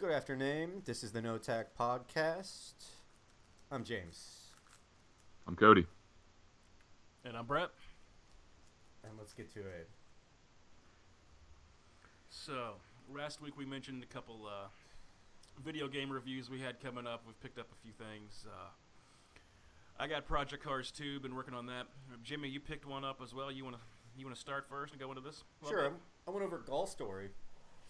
Good afternoon. This is the No Tact podcast. I'm James. I'm Cody. And I'm Brett. And let's get to it. So, last week we mentioned a couple video game reviews we had coming up. We've picked up a few things. I got Project Cars 2, been working on that. Jimmy, you picked one up as well. You wanna start first and go into this? Sure. I went over Golf Story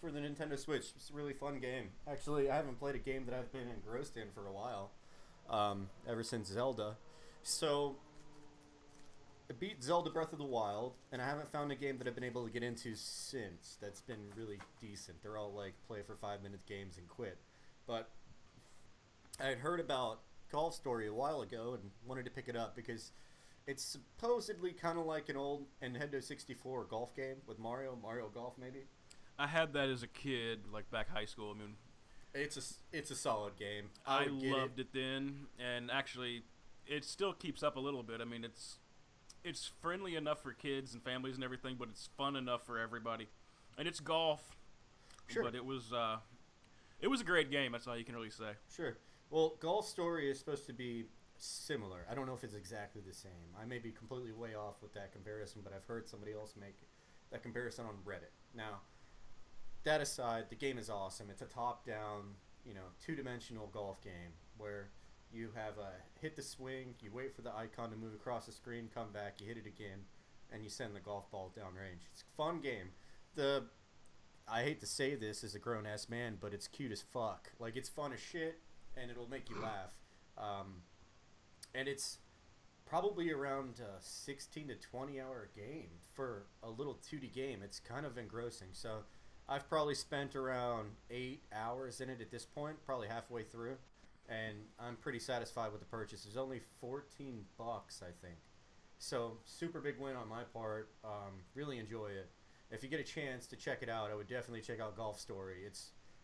for the Nintendo Switch. It's a really fun game. Actually, I haven't played a game that I've been engrossed in for a while, ever since Zelda. So, I beat Zelda Breath of the Wild, and I haven't found a game that I've been able to get into since that's been really decent. They're all like play for 5 minute games and quit. But I had heard about Golf Story a while ago and wanted to pick it up because it's supposedly kind of like an old Nintendo 64 golf game with Mario Golf maybe. I had that as a kid, like back high school. I mean, it's a solid game. I loved it then, and actually, it still keeps up a little bit. I mean, it's friendly enough for kids and families and everything, but it's fun enough for everybody. And it's golf. Sure. But it was a great game. That's all you can really say. Sure. Well, Golf Story is supposed to be similar. I don't know if it's exactly the same. I may be completely way off with that comparison, but I've heard somebody else make that comparison on Reddit. Now, that aside, the game is awesome. It's a top-down, two-dimensional golf game where you have a hit the swing, you wait for the icon to move across the screen, come back, you hit it again, and you send the golf ball downrange. It's a fun game. I hate to say this as a grown-ass man, but it's cute as fuck. Like, it's fun as shit, and it'll make you laugh. And it's probably around a 16 to 20 hour game for a little 2D game. It's kind of engrossing. So I've probably spent around 8 hours in it at this point, probably halfway through, and I'm pretty satisfied with the purchase. It's only $14, I think. So super big win on my part. Really enjoy it. If you get a chance to check it out, I would definitely check out Golf Story.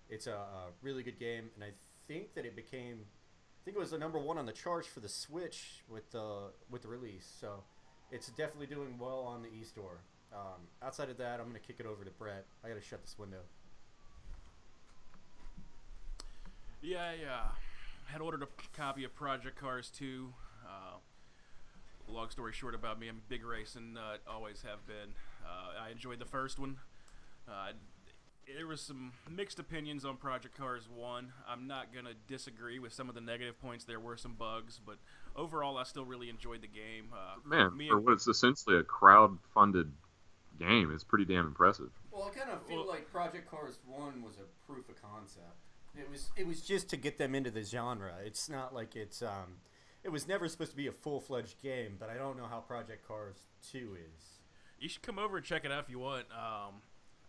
It's a really good game, and I think that it was the number one on the charts for the Switch with the release. So it's definitely doing well on the eStore. Outside of that, I'm going to kick it over to Brett. I got to shut this window. Yeah, I had ordered a copy of Project Cars 2. Long story short about me, I'm a big racing nut, always have been. I enjoyed the first one. There was some mixed opinions on Project Cars 1. I'm not going to disagree with some of the negative points. There were some bugs, but overall I still really enjoyed the game. For what is essentially a crowd-funded game, it's pretty damn impressive. Well, I kind of feel like Project Cars 1 was a proof of concept. It was just to get them into the genre. It's not like it was never supposed to be a full-fledged game, but I don't know how Project Cars 2 is. You should come over and check it out if you want.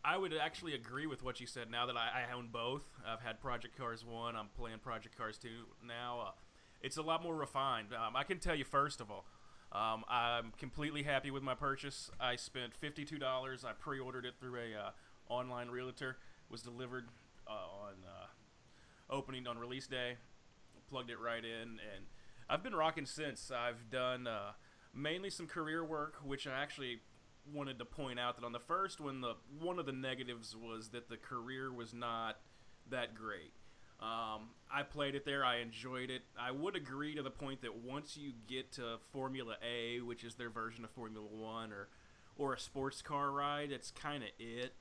I would actually agree with what you said now that I own both. I've had Project Cars 1. I'm playing Project Cars 2 now. It's a lot more refined. I can tell you, first of all, I'm completely happy with my purchase. I spent $52. I pre-ordered it through a online realtor. It was delivered on opening on release day. Plugged it right in, and I've been rocking since. I've done mainly some career work, which I actually wanted to point out that on the first one, one of the negatives was that the career was not that great. I played it there. I enjoyed it. I would agree to the point that once you get to Formula A, which is their version of Formula 1, or a sports car ride, that's kind of it,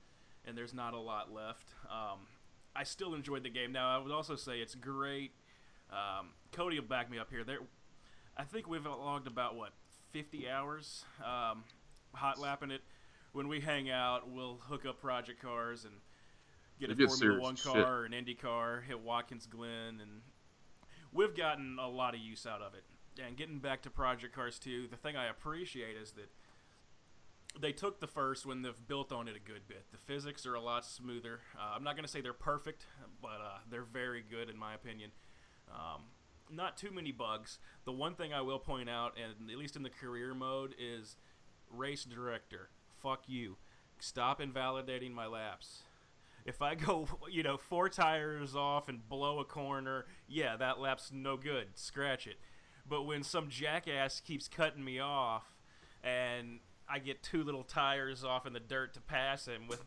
and there's not a lot left. I still enjoyed the game. Now, I would also say it's great. Cody will back me up here. I think we've logged about, 50 hours hot lapping it. When we hang out, we'll hook up Project Cars and get a Formula 1 car or an Indy car, hit Watkins Glen, and we've gotten a lot of use out of it. And getting back to Project Cars 2, the thing I appreciate is that they took the first one, they've built on it a good bit. The physics are a lot smoother. I'm not going to say they're perfect, but they're very good in my opinion. Not too many bugs. The one thing I will point out, and at least in the career mode, is race director, fuck you. Stop invalidating my laps. If I go, 4 tires off and blow a corner, yeah, that lap's no good. Scratch it. But when some jackass keeps cutting me off and I get 2 little tires off in the dirt to pass him with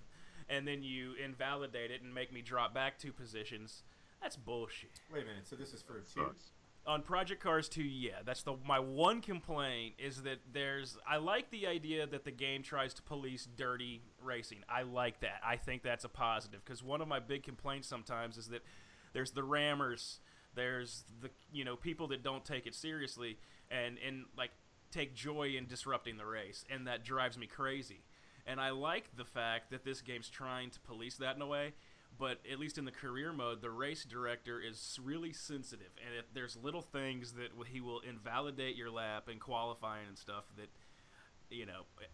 and then you invalidate it and make me drop back 2 positions. That's bullshit. Wait a minute. So this is for That 2? sucks. On Project Cars 2, yeah, that's my one complaint is that I like the idea that the game tries to police dirty racing. I like that. I think that's a positive because one of my big complaints sometimes is that there's the rammers, there's the people that don't take it seriously and like take joy in disrupting the race, and that drives me crazy. And I like the fact that this game's trying to police that in a way. But at least in the career mode, the race director is really sensitive, and if there's little things that he will invalidate your lap and qualifying and stuff that,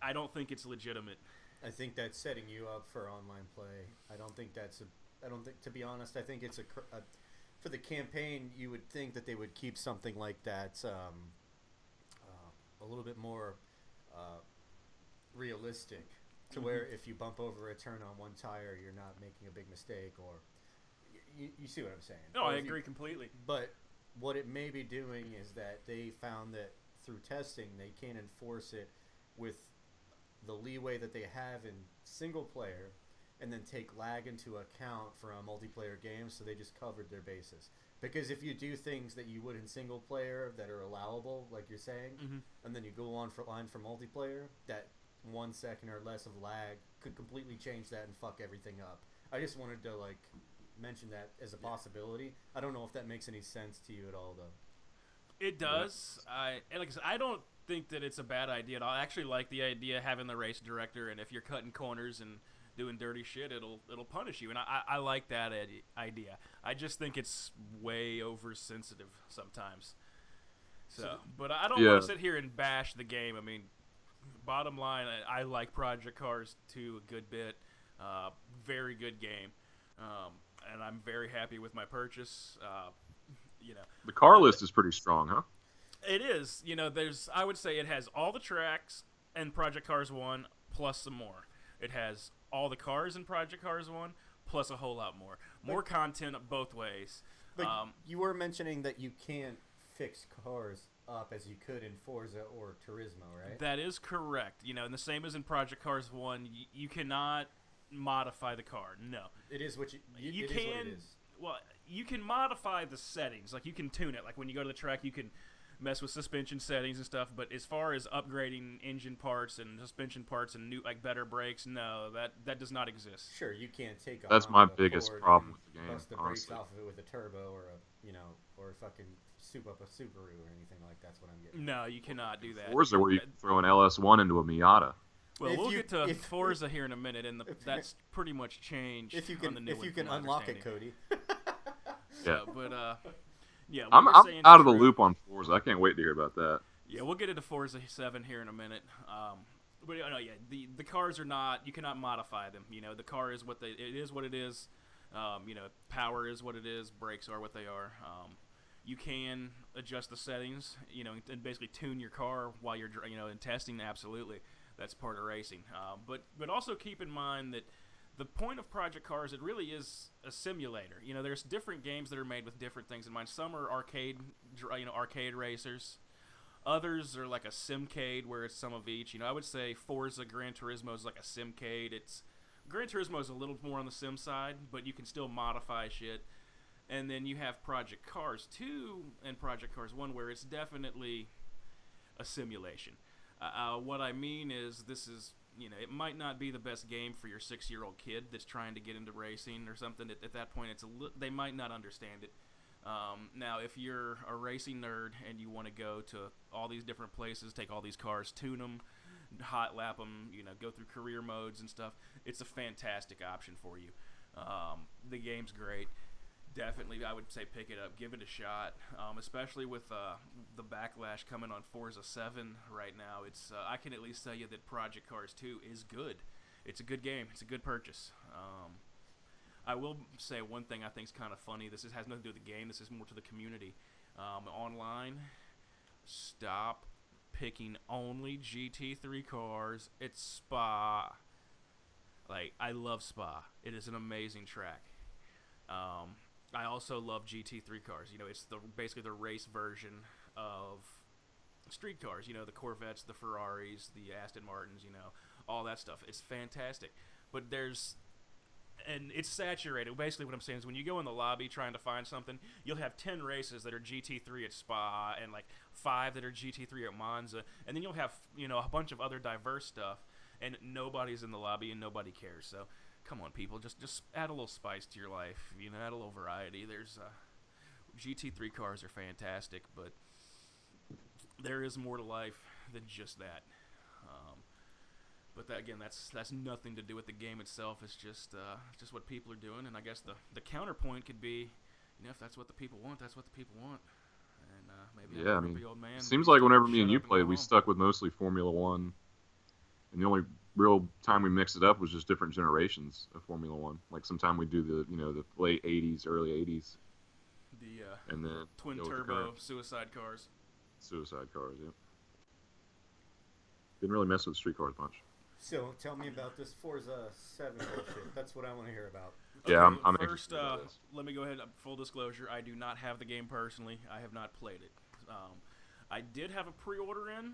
I don't think it's legitimate. I think that's setting you up for online play. I don't think, to be honest, I think it's for the campaign, you would think that they would keep something like that a little bit more realistic. To where if you bump over a turn on one tire, you're not making a big mistake, or you see what I'm saying? No, I agree completely. But what it may be doing is that they found that through testing, they can't enforce it with the leeway that they have in single player, and then take lag into account for a multiplayer game. So they just covered their bases. Because if you do things that you would in single player that are allowable, like you're saying, and then you go on for multiplayer, that 1 second or less of lag could completely change that and fuck everything up. I just wanted to mention that as a possibility. I don't know if that makes any sense to you at all, though. It does. Like I said, I don't think that it's a bad idea at all. I actually like the idea of having the race director, and if you're cutting corners and doing dirty shit, it'll punish you, and I like that idea. I just think it's way oversensitive sometimes. So, but I don't want to sit here and bash the game. I mean, bottom line, I like Project Cars 2 a good bit. Very good game. And I'm very happy with my purchase. The car list is pretty strong, huh? It is. I would say it has all the tracks in Project Cars 1 plus some more. It has all the cars in Project Cars 1 plus a whole lot more. More content both ways. But you were mentioning that you can't fix cars up as you could in Forza or Turismo, right? That is correct. And the same as in Project Cars 1, you cannot modify the car. No. It is what you it can. Is what it is. Well, you can modify the settings. Like, you can tune it. Like, when you go to the track, you can mess with suspension settings and stuff. But as far as upgrading engine parts and suspension parts and new, better brakes, no, that does not exist. Sure, you can't take. That's my biggest problem with the game. Bust the brakes off of it with a turbo or or fucking soup up a Subaru or anything like that's what I'm getting. No, you cannot do that. Forza, where you can throw an LS1 into a Miata. Well, we'll get to Forza here in a minute, and that's pretty much changed. If you can, on the new if you can unlock it, Cody. Yeah, but yeah, I'm out of the loop on Forza. I can't wait to hear about that. Yeah, we'll get into Forza 7 here in a minute. But the cars are not. You cannot modify them. The car is it is what it is. Power is what it is. Brakes are what they are. You can adjust the settings. And basically tune your car while you're in testing. Absolutely. That's part of racing. But also keep in mind that the point of Project Cars, it really is a simulator. There's different games that are made with different things in mind. Some are arcade racers. Others are like a simcade where it's some of each. I would say Forza Gran Turismo is like a simcade. Gran Turismo is a little more on the sim side, but you can still modify shit. And then you have Project Cars 2 and Project Cars 1 where it's definitely a simulation. What I mean is this is, it might not be the best game for your 6-year-old kid that's trying to get into racing or something. At that point, they might not understand it. Now, if you're a racing nerd and you want to go to all these different places, take all these cars, tune them, hot lap them, go through career modes and stuff, it's a fantastic option for you. The game's great. Definitely, I would say pick it up, give it a shot, especially with the backlash coming on Forza 7 right now. I can at least tell you that Project Cars 2 is good. It's a good game. It's a good purchase. I will say one thing I think is kind of funny. This has nothing to do with the game. This is more to the community. Online, stop picking only GT3 cars. It's Spa. I love Spa. It is an amazing track. I also love GT3 cars. It's basically the race version of street cars. The Corvettes, the Ferraris, the Aston Martins, all that stuff. It's fantastic. But there's and it's saturated. Basically, what I'm saying is when you go in the lobby trying to find something, you'll have 10 races that are GT3 at Spa and like 5 that are GT3 at Monza, and then you'll have a bunch of other diverse stuff, and nobody's in the lobby and nobody cares. So, come on, people, just add a little spice to your life. Add a little variety. There's GT3 cars are fantastic, but there is more to life than just that. But that, again, that's nothing to do with the game itself. It's just what people are doing, and I guess the counterpoint could be, if that's what the people want, that's what the people want. And maybe I'm a grumpy old man. Seems like whenever me shut and you up played, go we home. stuck with mostly Formula One, and the only real time we mixed it up was just different generations of Formula One. Like sometime we do the late '80s, early '80s, and then twin go with the turbo current suicide cars. suicide cars. Yeah, didn't really mess with street cars much. So tell me about this Forza 7 bullshit. That's what I want to hear about. Yeah, Okay, I'm first. anxious to hear this. Let me go ahead. Full disclosure: I do not have the game personally. I have not played it. I did have a pre-order in.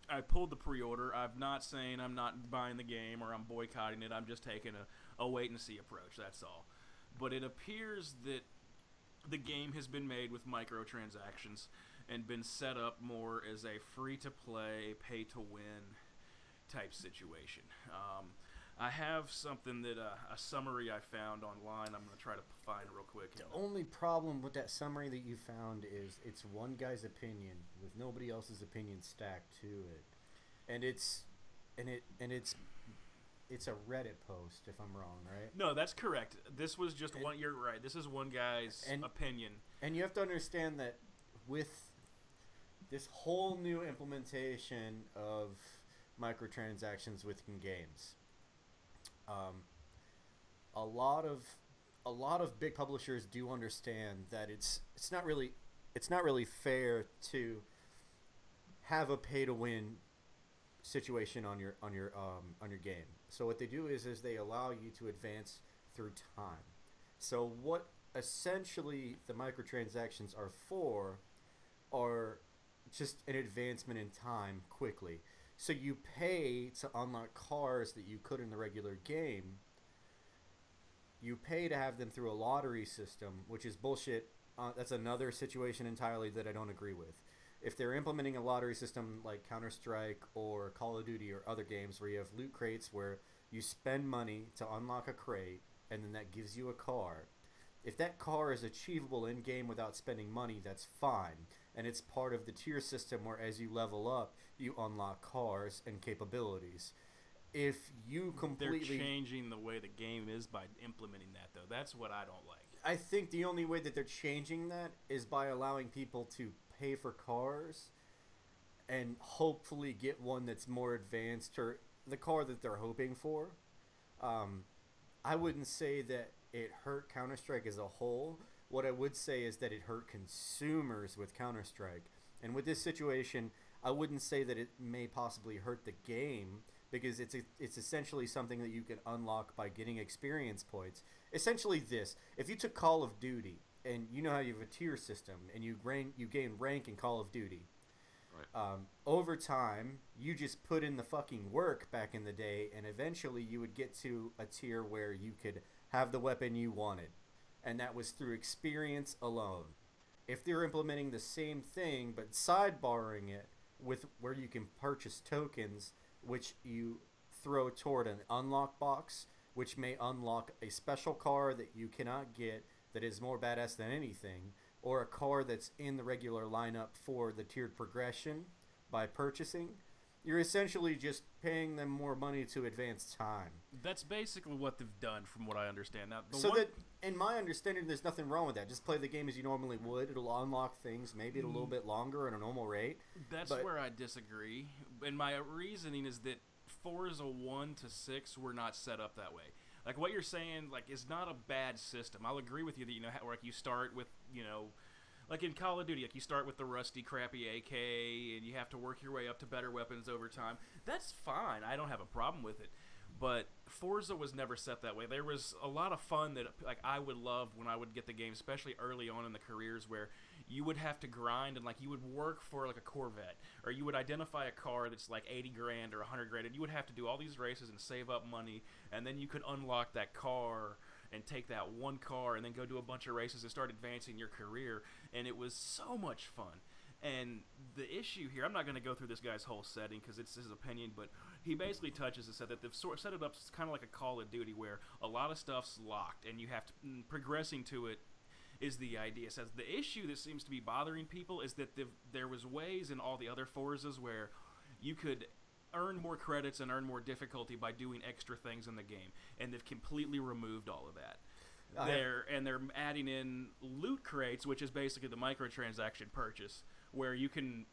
I pulled the pre-order. I'm not saying I'm not buying the game or I'm boycotting it. I'm just taking a wait-and-see approach. That's all. But it appears that the game has been made with microtransactions and been set up more as a free-to-play, pay-to-win type situation. I have something that a summary I found online. I'm going to try to find real quick. The only problem with that summary that you found is it's one guy's opinion with nobody else's opinion stacked to it, and it's a Reddit post, if I'm wrong, right? No, that's correct. This was just one. You're right. This is one guy's opinion. And you have to understand that with this whole new implementation of microtransactions within games, a lot of big publishers do understand that it's not really fair to have a pay to win situation on your game. So what they do is they allow you to advance through time. So what essentially the microtransactions are for are just an advancement in time quickly. So you pay to unlock cars that you could in the regular game. You pay to have them through a lottery system, which is bullshit. That's another situation entirely that I don't agree with. If they're implementing a lottery system like Counter-Strike or Call of Duty or other games where you have loot crates where you spend money to unlock a crate and then that gives you a car, if that car is achievable in-game without spending money, that's fine. And it's part of the tier system where as you level up, you unlock cars and capabilities. If you completely... They're changing the way the game is by implementing that, though. That's what I don't like. I think the only way that they're changing that is by allowing people to pay for cars and hopefully get one that's more advanced or the car that they're hoping for. I wouldn't say that it hurt Counter-Strike as a whole. What I would say is that it hurt consumers with Counter-Strike. And with this situation, I wouldn't say that it may possibly hurt the game because it's essentially something that you can unlock by getting experience points. Essentially this, if you took Call of Duty, and you know how you have a tier system, and you gain rank in Call of Duty, Right. over time, you just put in the fucking work back in the day, and eventually you would get to a tier where you could have the weapon you wanted. And that was through experience alone. If they're implementing the same thing, but sidebarring it with where you can purchase tokens, which you throw toward an unlock box, which may unlock a special car that you cannot get that is more badass than anything, or a car that's in the regular lineup for the tiered progression by purchasing, you're essentially just paying them more money to advance time. That's basically what they've done, from what I understand. Now, in my understanding, there's nothing wrong with that. Just play the game as you normally would. It'll unlock things, maybe at a little bit longer at a normal rate. That's where I disagree. And my reasoning is that Forza 1 to 6 were not set up that way. Like, what you're saying, like, is not a bad system. I'll agree with you that, like, you start with, like in Call of Duty, like, you start with the rusty, crappy AK, and you have to work your way up to better weapons over time. That's fine. I don't have a problem with it. But Forza was never set that way. There was a lot of fun that like I would love when I would get the game, especially early on in the careers where you would have to grind and like you would work for like a Corvette, or you would identify a car that's like 80 grand or 100 grand, and you would have to do all these races and save up money, and then you could unlock that car and take that one car and then go do a bunch of races and start advancing your career, and it was so much fun. And the issue here, I'm not going to go through this guy's whole setting because it's his opinion, but he basically touches and said that they've sort of set it up kind of like a Call of Duty where a lot of stuff's locked and you have to, progressing to it is the idea. It says the issue that seems to be bothering people is that there was ways in all the other Forzas where you could earn more credits and earn more difficulty by doing extra things in the game, and they've completely removed all of that. They're adding in loot crates, which is basically the microtransaction purchase, where you can.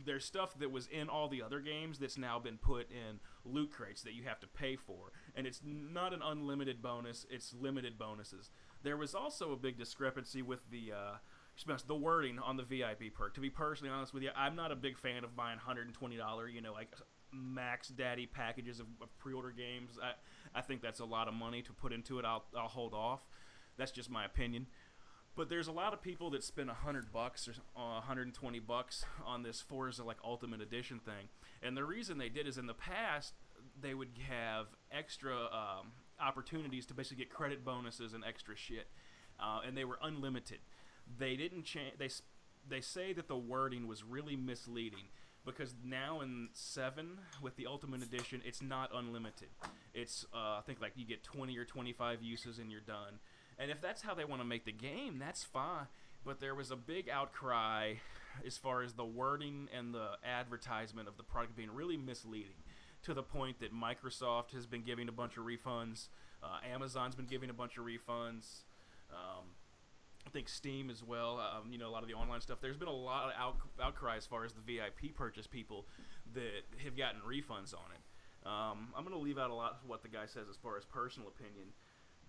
There's stuff that was in all the other games that's now been put in loot crates that you have to pay for, and it's not an unlimited bonus; it's limited bonuses. There was also a big discrepancy with the wording on the VIP perk. To be personally honest with you, I'm not a big fan of buying $120, like max daddy packages of pre-order games. I think that's a lot of money to put into it. I'll hold off. That's just my opinion. But there's a lot of people that spend $100 or $120 on this Forza like Ultimate Edition thing, and the reason they did is in the past they would have extra opportunities to basically get credit bonuses and extra shit, and they were unlimited. They didn't change. They say that the wording was really misleading because now in 7 with the Ultimate Edition, it's not unlimited. It's I think like you get 20 or 25 uses and you're done. And if that's how they want to make the game, that's fine. But there was a big outcry as far as the wording and the advertisement of the product being really misleading, to the point that Microsoft has been giving a bunch of refunds, Amazon's been giving a bunch of refunds, I think Steam as well, a lot of the online stuff. There's been a lot of outcry as far as the VIP purchase people that have gotten refunds on it. I'm going to leave out a lot of what the guy says as far as personal opinion,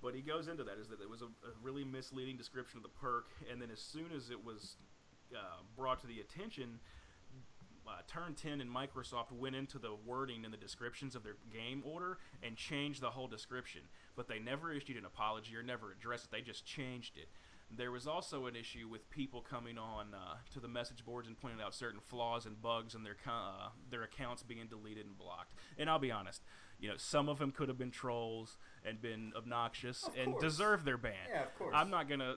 but he goes into that, is that it was a really misleading description of the perk, and then as soon as it was brought to the attention, Turn 10 and Microsoft went into the wording and the descriptions of their game order and changed the whole description, but they never issued an apology or never addressed it. They just changed it. There was also an issue with people coming on to the message boards and pointing out certain flaws and bugs in their accounts being deleted and blocked. And I'll be honest, some of them could have been trolls and been obnoxious and deserve their ban. Yeah, of course. I'm not gonna,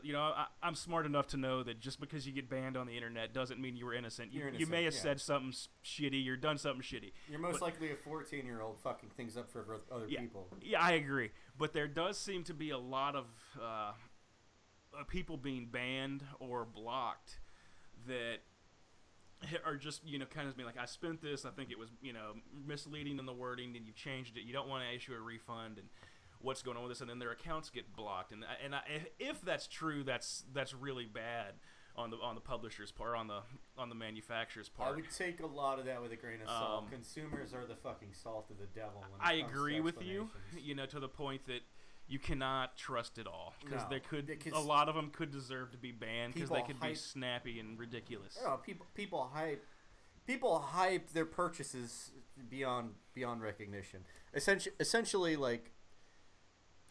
I'm smart enough to know that just because you get banned on the internet doesn't mean you were innocent. You may have said something shitty or done something shitty. You're most likely a 14-year-old fucking things up for other people. Yeah, I agree. But there does seem to be a lot of people being banned or blocked that are just, kind of being like, I spent this, I think it was, misleading in the wording, and you've changed it, you don't want to issue a refund, and what's going on with this, and then their accounts get blocked, and if that's true, that's really bad on the publisher's part, on the manufacturer's part. I would take a lot of that with a grain of salt. Consumers are the fucking salt of the devil. When I agree with you, to the point that you cannot trust it all, because a lot of them could deserve to be banned because they could be snappy and ridiculous. People hype their purchases beyond recognition. Essentially, like,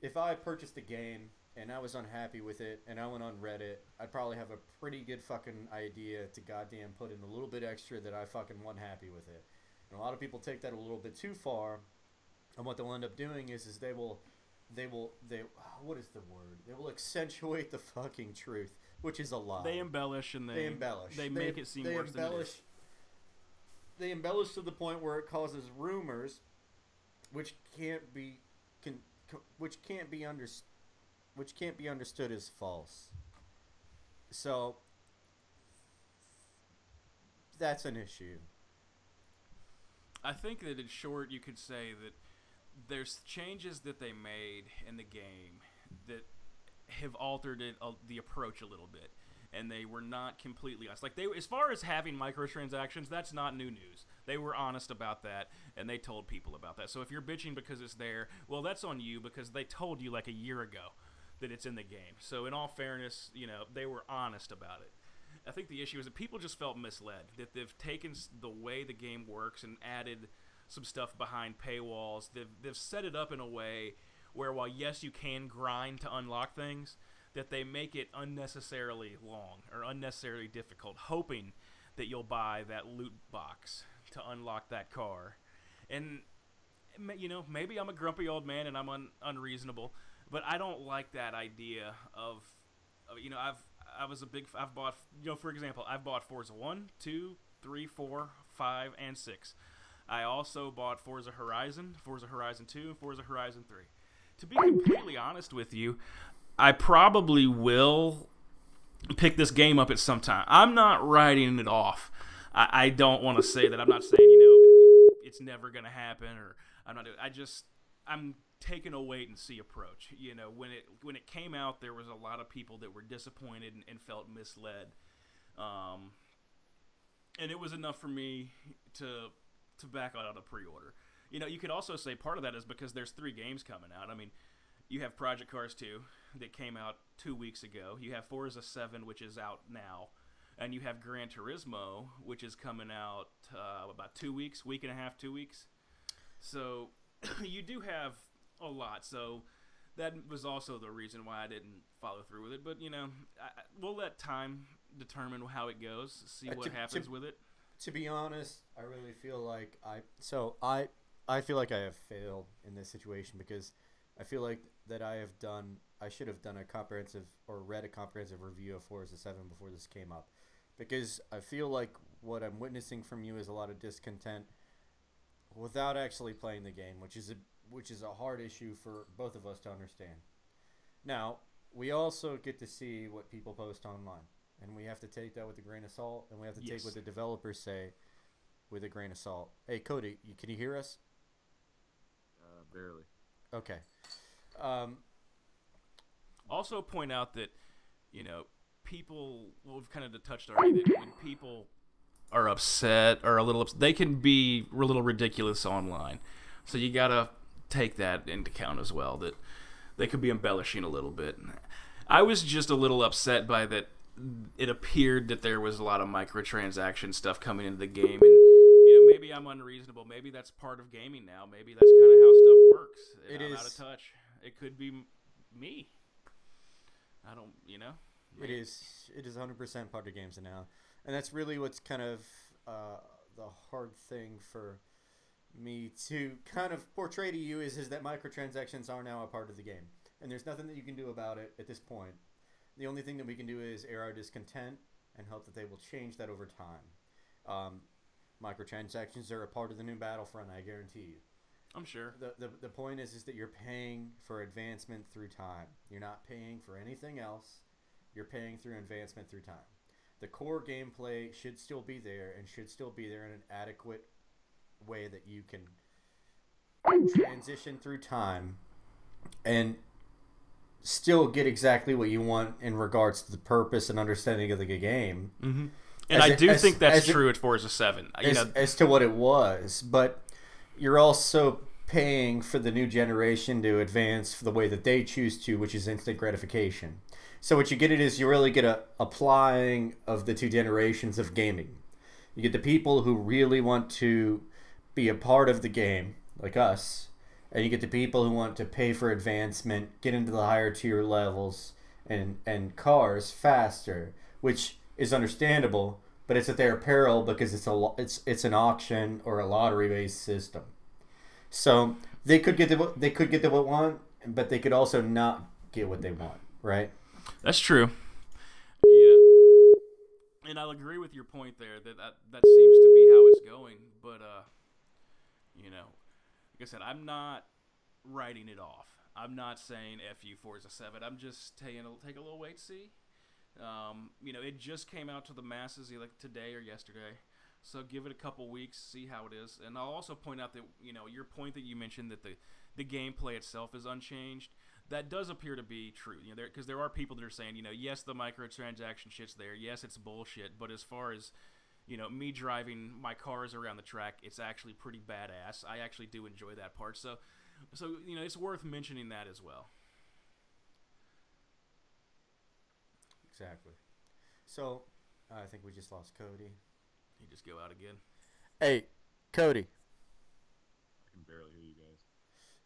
if I purchased a game and I was unhappy with it and I went on Reddit, I'd probably have a pretty good fucking idea to goddamn put in a little bit extra that I fucking wasn't happy with it. And a lot of people take that a little bit too far, and what they'll end up doing is they will what is the word? They will accentuate the fucking truth, which is a lie. They embellish and they make it seem worse than it is. They embellish to the point where it causes rumors, which can't be understood as false. So that's an issue. I think that in short, you could say that there's changes that they made in the game that have altered the approach a little bit, and they were not completely honest. Like, as far as having microtransactions, that's not new news. They were honest about that, and they told people about that. So if you're bitching because it's there, well, that's on you, because they told you like a year ago that it's in the game. So in all fairness, they were honest about it. I think the issue is that people just felt misled, that they've taken the way the game works and added some stuff behind paywalls. They've set it up in a way where while yes you can grind to unlock things, that they make it unnecessarily long or unnecessarily difficult, hoping that you'll buy that loot box to unlock that car. And maybe I'm a grumpy old man and I'm unreasonable, but I don't like that idea of I've bought, for example, I've bought Forza 1, 2, 3, 4, 5, and 6. I also bought Forza Horizon 2, and Forza Horizon 3. To be completely honest with you, I probably will pick this game up at some time. I'm not writing it off. I don't want to say that. I'm not saying, it's never going to happen, or I'm taking a wait and see approach. When it came out, there was a lot of people that were disappointed and felt misled. And it was enough for me to back out of the pre-order. You could also say part of that is because there's 3 games coming out. I mean, you have Project Cars 2 that came out 2 weeks ago. You have Forza 7, which is out now. And you have Gran Turismo, which is coming out about 2 weeks, week and a half, 2 weeks. So you do have a lot. So that was also the reason why I didn't follow through with it. But, we'll let time determine how it goes, see what happens with it. To be honest, I really feel like I feel like I have failed in this situation, because I feel like that I should have done a comprehensive or read a comprehensive review of Forza 7 before this came up, because I feel like what I'm witnessing from you is a lot of discontent without actually playing the game, which is a hard issue for both of us to understand. Now, we also get to see what people post online, and we have to take that with a grain of salt, and we have to take what the developers say with a grain of salt. Hey, Cody, can you hear us? Barely. Okay. Also point out that, people, we've kind of touched already, that when people are upset or a little upset, they can be a little ridiculous online. So you got to take that into account as well, that they could be embellishing a little bit. I was just a little upset by that. It appeared that there was a lot of microtransaction stuff coming into the game, and maybe I'm unreasonable. Maybe that's part of gaming now. Maybe that's kind of how stuff works. I'm out of touch. It could be me. I don't, It is 100% part of games now, and that's really what's kind of the hard thing for me to kind of portray to you is that microtransactions are now a part of the game, and there's nothing that you can do about it at this point. The only thing that we can do is air our discontent and hope that they will change that over time. Microtransactions are a part of the new Battlefront, I guarantee you. I'm sure. The point is that you're paying for advancement through time. You're not paying for anything else. You're paying through advancement through time. The core gameplay should still be there, and should still be there in an adequate way that you can transition through time and still get exactly what you want in regards to the purpose and understanding of the game. Mm-hmm. And I do think that's true at Forza 7. As to what it was, but you're also paying for the new generation to advance the way that they choose to, which is instant gratification. So what you get is you really get a applying of the 2 generations of gaming. You get the people who really want to be a part of the game, like us, and you get the people who want to pay for advancement, get into the higher tier levels, and cars faster, which is understandable, but it's at their peril because it's an auction or a lottery based system. So they could get what they want, but they could also not get what they want, right? That's true. Yeah, and I'll agree with your point there that seems to be how it's going. But like I said, I'm not writing it off. I'm not saying F you Forza 7. I'm just saying take a little wait, see. It just came out to the masses either today or yesterday. So give it a couple weeks, see how it is. And I'll also point out that, your point that you mentioned that the gameplay itself is unchanged, that does appear to be true. Because there are people that are saying, yes, the microtransaction shit's there. Yes, it's bullshit. But as far as, me driving my cars around the track, it's actually pretty badass. I actually do enjoy that part. So it's worth mentioning that as well. Exactly. So, I think we just lost Cody. You just go out again. Hey, Cody. can barely hear you guys.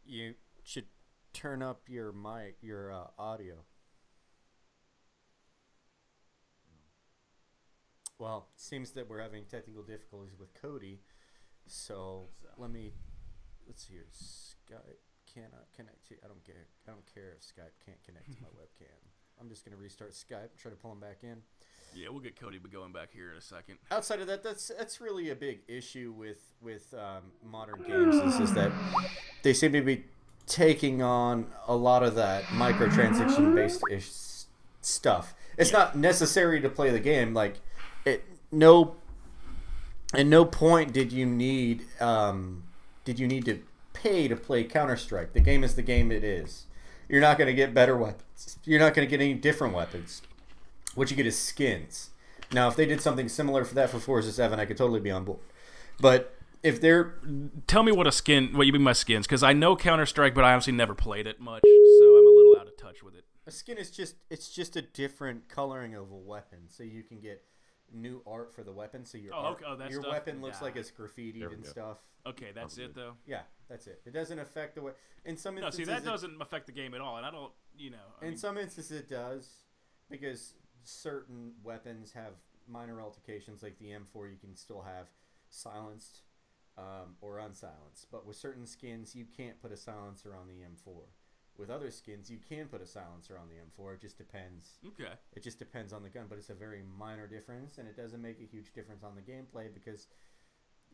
You should turn up your mic, your audio. Well, it seems that we're having technical difficulties with Cody, so let's see here. Skype cannot connect to. I don't care if Skype can't connect to my webcam. I'm just gonna restart Skype, try to pull him back in. Yeah, we'll get Cody going back here in a second. Outside of that, that's really a big issue with modern games is that they seem to be taking on a lot of that microtransaction based stuff. It's not necessary to play the game. Like, at no point did you need to pay to play Counter-Strike. The game is the game it is. You're not going to get better weapons. You're not going to get any different weapons. What you get is skins. Now, if they did something similar for that for Forza 7, I could totally be on board. But if they're... Tell me what you mean by skins, because I know Counter-Strike, but I honestly never played it much, so I'm a little out of touch with it. A skin is just a different coloring of a weapon, so you can get new art for the weapon. So your your weapon looks like it's graffitied and stuff. Okay, that's it though. Yeah, that's it. It doesn't affect the way. In some instances, that doesn't affect the game at all, and I don't, In some instances, it does, because certain weapons have minor altercations, like the M4. You can still have silenced or unsilenced, but with certain skins, you can't put a silencer on the M4. With other skins, you can put a silencer on the M4. It just depends. Okay. It just depends on the gun, but it's a very minor difference, and it doesn't make a huge difference on the gameplay, because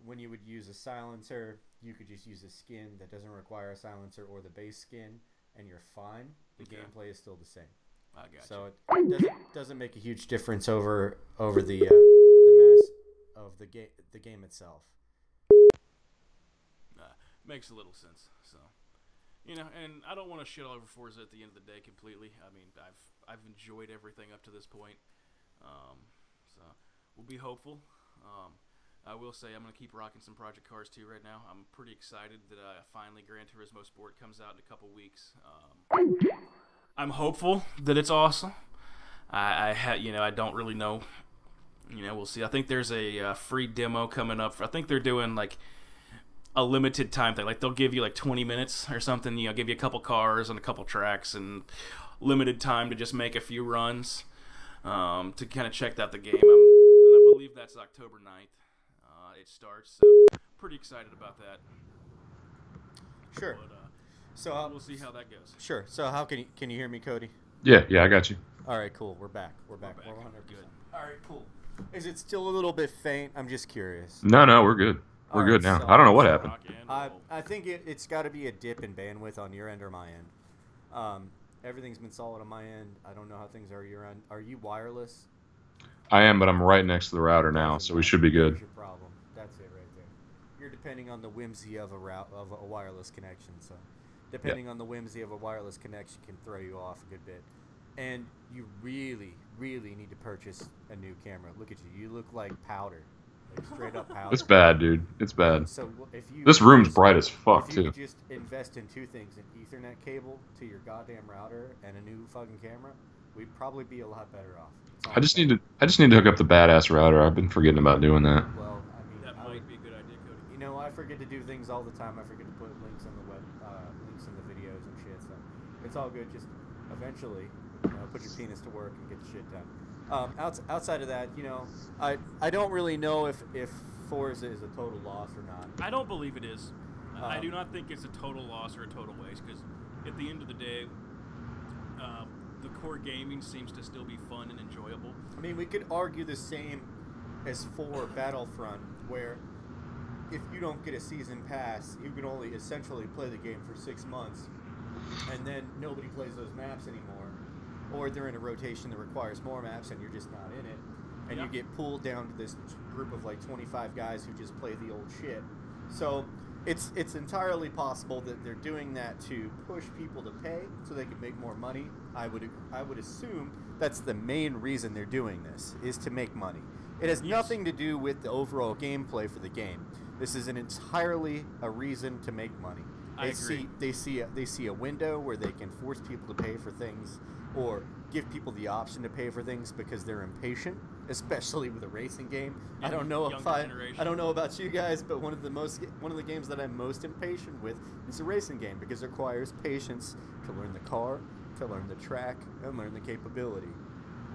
when you would use a silencer, you could just use a skin that doesn't require a silencer or the base skin, and you're fine. The gameplay is still the same. I got so you. it doesn't make a huge difference over the mass of the game itself. Makes a little sense. So. And I don't want to shit all over Forza at the end of the day completely. I mean, I've enjoyed everything up to this point. So we'll be hopeful. I will say I'm going to keep rocking some Project Cars 2 right now. I'm pretty excited that finally Gran Turismo Sport comes out in a couple weeks. I'm hopeful that it's awesome. I don't really know. We'll see. I think there's a free demo coming up. I think they're doing like a limited time thing. Like, they'll give you like 20 minutes or something, give you a couple cars and a couple tracks and limited time to just make a few runs to kind of check out the game. And I believe that's October 9th. It starts, so pretty excited about that. Sure. But, so we'll see how that goes. Sure. So how can you hear me, Cody? Yeah, I got you. All right, cool. We're back. We're 100%. Good. All right, cool. Is it still a little bit faint? I'm just curious. No, we're good. We're good now. I don't know what happened. I think it's got to be a dip in bandwidth on your end or my end. Everything's been solid on my end. I don't know how things are your end. Are you wireless? I am, but I'm right next to the router now, so we should be good. That's your problem. That's it right there. You're depending on the whimsy of a wireless connection. So, depending on the whimsy of a wireless connection can throw you off a good bit. And you really, really need to purchase a new camera. Look at you. You look like powder. Straight up powder. It's bad, dude. It's bad. So this room's bright as fuck, too. If you just invest in two things: an Ethernet cable to your goddamn router and a new fucking camera, we'd probably be a lot better off. I just need to hook up the badass router. I've been forgetting about doing that. Well, that might be a good idea, Cody. I forget to do things all the time. I forget to put links on the web, links in the videos and shit. So it's all good. Just eventually, put your penis to work and get the shit done. Outside of that, I don't really know if Forza is a total loss or not. I don't believe it is. I do not think it's a total loss or a total waste, because at the end of the day, the core gaming seems to still be fun and enjoyable. I mean, we could argue the same as for Battlefront, where if you don't get a season pass, you can only essentially play the game for 6 months, and then nobody plays those maps anymore. Or they're in a rotation that requires more maps and you're just not in it. And you get pulled down to this group of like 25 guys who just play the old shit. So it's entirely possible that they're doing that to push people to pay so they can make more money. I would assume that's the main reason they're doing this, is to make money. It has nothing to do with the overall gameplay for the game. This is entirely a reason to make money. I agree. They see a window where they can force people to pay for things or give people the option to pay for things because they're impatient, especially with a racing game. I don't know about you guys, but one of the games that I'm most impatient with is a racing game because it requires patience to learn the car, to learn the track, and learn the capability.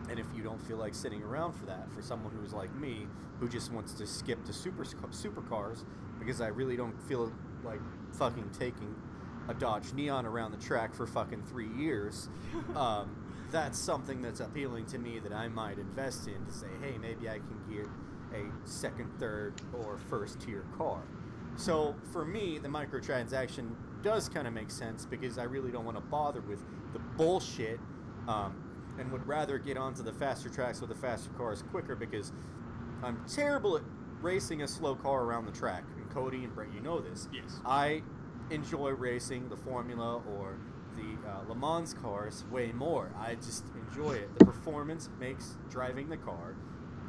And if you don't feel like sitting around for that, for someone who's like me, who just wants to skip to supercars because I really don't feel like fucking taking a Dodge Neon around the track for fucking 3 years, that's something that's appealing to me that I might invest in to say, hey, maybe I can get a second, third, or first tier car. So for me, the microtransaction does kind of make sense because I really don't want to bother with the bullshit, and would rather get onto the faster tracks with the faster cars quicker because I'm terrible at racing a slow car around the track. And Cody and Brett, you know this. Yes. I enjoy racing the Formula or the Le Mans cars way more. I just enjoy it. The performance makes driving the car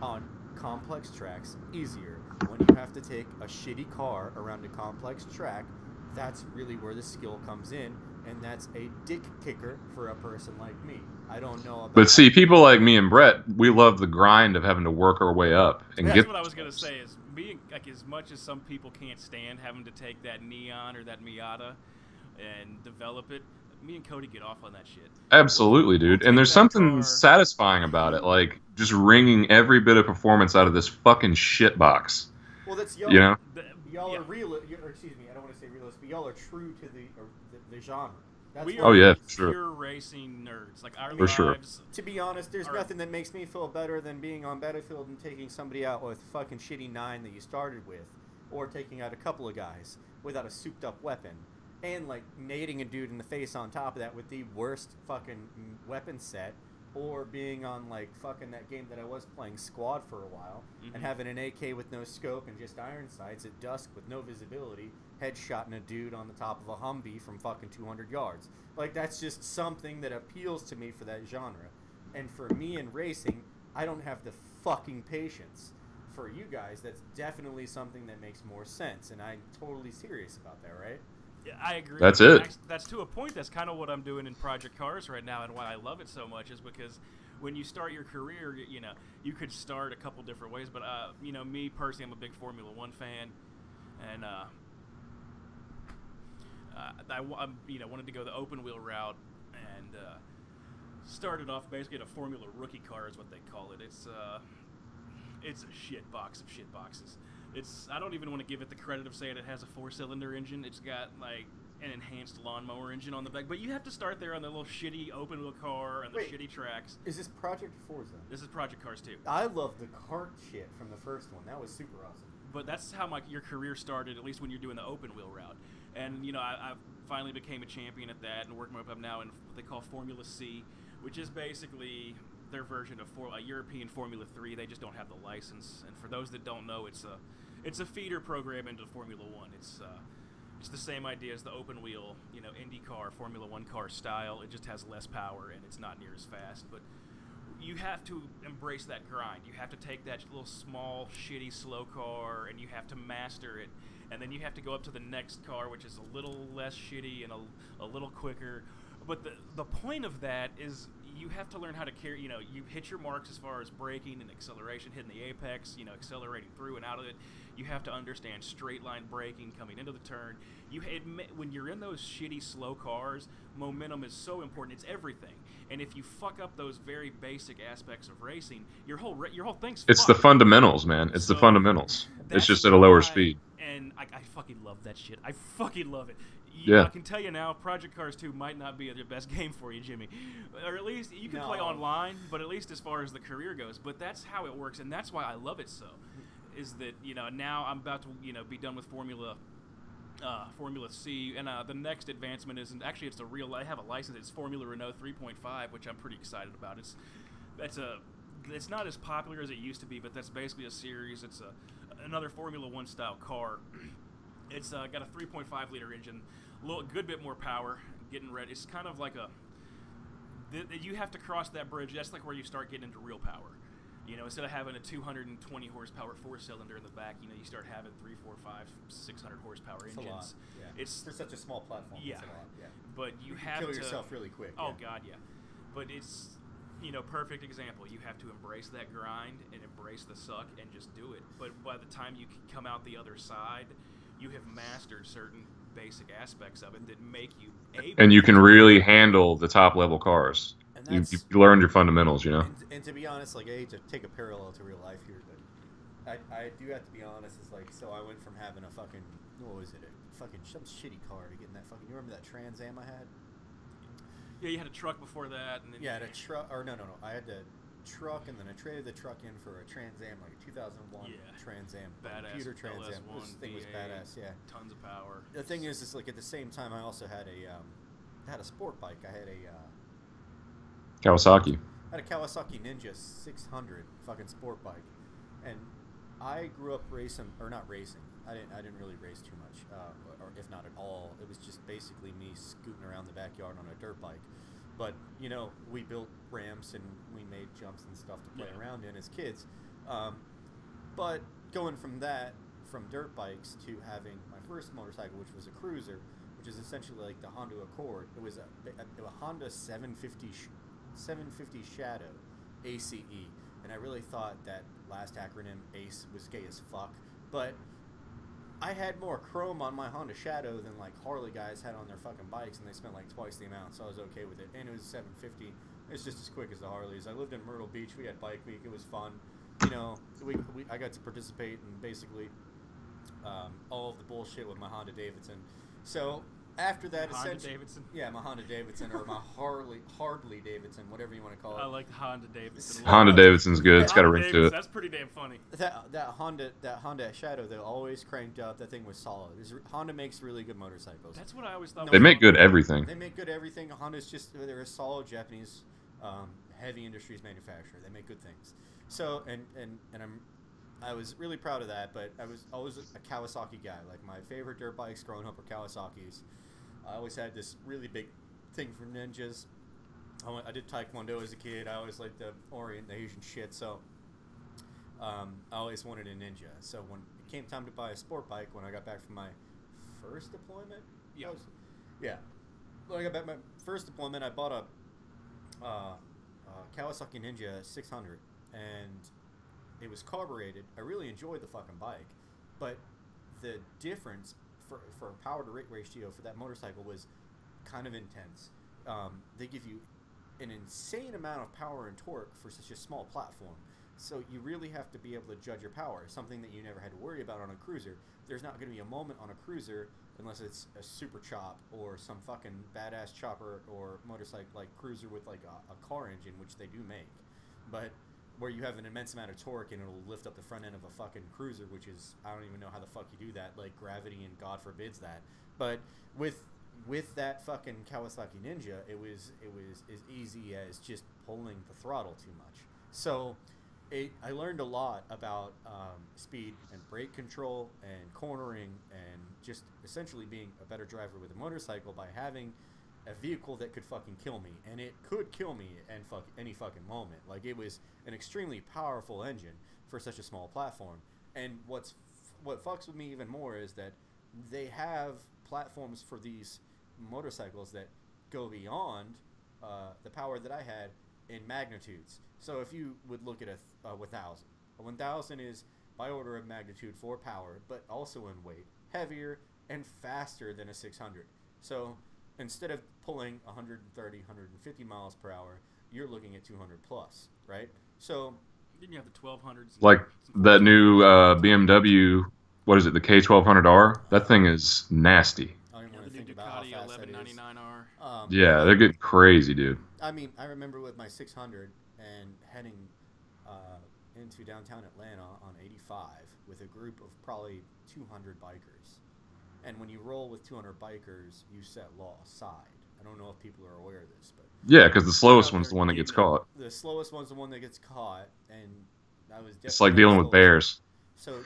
on complex tracks easier. When you have to take a shitty car around a complex track, that's really where the skill comes in, and that's a dick kicker for a person like me. I don't know about. But see, people like me and Brett, we love the grind of having to work our way up and That's get. what I was gonna say. Is being like, as much as some people can't stand having to take that Neon or that Miata and develop it, me and Cody get off on that shit. Absolutely, dude. And there's something satisfying about it, like just wringing every bit of performance out of this fucking shit box. Well, that's y'all. You know? Y'all are real. Excuse me, I don't want to say realist, but y'all are true to the genre. That's we are pure sure. racing nerds. Like our For lives. sure. To be honest, there's nothing that makes me feel better than being on Battlefield and taking somebody out with a fucking shitty 9 that you started with, or taking out a couple of guys without a souped up weapon, and like nading a dude in the face on top of that with the worst fucking weapon set, or being on like fucking that game that I was playing Squad for a while, and having an AK with no scope and just iron sights at dusk with no visibility, headshotting a dude on the top of a Humvee from fucking 200 yards. Like, that's just something that appeals to me for that genre. And for me in racing, I don't have the fucking patience. For you guys, that's definitely something that makes more sense, and I'm totally serious about that, right? Yeah, I agree. That's it. That's to a point. That's kind of what I'm doing in Project Cars right now, and why I love it so much is because when you start your career, you know, you could start a couple different ways. But you know, me personally, I'm a big Formula One fan, and I wanted to go the open wheel route, and started off basically in a Formula Rookie car is what they call it. It's a shit box of shit boxes. I don't even want to give it the credit of saying it has a 4-cylinder engine. It's got like an enhanced lawnmower engine on the back, but you have to start there on the little shitty open wheel car and the shitty tracks. Is this Project Forza? This is Project Cars 2. I love the kart shit from the first one. That was super awesome. But that's how your career started, at least when you're doing the open wheel route. And you know, I finally became a champion at that, and working my way up now in what they call Formula C, which is basically their version of a European Formula 3. They just don't have the license. And for those that don't know, it's a feeder program into Formula One. It's the same idea as the open wheel, you know, IndyCar, Formula One car style. It just has less power and it's not near as fast. But you have to embrace that grind. You have to take that little small, shitty, slow car and you have to master it. And then you have to go up to the next car, which is a little less shitty and a little quicker. But the point of that is you have to learn how to carry, you know, you hit your marks as far as braking and acceleration, hitting the apex, you know, accelerating through and out of it. You have to understand straight line braking coming into the turn. When you're in those shitty slow cars, momentum is so important. It's everything. And if you fuck up those very basic aspects of racing, your whole thing's It's fucked. the fundamentals, man. It's the fundamentals. It's just at a lower speed. And I fucking love that shit. I fucking love it. Yeah. I can tell you now, Project Cars 2 might not be the best game for you, Jimmy. Or at least you can play online, but at least as far as the career goes. But that's how it works, and that's why I love it so. Is that, you know, now I'm about to, you know, be done with Formula C, and the next advancement isn't actually, I have a license. It's Formula Renault 3.5, which I'm pretty excited about. It's not as popular as it used to be, but that's basically a series. It's another Formula One style car. It's got a 3.5 liter engine, good bit more power. Getting ready. It's kind of like you have to cross that bridge. That's like where you start getting into real power. You know, instead of having a 220 horsepower 4-cylinder in the back, you know, you start having 3, 4, 5, 600 horsepower engines. A lot. Yeah. It's for such a small platform. Yeah. It's a lot. Yeah. But you can have kill to yourself really quick. Oh yeah. God, yeah. But it's, perfect example. You have to embrace that grind and embrace the suck and just do it. But by the time you come out the other side, you have mastered certain basic aspects of it that make you able. And you can really handle the top level cars. You learned your fundamentals, And to be honest, like, I hate to take a parallel to real life here, but I do have to be honest. It's like, so I went from having a fucking, what was it, some shitty car to getting that fucking, you remember that Trans Am I had? Yeah, you had a truck before that. And then yeah, I had a truck, or no. I had the truck, and then I traded the truck in for a Trans Am, like a 2001 Trans Am. Badass. Computer Trans Am. This thing was badass, yeah. Tons of power. The thing is like, at the same time, I also had a sport bike. I had a Kawasaki. I had a Kawasaki Ninja 600 fucking sport bike, and I grew up racing, or not racing. I didn't really race too much, or if not at all. It was just basically me scooting around the backyard on a dirt bike. But we built ramps and we made jumps and stuff to play around in as kids. But going from dirt bikes to having my first motorcycle, which was a cruiser, which is essentially like the Honda Accord. It was a Honda 750 Shadow ACE, and I really thought that last acronym ACE was gay as fuck. But I had more chrome on my Honda Shadow than like Harley guys had on their fucking bikes, and they spent like twice the amount, so I was okay with it. And it was 750. It's just as quick as the Harleys. I lived in Myrtle Beach. We had bike week. It was fun. I got to participate in basically all of the bullshit with my Honda Davidson. So after that, Honda Davidson? Yeah, my Honda Davidson, or my Harley Davidson, whatever you want to call it. I like the Honda Davidson. Honda Davidson's good. It's got a ring to it. That's pretty damn funny. That Honda Shadow, they always cranked up. That thing was solid. Honda makes really good motorcycles. That's what I always thought. They make good everything. They make good everything. Honda's they're a solid Japanese heavy industries manufacturer. They make good things. So I was really proud of that, but I was always a Kawasaki guy. Like, my favorite dirt bikes growing up were Kawasaki's. I always had this really big thing for ninjas. I did Taekwondo as a kid. I always liked the Orient, the Asian shit, so I always wanted a ninja. So when it came time to buy a sport bike, when I got back from my first deployment, when I got back from my first deployment, I bought a Kawasaki Ninja 600, and it was carbureted. I really enjoyed the fucking bike, but the difference for power to rate ratio for that motorcycle was kind of intense. They give you an insane amount of power and torque for such a small platform. So you really have to be able to judge your power, something that you never had to worry about on a cruiser. There's not going to be a moment on a cruiser unless it's a super chop or some fucking badass chopper or motorcycle like cruiser with like a car engine, which they do make. But where you have an immense amount of torque and it'll lift up the front end of a fucking cruiser, which is, I don't even know how the fuck you do that, like gravity, and God forbids that. But with that fucking Kawasaki Ninja, it was as easy as just pulling the throttle too much. So I learned a lot about speed and brake control and cornering and just essentially being a better driver with a motorcycle by having a vehicle that could fucking kill me, and it could kill me and any fucking moment. Like, it was an extremely powerful engine for such a small platform. And what fucks with me even more is that they have platforms for these motorcycles that go beyond the power that I had in magnitudes. So if you would look at a 1000 is by order of magnitude for power, but also in weight, heavier and faster than a 600. So instead of pulling 130, 150 miles per hour, you're looking at 200 plus, right? So then you have the 1200s. Like that new BMW, what is it, the K1200R? That thing is nasty. I don't even want to think Ducati about how fast that is. 1199R. Yeah, they're getting crazy, dude. I mean, I remember with my 600 and heading into downtown Atlanta on 85 with a group of probably 200 bikers. And when you roll with 200 bikers, you set law aside. I don't know if people are aware of this, but yeah, because the slowest one's the one that gets caught. The slowest one's the one that gets caught, and I was. It's like dealing with bears. So,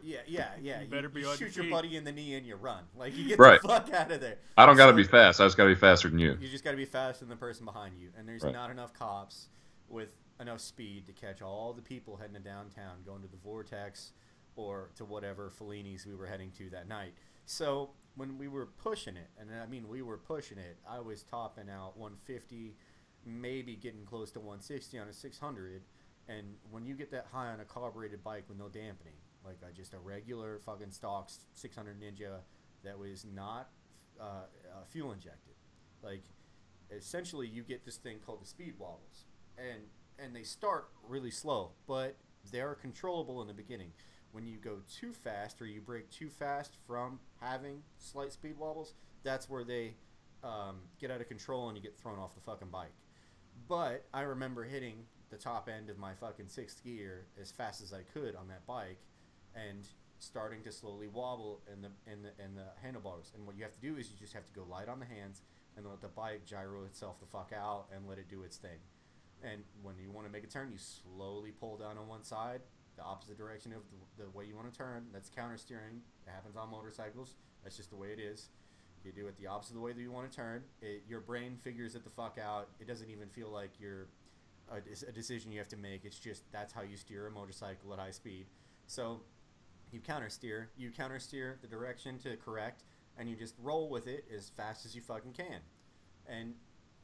yeah. You better be on shoot your your feet. buddy in the knee and you run. Like, you get Right. the fuck out of there. I don't gotta be fast. I just gotta be faster than you. You just gotta be faster than the person behind you, and there's Right. not enough cops with enough speed to catch all the people heading to downtown, going to the Vortex or to whatever Fellini's we were heading to that night. So when we were pushing it, and I mean we were pushing it, I was topping out 150, maybe getting close to 160 on a 600. And when you get that high on a carbureted bike with no dampening, like just a regular fucking stock 600 Ninja that was not fuel injected, like essentially you get this thing called the speed wobbles, and they start really slow, but they are controllable in the beginning. When you go too fast or you brake too fast from having slight speed wobbles, that's where they get out of control and you get thrown off the fucking bike. But I remember hitting the top end of my fucking sixth gear as fast as I could on that bike and starting to slowly wobble in the handlebars. And what you have to do is you just have to go light on the hands and let the bike gyro itself the fuck out and let it do its thing. And when you want to make a turn, you slowly pull down on one side, the opposite direction of the way you want to turn. That's counter steering. It happens on motorcycles. That's just the way it is. You do it the opposite of the way that you want to turn. Your brain figures it the fuck out. It doesn't even feel like you're a decision you have to make. It's just that's how you steer a motorcycle at high speed. So you counter steer. You counter steer the direction to correct, and you just roll with it as fast as you fucking can. And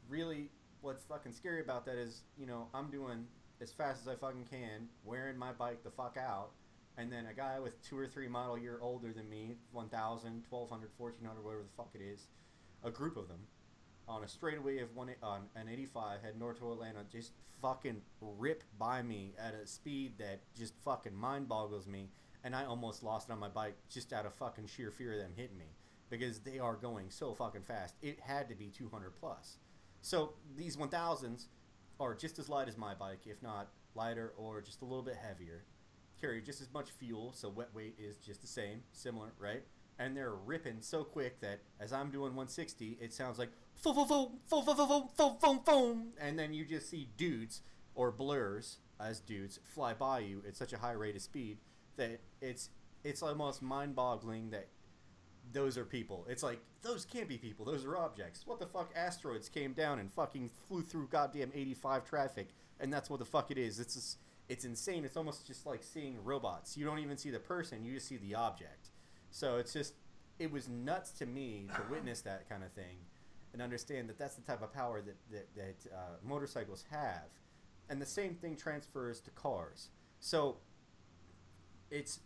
really, what's fucking scary about that is, you know, I'm doing as fast as I fucking can, wearing my bike the fuck out, and then a guy with 2 or 3 model year older than me, 1,000, 1,200, 1,400, whatever the fuck it is, a group of them, on a straightaway of on an 85, heading north to Atlanta, just fucking rip by me at a speed that just fucking mind boggles me, and I almost lost it on my bike just out of fucking sheer fear of them hitting me, because they are going so fucking fast. It had to be 200 plus. So these 1000s are just as light as my bike, if not lighter or just a little bit heavier. Carry just as much fuel, so wet weight is just the same, similar, right? And they're ripping so quick that as I'm doing 160, it sounds like foom, foom, foom, foom, foom, foom, foom, foom, foom, and then you just see dudes or blurs as dudes fly by you at such a high rate of speed that it's almost mind-boggling that those are people. It's like, those can't be people. Those are objects. What the fuck? Asteroids came down and fucking flew through goddamn 85 traffic, and that's what the fuck it is. It's insane. It's almost just like seeing robots. You don't even see the person. You just see the object. So it's just, it was nuts to me to witness that kind of thing and understand that that's the type of power that motorcycles have. And the same thing transfers to cars. So it's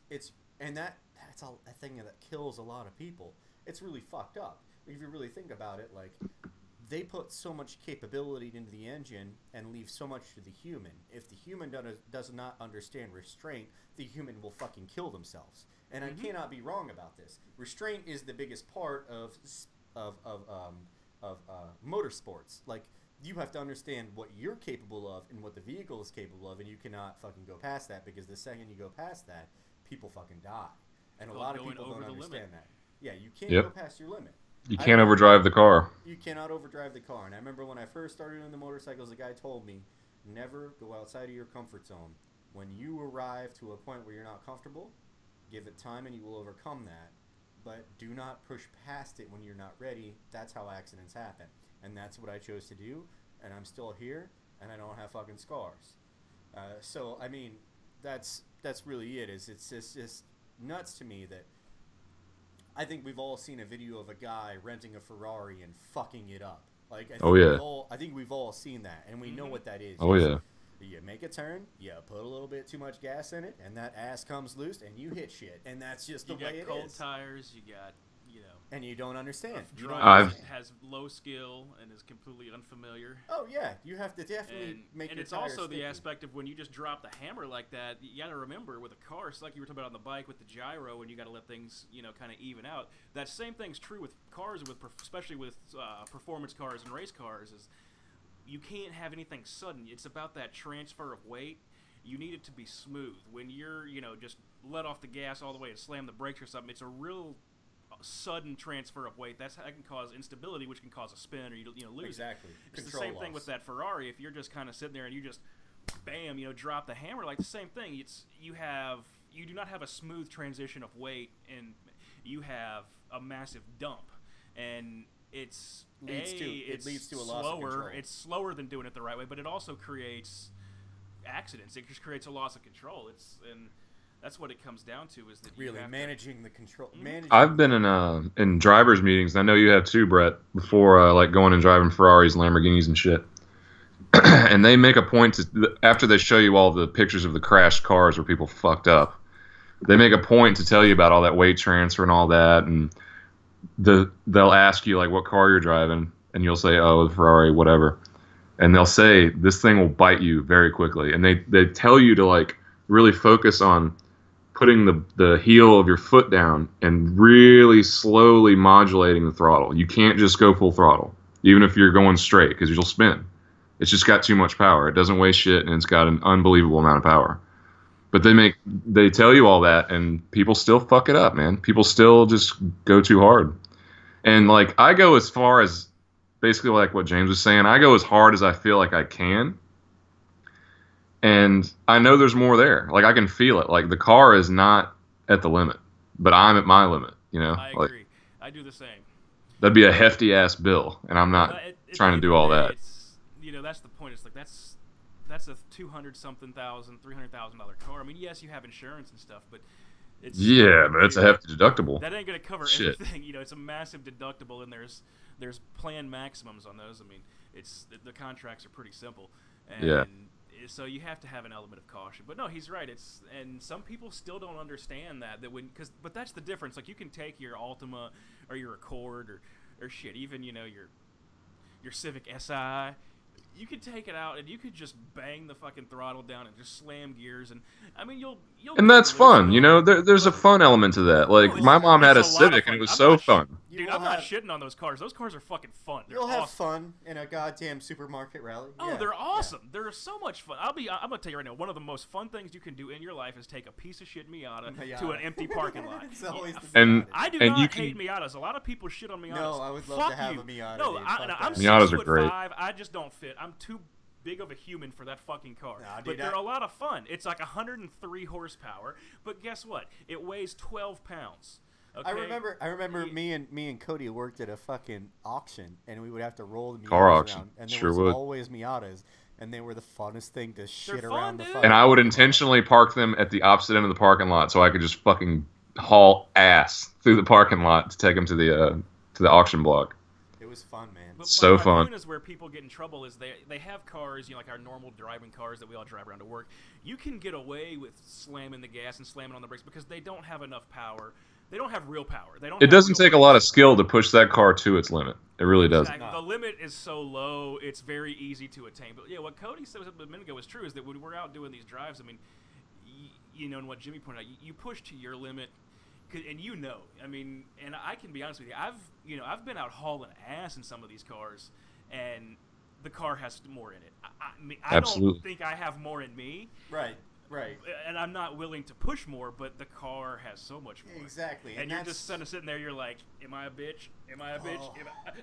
and that's a thing that kills a lot of people. It's really fucked up. If you really think about it, like, they put so much capability into the engine and leave so much to the human. If the human does not understand restraint, the human will fucking kill themselves. And I cannot be wrong about this. Restraint is the biggest part of motorsports. Like, you have to understand what you're capable of and what the vehicle is capable of, and you cannot fucking go past that, because the second you go past that, people fucking die. And a lot of people don't understand that. Yeah, you can't go past your limit. You can't overdrive the car. You cannot overdrive the car. And I remember when I first started doing the motorcycles, a guy told me, never go outside of your comfort zone. When you arrive to a point where you're not comfortable, give it time and you will overcome that. But do not push past it when you're not ready. That's how accidents happen. And that's what I chose to do. And I'm still here, and I don't have fucking scars. So, I mean, that's really it. It's just nuts to me that I think we've all seen a video of a guy renting a Ferrari and fucking it up. Like, I think we've all seen that, and we know what that is. Oh, yeah. You make a turn, you put a little bit too much gas in it, and that ass comes loose, and you hit shit. And that's just the way it is. You got cold tires, you got, and you don't understand. Has low skill and is completely unfamiliar. Oh, yeah. You have to definitely make your tires it's also sticky. the aspect of when you just drop the hammer like that, you got to remember with a car, it's like you were talking about on the bike with the gyro, and you got to let things, kind of even out. That same thing's true with cars, especially with performance cars and race cars, is you can't have anything sudden. It's about that transfer of weight. You need it to be smooth. When you're, just let off the gas all the way and slam the brakes or something, it's a real sudden transfer of weight. That can cause instability, which can cause a spin or you lose. Exactly. It's the same thing with that Ferrari. If you're just kind of sitting there and you just bam, drop the hammer, like the same thing. You do not have a smooth transition of weight, and you have a massive dump, and it leads to a loss of control. It's slower than doing it the right way, but it also creates accidents. It just creates a loss of control. That's what it comes down to, is that you Really have managing the control. Managing I've been in drivers meetings, and I know you have too, Brett, before like going and driving Ferraris and Lamborghinis and shit. And they make a point to, after they show you all the pictures of the crashed cars where people fucked up, they make a point to tell you about all that weight transfer and all that, and they'll ask you like what car you're driving, and you'll say, oh, the Ferrari, whatever, and they'll say this thing will bite you very quickly, and they tell you to like really focus on putting the heel of your foot down and really slowly modulating the throttle. You can't just go full throttle, even if you're going straight, because you'll spin. It's just got too much power. It doesn't weigh shit, and it's got an unbelievable amount of power. But they tell you all that, and people still fuck it up, man. People still just go too hard. And like I go as far as basically like what James was saying. I go as hard as I feel like I can. And I know there's more there. Like I can feel it. Like the car is not at the limit, but I'm at my limit. You know. I agree. Like, I do the same. that'd be a hefty ass bill, and I'm not trying to do all that. You know, that's the point. It's like that's a $200,000, $300,000 car. I mean, yes, you have insurance and stuff, but it's but it's a hefty deductible. That ain't gonna cover everything. You know, it's a massive deductible, and there's plan maximums on those. I mean, the contracts are pretty simple. And so you have to have an element of caution. But no, he's right. And some people still don't understand but that's the difference. Like you can take your Altima or your Accord or shit, even your Civic Si. You could take it out and you could just bang the fucking throttle down and just slam gears, and I mean you'll and that's fun, there's a fun element to that. Like my mom had a Civic and it was so fun. Dude, I'm not shitting on those cars. Those cars are fucking fun. You'll have fun in a goddamn supermarket rally. Oh, they're awesome. Yeah. They're so much fun. I'm gonna tell you right now, one of the most fun things you can do in your life is take a piece of shit Miata to an empty parking lot. And I do not hate Miatas. A lot of people shit on Miatas. No, I would love to have a Miata. No, I'm Miatas are great. 6'5". I just don't fit. I'm too big of a human for that fucking car. Nah, but they're a lot of fun. It's like 103 horsepower, but guess what? It weighs 12 pounds. Okay? I remember me and Cody worked at a fucking auction, and we would have to roll the Miatas car auction. around, and there was would. Always Miatas, and they were the funnest thing to shit fun, around the dude. fucking. And I would intentionally park them at the opposite end of the parking lot so I could just fucking haul ass through the parking lot to take them to the auction block. It was fun, man. But so my fun. point is where people get in trouble is they have cars, like our normal driving cars that we all drive around to work. You can get away with slamming the gas and slamming on the brakes because they don't have enough power. They don't have real power. It doesn't take a lot of skill to push that car to its limit. It really doesn't. Exactly. The limit is so low, it's very easy to attain. But yeah, what Cody said a minute ago was true, is that when we're out doing these drives, I mean, and what Jimmy pointed out, you push to your limit, and I mean, and I can be honest with you, I've been out hauling ass in some of these cars, and the car has more in it. I Absolutely. don't think I have more in me. Right. And I'm not willing to push more, but the car has so much more. Exactly. And you're just kind of sitting there, you're like, am I a bitch? Am I a bitch? Oh.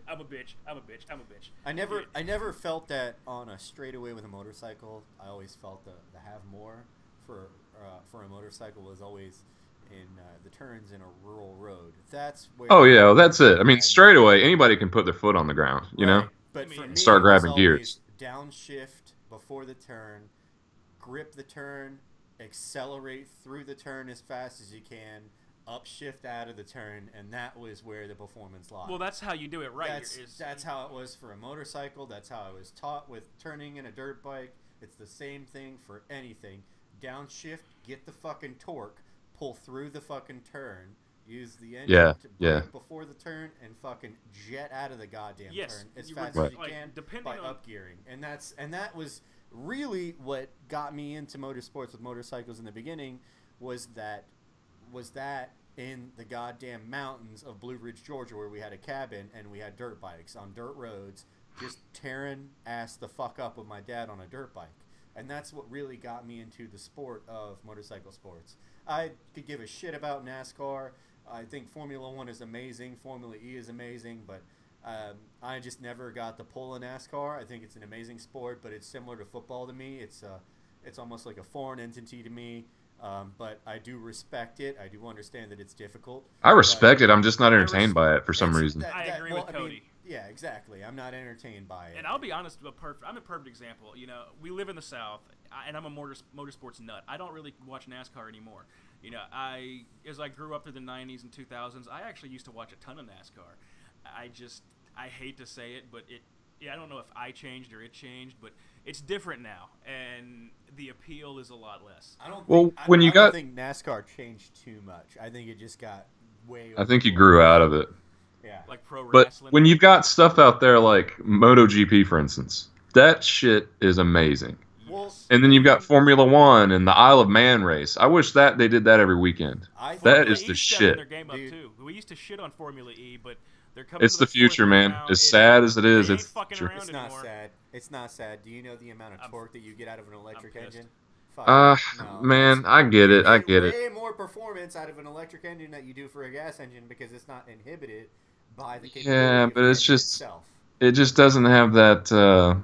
I'm a bitch. I'm a bitch. I'm a bitch. I never felt that on a straightaway with a motorcycle. I always felt the have more for a motorcycle was always in the turns in a rural road. That's where. Oh yeah, well, that's it. I mean, straightaway, anybody can put their foot on the ground, you know. But for me, start grabbing gears. Downshift before the turn, grip the turn, accelerate through the turn as fast as you can, upshift out of the turn, and that was where the performance lies. Well, that's how you do it right. That's how it was for a motorcycle. That's how I was taught with turning in a dirt bike. It's the same thing for anything. Downshift, get the fucking torque, pull through the fucking turn, use the engine to brake before the turn, and fucking jet out of the goddamn turn as fast as you can by upgearing. And that was really what got me into motorsports with motorcycles in the beginning was that in the goddamn mountains of Blue Ridge, Georgia, where we had a cabin and we had dirt bikes on dirt roads, just tearing ass the fuck up with my dad on a dirt bike. And that's what really got me into the sport of motorcycle sports. I could give a shit about NASCAR. I think Formula 1 is amazing. Formula E is amazing, but I just never got the pull in NASCAR. I think it's an amazing sport, but it's similar to football to me. It's almost like a foreign entity to me. But I do respect it. I do understand that it's difficult. I respect it. I'm just not entertained by it for some reason. I agree with Cody. I mean, yeah, exactly. I'm not entertained by it. And I'll be honest, I'm a perfect example. We live in the South, and I'm a motorsports nut. I don't really watch NASCAR anymore. You know, as I grew up through the 90s and 2000s, I actually used to watch a ton of NASCAR. I hate to say it, but I don't know if I changed or it changed, but it's different now, and the appeal is a lot less. I don't think NASCAR changed too much. I think it just got way. I think you grew out of it. Yeah, like pro But wrestling. when you've got stuff out there like MotoGP, for instance, that shit is amazing. Yes. And then you've got Formula One and the Isle of Man race. I wish that they did that every weekend. That is the shit. Their game up too. We used to shit on Formula E, but they're coming. It's the future, man. As sad as it is, it's the future. It's not sad. It's not sad. Do you know the amount of torque that you get out of an electric engine? Man, I get it. I get it. Way more performance out of an electric engine that you do for a gas engine because it's not inhibited by the capability of the engine itself. It just doesn't have that.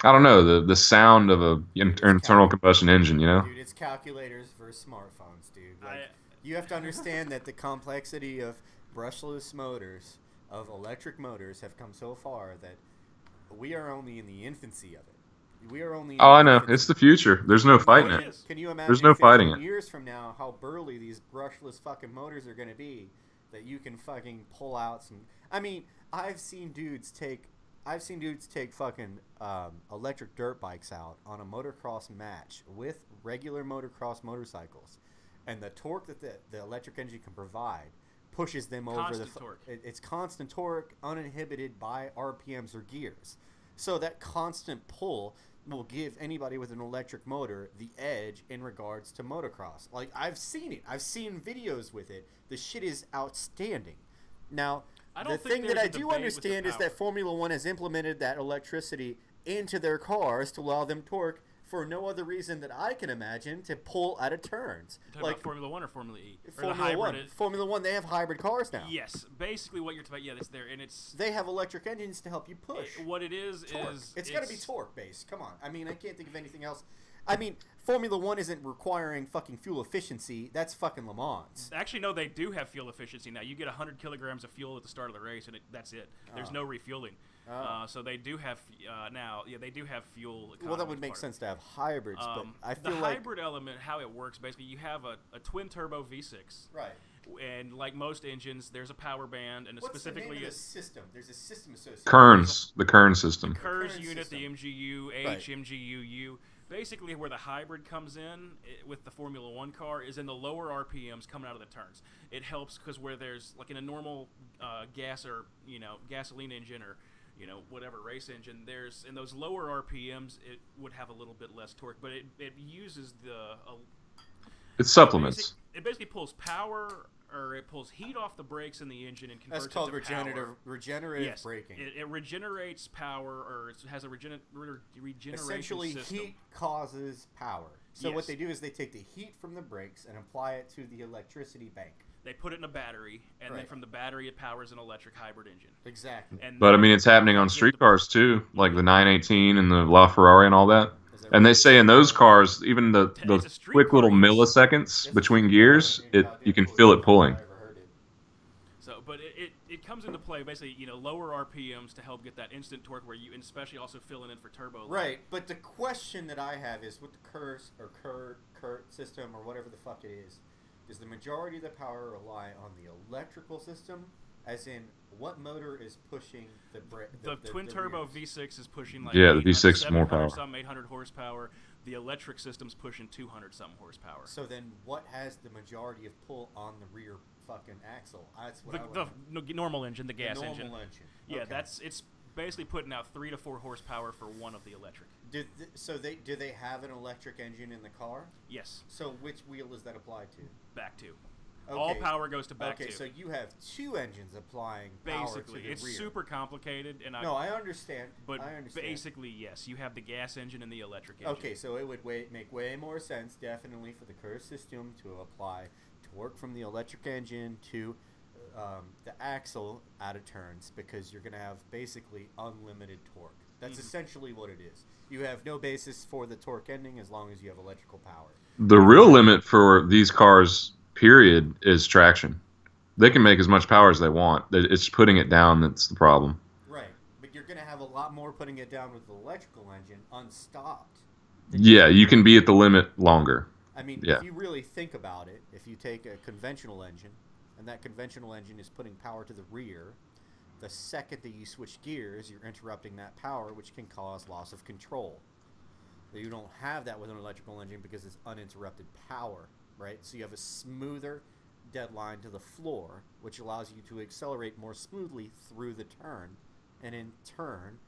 I don't know, the sound of a internal combustion engine, you know? Dude, it's calculators versus smartphones, dude. Like, you have to understand that the complexity of brushless motors, of electric motors, have come so far that we are only in the infancy of it. We are only. I know. It's the future. There's no fighting it. Can you imagine? There's no fighting it. Years from now, how burly these brushless fucking motors are going to be, that you can fucking pull out some. I mean, I've seen dudes take fucking electric dirt bikes out on a motocross match with regular motocross motorcycles, and the torque that the electric engine can provide pushes them over the torque. It's constant torque, uninhibited by RPMs or gears. So that constant pull will give anybody with an electric motor the edge in regards to motocross. Like, I've seen it. I've seen videos with it. The shit is outstanding. Now, the thing that I do understand is that Formula One has implemented that electricity into their cars to allow them torque for no other reason that I can imagine to pull out of turns. Like about Formula One or Formula E? Formula One, they have hybrid cars now. Yes, basically what you're talking about. Yeah, it's there, and it's they have electric engines to help you push. What it is torque. It's got to be torque based. Come on, I mean, I can't think of anything else. I mean, Formula One isn't requiring fucking fuel efficiency. That's fucking Le Mans. Actually, no, they do have fuel efficiency now. You get 100 kilograms of fuel at the start of the race, and that's it. There's no refueling. So they do have now. Yeah, they do have fuel. Well, that would make sense to have hybrids, but I feel the like hybrid element, how it works, basically, you have a twin turbo V6. Right. And like most engines, there's a power band, and specifically the name of the system. There's a system associated. Kearns, the Kearns system. The Kearns unit, the MGU H, MGU-U. Basically, where the hybrid comes in with the Formula One car is in the lower RPMs coming out of the turns. It helps because where there's like in a normal gas or gasoline engine or whatever race engine, there's in those lower RPMs it would have a little bit less torque, but it uses it supplements. It basically pulls power. Or it pulls heat off the brakes in the engine and converts it to power. Regenerative yes, braking. It regenerates power, or it has a regeneration Essentially, system. Heat causes power. So yes. What they do is they take the heat from the brakes and apply it to the electricity bank. They put it in a battery, and then from the battery it powers an electric hybrid engine. Exactly. But I mean, it's happening on street cars too, like the 918 and the LaFerrari and all that. And they say in those cars, even the quick little milliseconds between gears, you can feel it pulling. So, but it comes into play basically, lower RPMs to help get that instant torque, where you, and especially also filling in for turbo. Right, but the question that I have is with the Kurt system or whatever the fuck it is, does the majority of the power rely on the electrical system? As in, what motor is pushing the twin turbo V6 is pushing like the V6 is more power. 800 horsepower. The electric system's pushing 200 something horsepower. So then, what has the majority of pull on the rear fucking axle? That's what the normal engine, the gas engine. Normal engine. Yeah, okay. it's basically putting out 3 to 4 horsepower for one of the electric. Do they have an electric engine in the car? Yes. So which wheel does that apply to? Back to. Okay. All power goes to back to. Okay, so you have two engines applying power to the rear. It's super complicated, and I understand. But I understand. Basically, yes, you have the gas engine and the electric engine. Okay, so it would make way more sense, definitely, for the Curve system to apply torque from the electric engine to the axle out of turns, because you're going to have basically unlimited torque. That's essentially what it is. You have no basis for the torque ending as long as you have electrical power. The real limit for these cars, period, is traction. They can make as much power as they want. It's putting it down that's the problem. Right, but you're going to have a lot more putting it down with the electrical engine unstopped. Yeah, you can be at the limit longer. I mean, Yeah. if you really think about it, if you take a conventional engine, and that conventional engine is putting power to the rear, the second that you switch gears, you're interrupting that power, which can cause loss of control. You don't have that with an electrical engine because it's uninterrupted power, right? So you have a smoother deadline to the floor, which allows you to accelerate more smoothly through the turn, and in turn,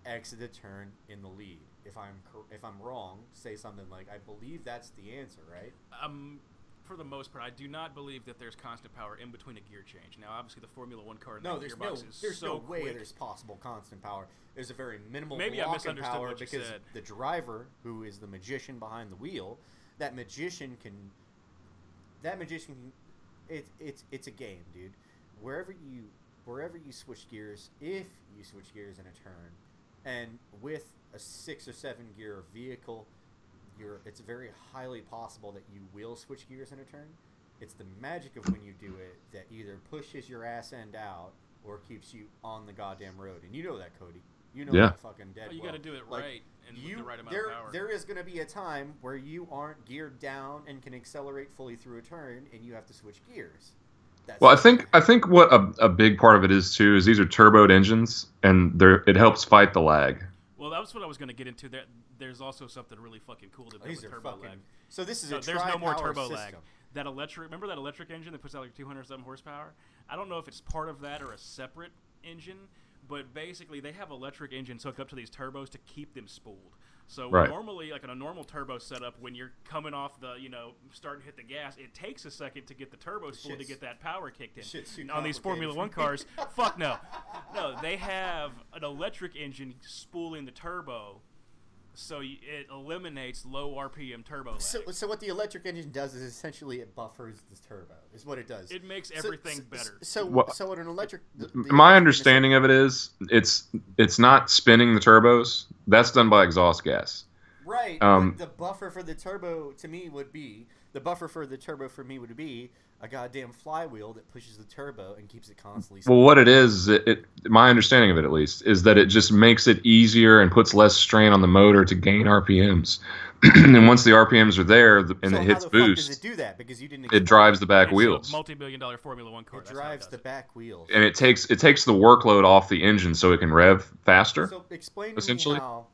exit the turn in the lead. If I'm wrong, say something like, I believe that's the answer, right? For the most part, I do not believe that there's constant power in between a gear change. Now, obviously, the Formula One car in that gearbox is there's so no way quick. there's possible constant power. There's a very minimal Maybe I block in misunderstood power what you because said. the driver, who is the magician behind the wheel, that magician can. It's a game, dude. Wherever you switch gears, if you switch gears in a turn, and with a 6 or 7 gear vehicle, it's very highly possible that you will switch gears in a turn. It's the magic of when you do it that either pushes your ass end out or keeps you on the goddamn road. And you know that, Cody. You know that fucking dead well. You got to do it right and with the right amount of power. There is going to be a time where you aren't geared down and can accelerate fully through a turn, and you have to switch gears. I think what a big part of it is too is these are turboed engines, and it helps fight the lag. Well, that was what I was going to get into. There's also something really fucking cool to do with turbo lag. So this is there's no more turbo system. lag. Remember that electric engine that puts out like 200-something horsepower? I don't know if it's part of that or a separate engine, but basically they have electric engines hooked up to these turbos to keep them spooled. So normally, like on a normal turbo setup, when you're coming off the, starting to hit the gas, it takes a second to get the turbo spooled to get that power kicked in. On these Formula One cars, fuck no. No, they have an electric engine spooling the turbo, so it eliminates low RPM turbo lag. So what the electric engine does is essentially it buffers the turbo, is what it does. It makes everything better. So what an electric... My understanding of it is it's not spinning the turbos. That's done by exhaust gas. Right. But the buffer for the turbo for me would be a goddamn flywheel that pushes the turbo and keeps it constantly spinning. Well, what it is, my understanding of it at least, is that it just makes it easier and puts less strain on the motor to gain RPMs. And once the RPMs are there and it hits boost, does it do that? Because you didn't. It drives the back wheels. It's a multi-billion-dollar Formula One car. It drives the back wheels. And it takes the workload off the engine so it can rev faster. So explain to me how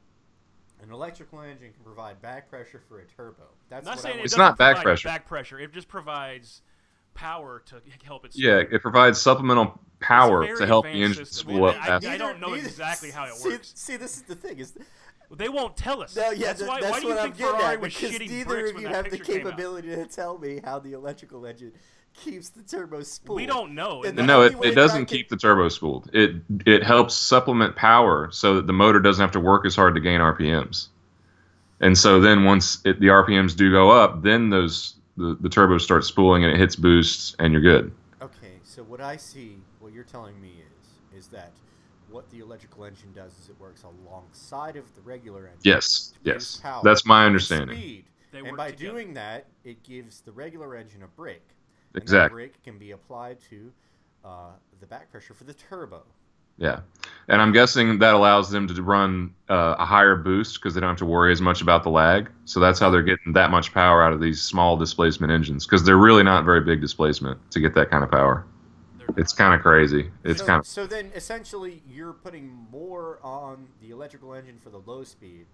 an electrical engine can provide back pressure for a turbo. It's not back pressure. Back pressure. It just provides power to help it spool. Yeah, it provides supplemental power to help the engine spool up faster. I don't know exactly how it works. See, this is the thing. They won't tell us. No, yeah, that's why do you what think I'm getting Ferrari at, was because shitting neither bricks of when you that have the picture came out? capability to tell me how the electrical engine keeps the turbo spooled. We don't know. No, it doesn't keep the turbo spooled. It helps supplement power so that the motor doesn't have to work as hard to gain RPMs. And so then once the RPMs do go up, then the turbo starts spooling and it hits boosts and you're good. Okay, so what you're telling me is that what the electrical engine does is it works alongside of the regular engine. Yes. That's my understanding. Speed. And by doing that, it gives the regular engine a brake. Exactly. And that brake can be applied to the back pressure for the turbo. Yeah. And I'm guessing that allows them to run a higher boost because they don't have to worry as much about the lag. So that's how they're getting that much power out of these small displacement engines, because they're really not very big displacement to get that kind of power. It's kind of crazy. So then essentially you're putting more on the electrical engine for the low speed.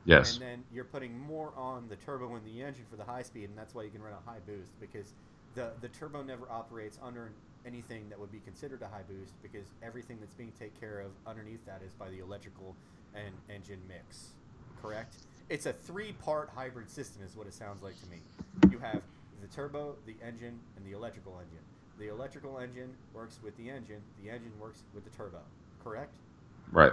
Yes. And then you're putting more on the turbo and the engine for the high speed, and that's why you can run a high boost, because the turbo never operates under anything that would be considered a high boost, because everything that's being taken care of underneath that is by the electrical and engine mix. Correct? It's a 3-part hybrid system is what it sounds like to me. You have the turbo, the engine, and the electrical engine. The electrical engine works with the engine works with the turbo. Correct? Right.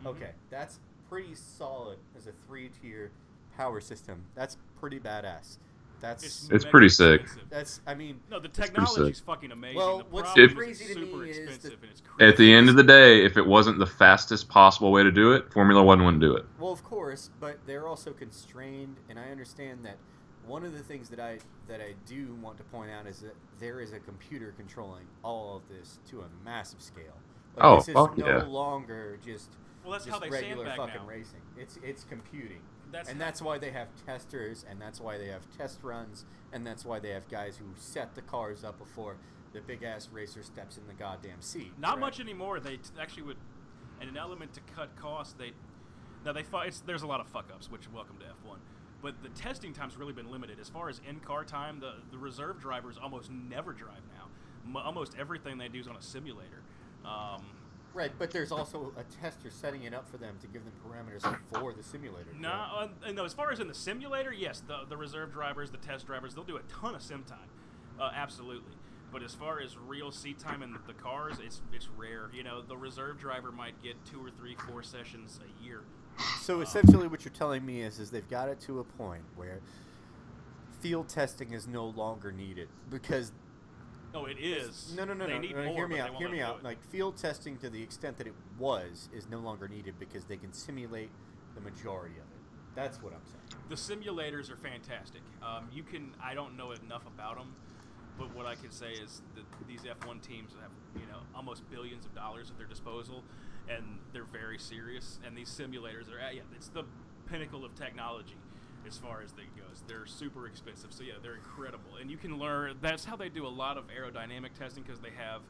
Okay, that's pretty solid as a 3-tier power system. That's pretty badass. It's pretty sick. The technology's fucking amazing. Well, the what's crazy to me is expensive that and it's crazy. At the end of the day, if it wasn't the fastest possible way to do it, Formula One wouldn't do it. Well, of course, but they're also constrained, and I understand that one of the things that I do want to point out is that there is a computer controlling all of this to a massive scale. This is no longer just Well, that's just how they regular sandbag fucking now. racing. It's computing. That's That's why they have testers, and that's why they have test runs, and that's why they have guys who set the cars up before the big ass racer steps in the goddamn seat. Not right? much anymore. They actually would, and an element to cut costs. There's a lot of fuck ups, which welcome to F1. But the testing time's really been limited. As far as in-car time, the reserve drivers almost never drive now. Almost everything they do is on a simulator. Right, but there's also a tester setting it up for them to give them parameters for the simulator. No, as far as in the simulator, yes, the reserve drivers, the test drivers, they'll do a ton of sim time. Absolutely. But as far as real seat time in the cars, it's rare. You know, the reserve driver might get 2 or 3, 4 sessions a year. So essentially what you're telling me is they've got it to a point where field testing is no longer needed because... No, it is. No. They need more, Hear me but out. they won't Like, field testing to the extent that it was is no longer needed because they can simulate the majority of it. That's what I'm saying. The simulators are fantastic. I don't know enough about them, but what I can say is that these F1 teams have, almost billions of dollars at their disposal, and they're very serious. And these simulators are, it's the pinnacle of technology as far as that goes. They're super expensive, so yeah, they're incredible. And you can learn, that's how they do a lot of aerodynamic testing, because they have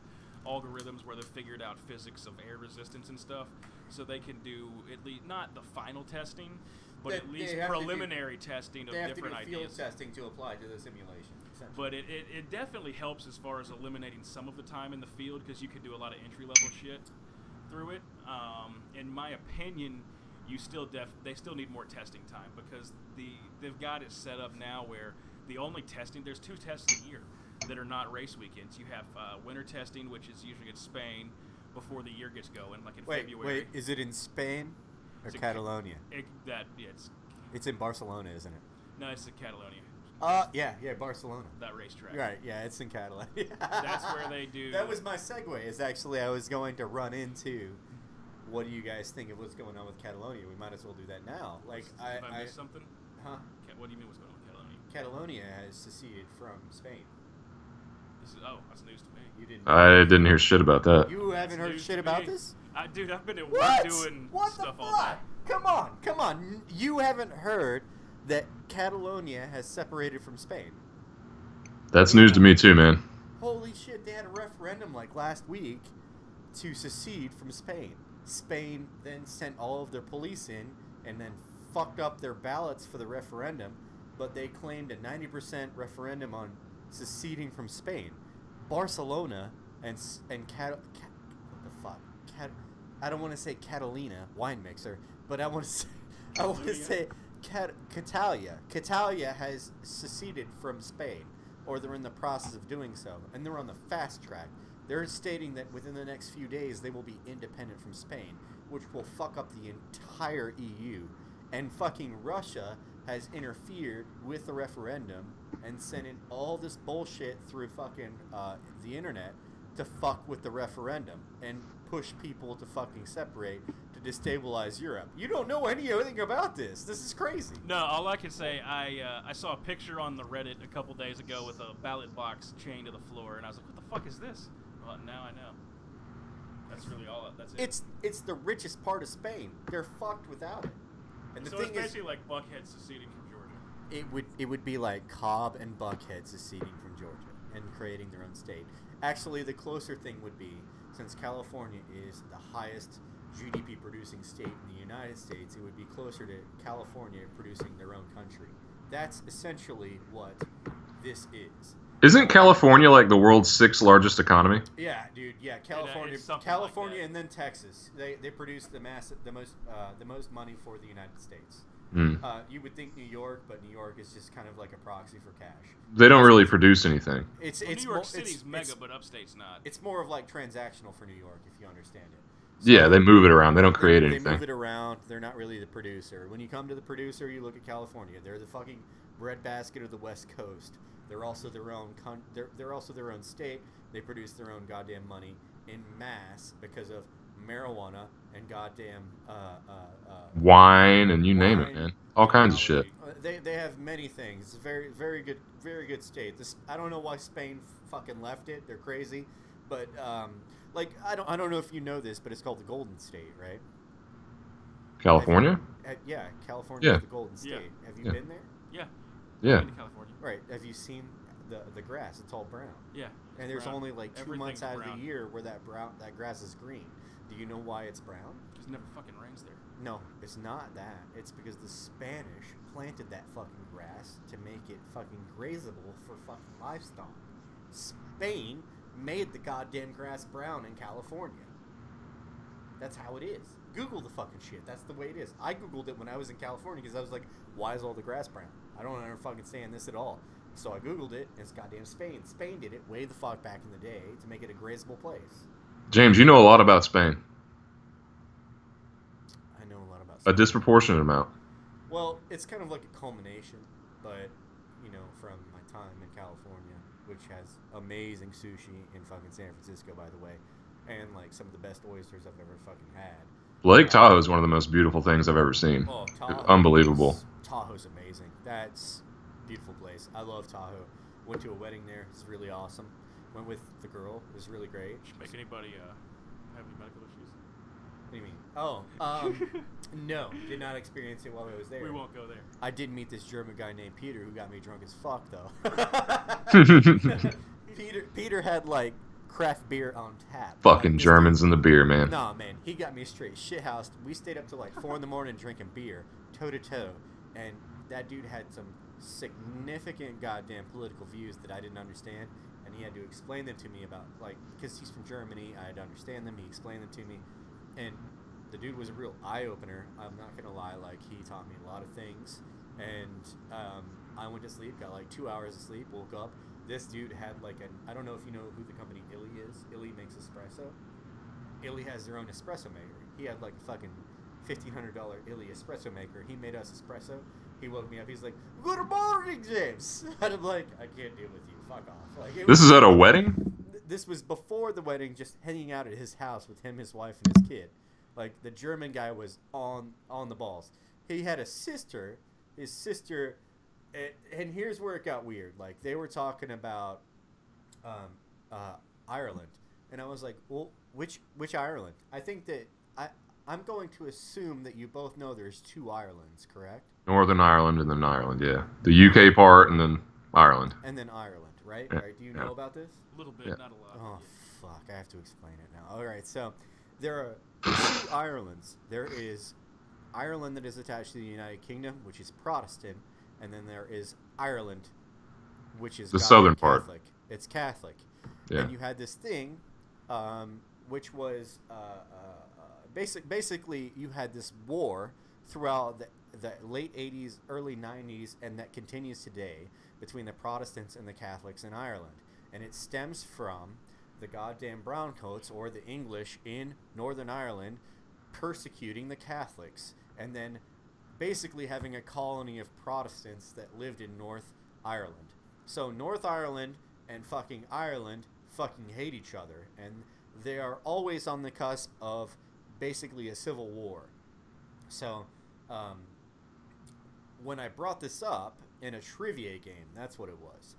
algorithms where they've figured out physics of air resistance and stuff, so they can do at least, not the final testing, but at least preliminary testing of different ideas. They have to do field testing to apply to the simulation. But it definitely helps as far as eliminating some of the time in the field, because you can do a lot of entry-level shit through it. In my opinion, they still need more testing time, because they've got it set up now where the only testing, there's 2 tests a year that are not race weekends. You have winter testing, which is usually in Spain before the year gets going, like in February. Wait, is it in Spain or Catalonia? It's in Barcelona, isn't it? No, it's in Catalonia. Yeah, Barcelona. That racetrack. Right, yeah, it's in Catalonia. That's where they do... That was my segue, is actually I was going to run into... What do you guys think of what's going on with Catalonia? We might as well do that now. Like, I missed something? Huh? What do you mean what's going on with Catalonia? Catalonia has seceded from Spain. That's news to me. You didn't. I didn't hear shit about that. You haven't heard shit about this? Dude, I've been at work doing stuff all day. Come on. You haven't heard that Catalonia has separated from Spain? That's news to me too, man. Holy shit! They had a referendum like last week to secede from Spain. Spain then sent all of their police in and then fucked up their ballots for the referendum, but they claimed a 90% referendum on seceding from Spain. Barcelona and what the fuck? I don't want to say Catalina wine mixer, but I want to say Catalia. Catalia has seceded from Spain, or they're in the process of doing so, and they're on the fast track. They're stating that within the next few days they will be independent from Spain, which will fuck up the entire EU. And fucking Russia has interfered with the referendum and sent in all this bullshit through fucking the internet to fuck with the referendum and push people to fucking separate to destabilize Europe. You don't know anything about this. This is crazy. No, all I can say, I saw a picture on the Reddit a couple days ago with a ballot box chained to the floor, and I was like, what the fuck is this? Well, now I know. That's really all. That's it. It's the richest part of Spain. They're fucked without it. And the so thing it's basically like Buckhead seceding from Georgia. It would be like Cobb and Buckhead seceding from Georgia and creating their own state. Actually, the closer thing would be, since California is the highest GDP producing state in the United States, it would be closer to California producing their own country. That's essentially what this is. Isn't California like the world's 6th largest economy? Yeah, dude. Yeah, California, like and then Texas. They produce the most money for the United States. Mm. You would think New York, but New York is just kind of like a proxy for cash. They don't really produce anything. New York City's mega, but upstate's not. It's more of like transactional for New York, if you understand it. So yeah, they move it around. They don't create anything. They move it around. They're not really the producer. When you come to the producer, you look at California. They're the fucking breadbasket of the West Coast. They're also their own. They're also their own state. They produce their own goddamn money in mass because of marijuana and goddamn wine and you name it, man. All kinds of shit. They have many things. It's a very good state. I don't know why Spain fucking left it. They're crazy, but like I don't know if you know this, but it's called the Golden State, right? California? Yeah, California Yeah. is the Golden State. Yeah. Have you Yeah. been there? Yeah. Yeah. In California. Right. Have you seen the grass? It's all brown. Yeah. And there's brown. only like 2 months Everything's out of brown. the year where that grass is green. Do you know why it's brown? Because it never fucking rains there. No, it's not that. It's because the Spanish planted that fucking grass to make it fucking grazable for fucking livestock. Spain made the goddamn grass brown in California. That's how it is. Google the fucking shit. That's the way it is. I Googled it when I was in California because I was like, why is all the grass brown? I don't understand this at all. So I Googled it, and it's goddamn Spain. Spain did it way the fuck back in the day to make it a grazable place. James, you know a lot about Spain. I know a lot about A Spain. disproportionate amount. Well, it's kind of like a culmination, but, you know, from my time in California, which has amazing sushi in fucking San Francisco, by the way, and, like, some of the best oysters I've ever fucking had. Lake Tahoe is one of the most beautiful things I've ever seen. Oh, It's Tahoe. unbelievable. Tahoe's amazing. That's a beautiful place. I love Tahoe. Went to a wedding there. It's really awesome. Went with the girl. It was really great. Should make anybody have any medical issues? What do you mean? Oh, no. Did not experience it while I was there. We won't go there. I did meet this German guy named Peter who got me drunk as fuck, though. Peter had, like, craft beer on tap. Fucking Like, Germans and the beer, man. Nah, man. He got me straight shithoused. We stayed up till, like, 4 in the morning drinking beer, toe-to-toe. And that dude had some significant goddamn political views that I didn't understand. And he had to explain them to me about, like, because he's from Germany, I had to understand them. He explained them to me. And the dude was a real eye-opener. I'm not going to lie. Like, he taught me a lot of things. And I went to sleep, got, like, 2 hours of sleep, woke up. This dude had, like, I don't know if you know who the company Illy is. Illy makes espresso. Illy has their own espresso maker. He had, like, a fucking $1,500 Illy espresso maker. He made us espresso. He woke me up. He's like, "Good morning, James." And I'm like, I can't deal with you. Fuck off. Like, This is at a wedding? This was before the wedding, just hanging out at his house with him, his wife, and his kid. Like, the German guy was on the balls. He had a sister. His sister, and here's where it got weird. Like, they were talking about Ireland, and I was like, well, which Ireland? I think that I'm going to assume that you both know there's 2 Irelands, correct? Northern Ireland and then Ireland, yeah. The UK part and then Ireland. And then Ireland, right? Yeah. Right? Do you know about this? A little bit, Yeah. not a lot. Oh, fuck. I have to explain it now. All right, so there are 2 Irelands. There is Ireland that is attached to the United Kingdom, which is Protestant, and then there is Ireland, which is The goddamn southern part. Catholic. It's Catholic. Yeah. And you had this thing, which was basically you had this war throughout the late 80s, early 90s, and that continues today between the Protestants and the Catholics in Ireland. And it stems from the goddamn browncoats, or the English in Northern Ireland, persecuting the Catholics, and then basically having a colony of Protestants that lived in North Ireland. So North Ireland and fucking Ireland fucking hate each other, and they are always on the cusp of basically a civil war. So when I brought this up in a trivia game, that's what it was.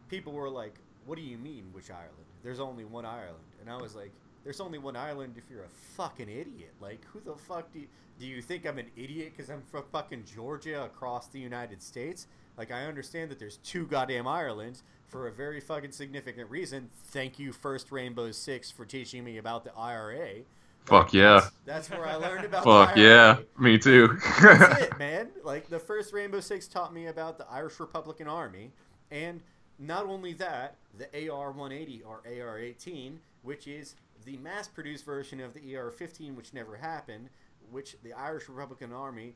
People were like, "What do you mean, which Ireland? There's only one Ireland." And I was like, "There's only one Ireland if you're a fucking idiot. Like, who the fuck do you think I'm an idiot because I'm from fucking Georgia across the United States? Like, I understand that there's 2 goddamn Irelands for a very fucking significant reason. Thank you, First Rainbow Six, for teaching me about the IRA. Fuck yeah. That's where I learned about Fuck the yeah. IRA. Me too. That's it, man. Like, the first Rainbow Six taught me about the Irish Republican Army, and not only that, the AR-180 or AR-18, which is the mass-produced version of the AR-15, which never happened, which the Irish Republican Army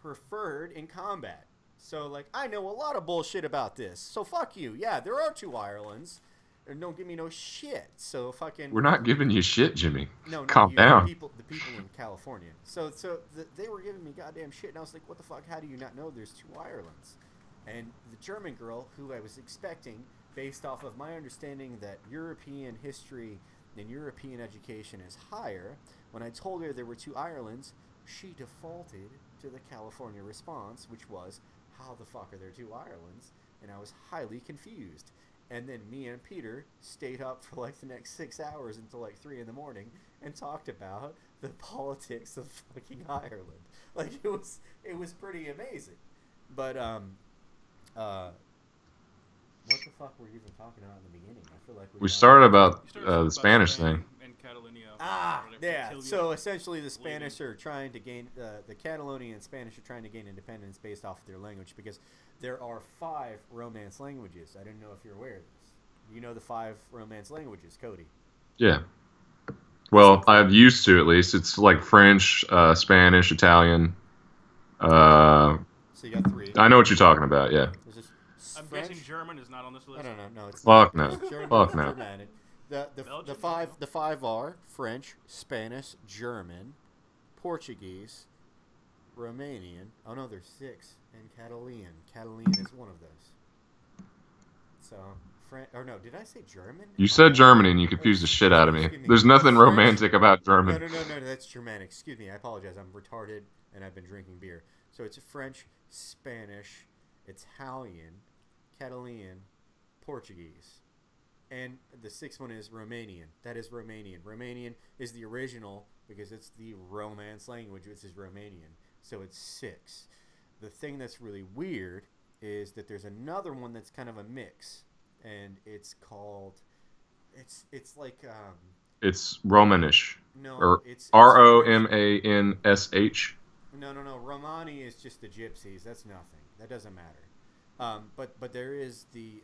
preferred in combat. So, like, I know a lot of bullshit about this. So fuck you. Yeah, there are 2 Irelands. And don't give me no shit. So fucking. We're not giving you shit, Jimmy. No, Calm you, down. The people in California. So they were giving me goddamn shit, and I was like, what the fuck? How do you not know there's 2 Irelands? And the German girl, who I was expecting, based off of my understanding that European history and European education is higher, when I told her there were 2 Irelands, she defaulted to the California response, which was, how the fuck are there 2 Irelands? And I was highly confused. And then me and Peter stayed up for like the next 6 hours until like 3 in the morning and talked about the politics of fucking Ireland. Like it was pretty amazing. But what the fuck were you even talking about in the beginning? I feel like we started about the Spanish Spain thing. and Catalonia. Yeah. So essentially, the Spanish are trying to gain the Catalonian Spanish are trying to gain independence based off of their language because there are 5 Romance languages. I didn't know if you're aware of this. You know the 5 Romance languages, Cody? Yeah. Well, I've used to at least. It's like French, Spanish, Italian. So you got 3. I know what you're talking about. Yeah. I'm guessing German is not on this list. No, it's Fuck not. no. German, Fuck no. Germanic. The five are French, Spanish, German, Portuguese, Romanian. Oh no, there's 6, and Catalan. Catalan is one of those. So did I say German? You said Germany and you confused the shit out of me. There's nothing romantic about German. No, that's Germanic. Excuse me, I apologize. I'm retarded and I've been drinking beer. So it's French, Spanish, Italian, Catalan, Portuguese. And the 6th one is Romanian. That is Romanian. Romanian is the original because it's the Romance language, which is Romanian. So it's 6. The thing that's really weird is that there's another one that's kind of a mix, and it's called. It's like. It's Romanish. No, or it's Romansh. No. Romani is just the gypsies. That's nothing. That doesn't matter. But there is the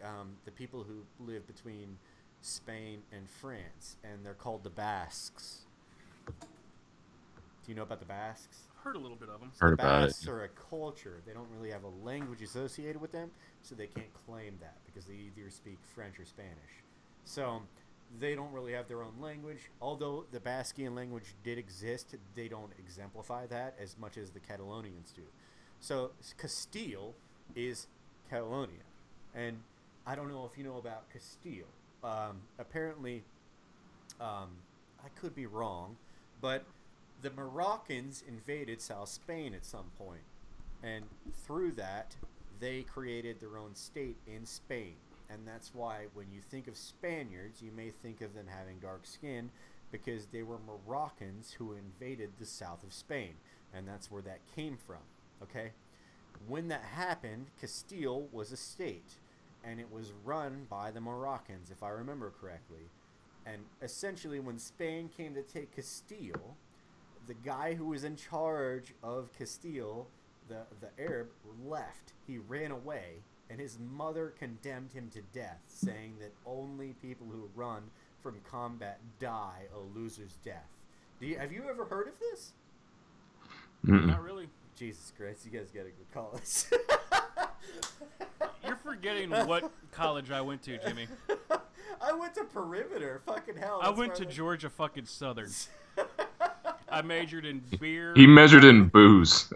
people who live between Spain and France, and they're called the Basques. Do you know about the Basques? I've heard a little bit of them. Heard about it. The Basques are a culture. They don't really have a language associated with them, so they can't claim that because they either speak French or Spanish. So they don't really have their own language. Although the Basquian language did exist, they don't exemplify that as much as the Catalonians do. So Castile is Catalonia, and I don't know if you know about Castile. Apparently, I could be wrong, but the Moroccans invaded South Spain at some point, and through that, they created their own state in Spain. And that's why when you think of Spaniards, you may think of them having dark skin because they were Moroccans who invaded the south of Spain, and that's where that came from, okay? When that happened, Castile was a state, and it was run by the Moroccans, if I remember correctly. And essentially, when Spain came to take Castile, the guy who was in charge of Castile, the Arab, left. He ran away, and his mother condemned him to death, saying that only people who run from combat die a loser's death. Have you ever heard of this? Not really. Jesus Christ, you guys gotta go to college. You're forgetting what college I went to, Jimmy. I went to Perimeter. Fucking hell. I went to Georgia fucking Southern. I majored in beer. He measured in booze.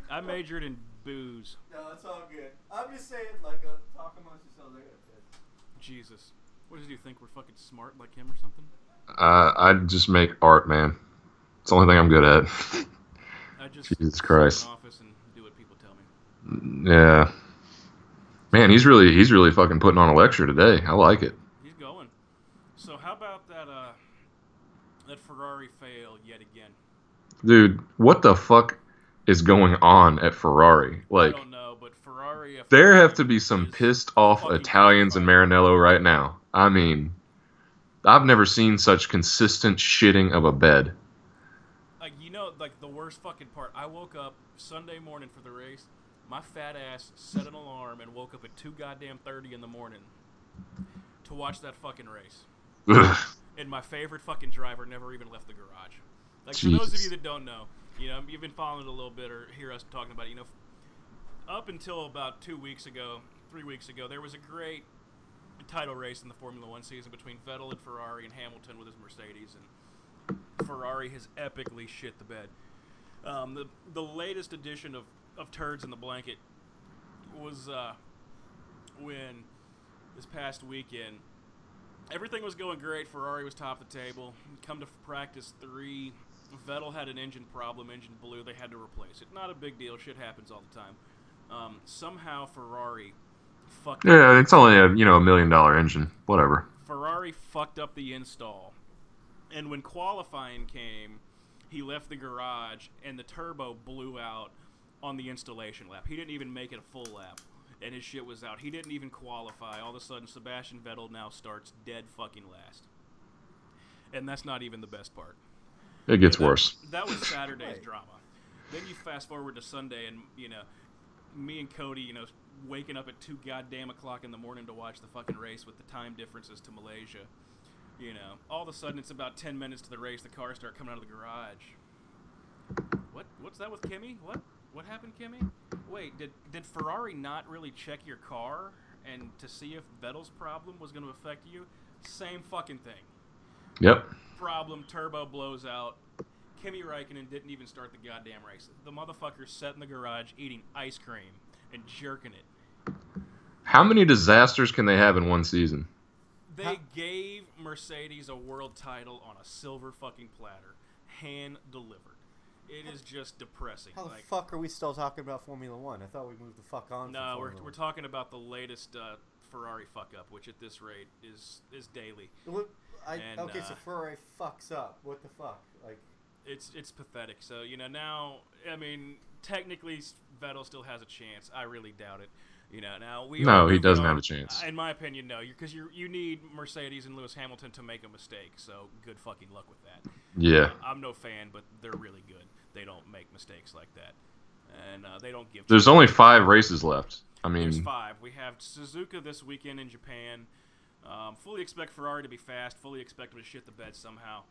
I majored in booze. No, it's all good. I'm just saying, like, talk amongst yourselves. Jesus. What does he think? We're fucking smart like him or something? I just make art, man. It's the only thing I'm good at. I just Jesus Christ. sit in an office and do what people tell me. Yeah. Man, he's really fucking putting on a lecture today. I like it. He's going. So how about that Ferrari fail yet again? Dude, what the fuck is going on at Ferrari? Like, I don't know, but Ferrari... There have to be some pissed off Italians in Maranello right now. I mean, I've never seen such consistent shitting of a bed. You know, like the worst fucking part. I woke up Sunday morning for the race. My fat ass set an alarm and woke up at 2:30 in the morning to watch that fucking race. And my favorite fucking driver never even left the garage. Like, for those of you that don't know, you know, you've been following it a little bit or hear us talking about it, you know, up until about 3 weeks ago, there was a great title race in the Formula One season between Vettel and Ferrari and Hamilton with his Mercedes, and Ferrari has epically shit the bed. The latest edition of Turds in the Blanket was when this past weekend everything was going great. Ferrari was top of the table. Come to practice 3, Vettel had an engine problem. Engine blew. They had to replace it. Not a big deal. Shit happens all the time. Somehow Ferrari fucked up. Yeah, it's only a $1 million engine. Whatever. Ferrari fucked up the install. And when qualifying came, he left the garage, and the turbo blew out on the installation lap. He didn't even make it a full lap, and his shit was out. He didn't even qualify. All of a sudden, Sebastian Vettel now starts dead fucking last. And that's not even the best part. It gets worse. That was Saturday's drama. Then you fast forward to Sunday, and, me and Cody, waking up at 2 goddamn o'clock in the morning to watch the fucking race with the time differences to Malaysia. All of a sudden it's about 10 minutes to the race. The cars start coming out of the garage. What's that with Kimmy? What happened, Kimmy? Wait, did Ferrari not really check your car and to see if Vettel's problem was going to affect you? Same fucking thing. Yep. Problem, turbo blows out. Kimi Räikkönen didn't even start the goddamn race. The motherfucker's sat in the garage eating ice cream and jerking it. How many disasters can they have in one season? They gave Mercedes a world title on a silver fucking platter. Hand delivered. It is just depressing. How the fuck are we still talking about Formula One? I thought we moved the fuck on. No, we're talking about the latest Ferrari fuck up, which at this rate is daily. Okay, so Ferrari fucks up. What the fuck? It's pathetic. So now, technically Vettel still has a chance. I really doubt it. Now he doesn't have a chance. In my opinion, no, because you need Mercedes and Lewis Hamilton to make a mistake. So good fucking luck with that. Yeah. I'm no fan, but they're really good. They don't make mistakes like that, and they don't give. There's only 5 races left. There's 5. We have Suzuka this weekend in Japan. Fully expect Ferrari to be fast. Fully expect them to shit the bed somehow.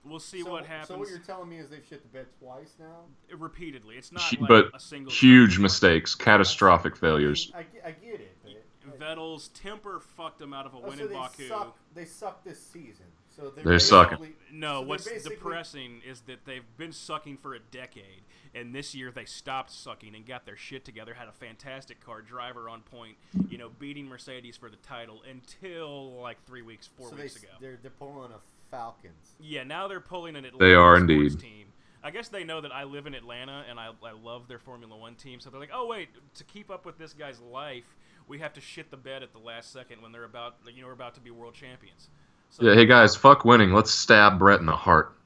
We'll see what happens. So what you're telling me is they've shit the bed twice now? Repeatedly. It's not but a single huge mistakes, catastrophic failures. I get it. Vettel's temper fucked him out of a win in Baku. They suck this season. So they're sucking. No, what's depressing is that they've been sucking for a decade, and this year they stopped sucking and got their shit together, had a fantastic car, driver on point, beating Mercedes for the title until 4 weeks ago. They're pulling a Falcons. Yeah, now they're pulling an Atlanta they are sports indeed. team. I guess they know that I live in Atlanta and I love their Formula One team, so they're like, oh wait, to keep up with this guy's life, we have to shit the bed at the last second when they're about to be world champions. So, yeah, hey guys, fuck winning. Let's stab Brett in the heart.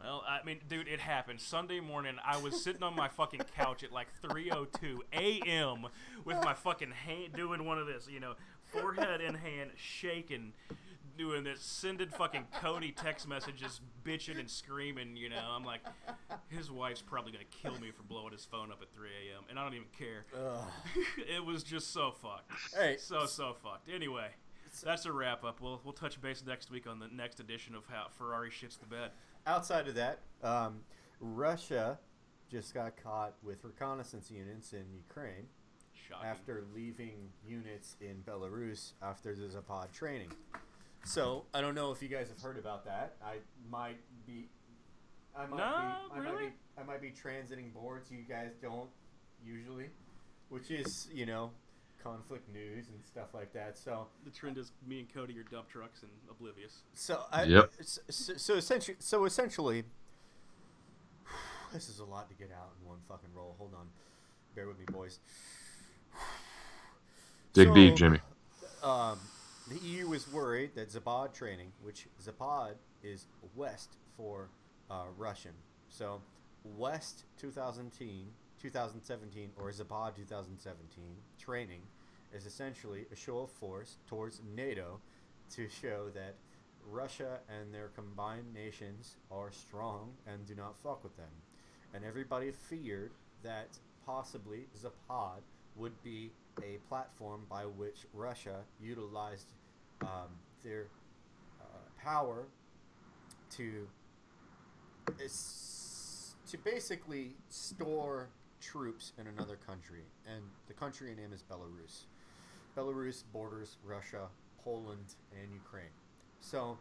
Well, dude, it happened. Sunday morning, I was sitting on my fucking couch at 3:02 a.m. with my fucking hand doing one of this, forehead in hand, shaking, doing this, sending fucking Cody text messages, bitching and screaming, I'm like, his wife's probably going to kill me for blowing his phone up at 3 a.m., and I don't even care. It was just so fucked. Hey. So fucked. Anyway, that's a wrap-up. We'll touch base next week on the next edition of how Ferrari shits the bed. Outside of that, Russia just got caught with reconnaissance units in Ukraine. Shocking. After leaving units in Belarus after the Zapad training. So I don't know if you guys have heard about that. I might be transiting boards you guys don't usually, which is conflict news and stuff like that. So the trend is me and Cody are dump trucks and oblivious. So essentially, this is a lot to get out in one fucking roll. Hold on, bear with me, boys. Dig deep, Jimmy. The EU is worried that Zapad training, which Zapad is West for Russian. So West 2017 or Zapad 2017 training is essentially a show of force towards NATO to show that Russia and their combined nations are strong and do not fuck with them. And everybody feared that possibly Zapad would be a platform by which Russia utilized their power to basically store troops in another country, and the country name is Belarus. Belarus borders Russia, Poland, and Ukraine. So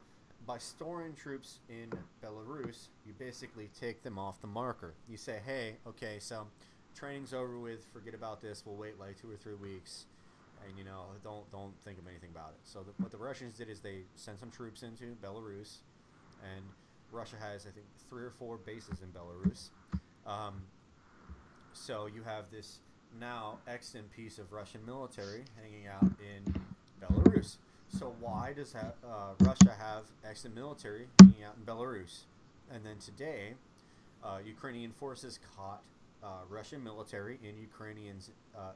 by storing troops in Belarus, you basically take them off the marker. You say, hey, okay, so training's over with, forget about this, we'll wait 2 or 3 weeks, and don't think of anything about it. So what the Russians did is they sent some troops into Belarus, and Russia has, I think, 3 or 4 bases in Belarus. So you have this now extant piece of Russian military hanging out in Belarus. So why does Russia have excellent military hanging out in Belarus? And then today, Ukrainian forces caught Russian military in Ukrainians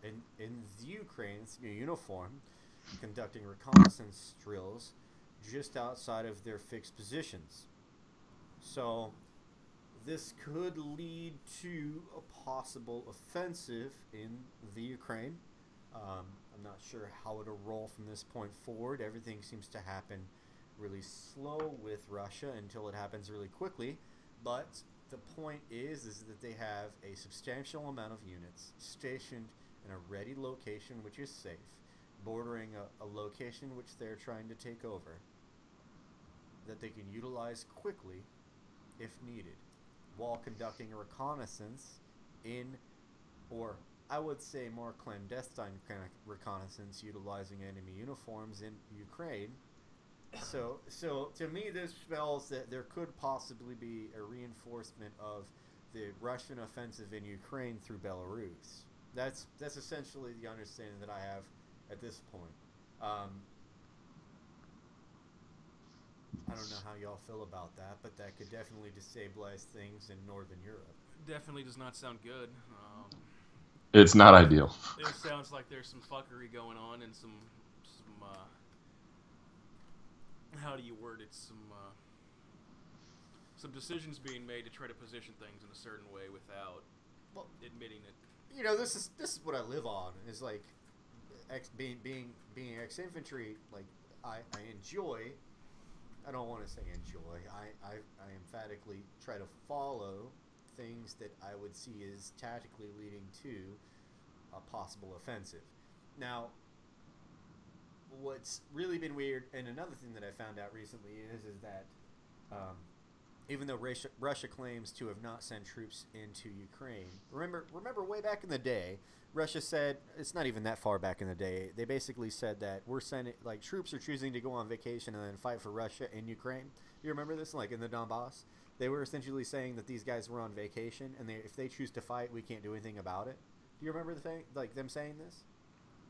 in the Ukraine's uniform, conducting reconnaissance drills just outside of their fixed positions. So this could lead to a possible offensive in the Ukraine. I'm not sure how it'll roll from this point forward. Everything seems to happen really slow with Russia until it happens really quickly. But the point is that they have a substantial amount of units stationed in a ready location which is safe, bordering a location which they're trying to take over, that they can utilize quickly if needed, while conducting a reconnaissance in, or I would say more clandestine kind of reconnaissance, utilizing enemy uniforms in Ukraine. So to me, this spells that there could possibly be a reinforcement of the Russian offensive in Ukraine through Belarus. That's essentially the understanding that I have at this point. I don't know how y'all feel about that, but that could definitely destabilize things in Northern Europe. Definitely does not sound good. It's not ideal. It sounds like there's some fuckery going on and some how do you word it? Some decisions being made to try to position things in a certain way without admitting it. You know, this is what I live on. Is like being ex-infantry. Like I enjoy. I don't want to say enjoy. I emphatically try to follow things that I would see as tactically leading to a possible offensive. Now, what's really been weird, and another thing that I found out recently is that even though Russia claims to have not sent troops into Ukraine, remember way back in the day, Russia said, it's not even that far back in the day, they basically said that we're sending, like, troops are choosing to go on vacation and then fight for Russia in Ukraine. You remember this? Like in the Donbass? They were essentially saying that these guys were on vacation, and if they choose to fight, we can't do anything about it. Do you remember them saying this?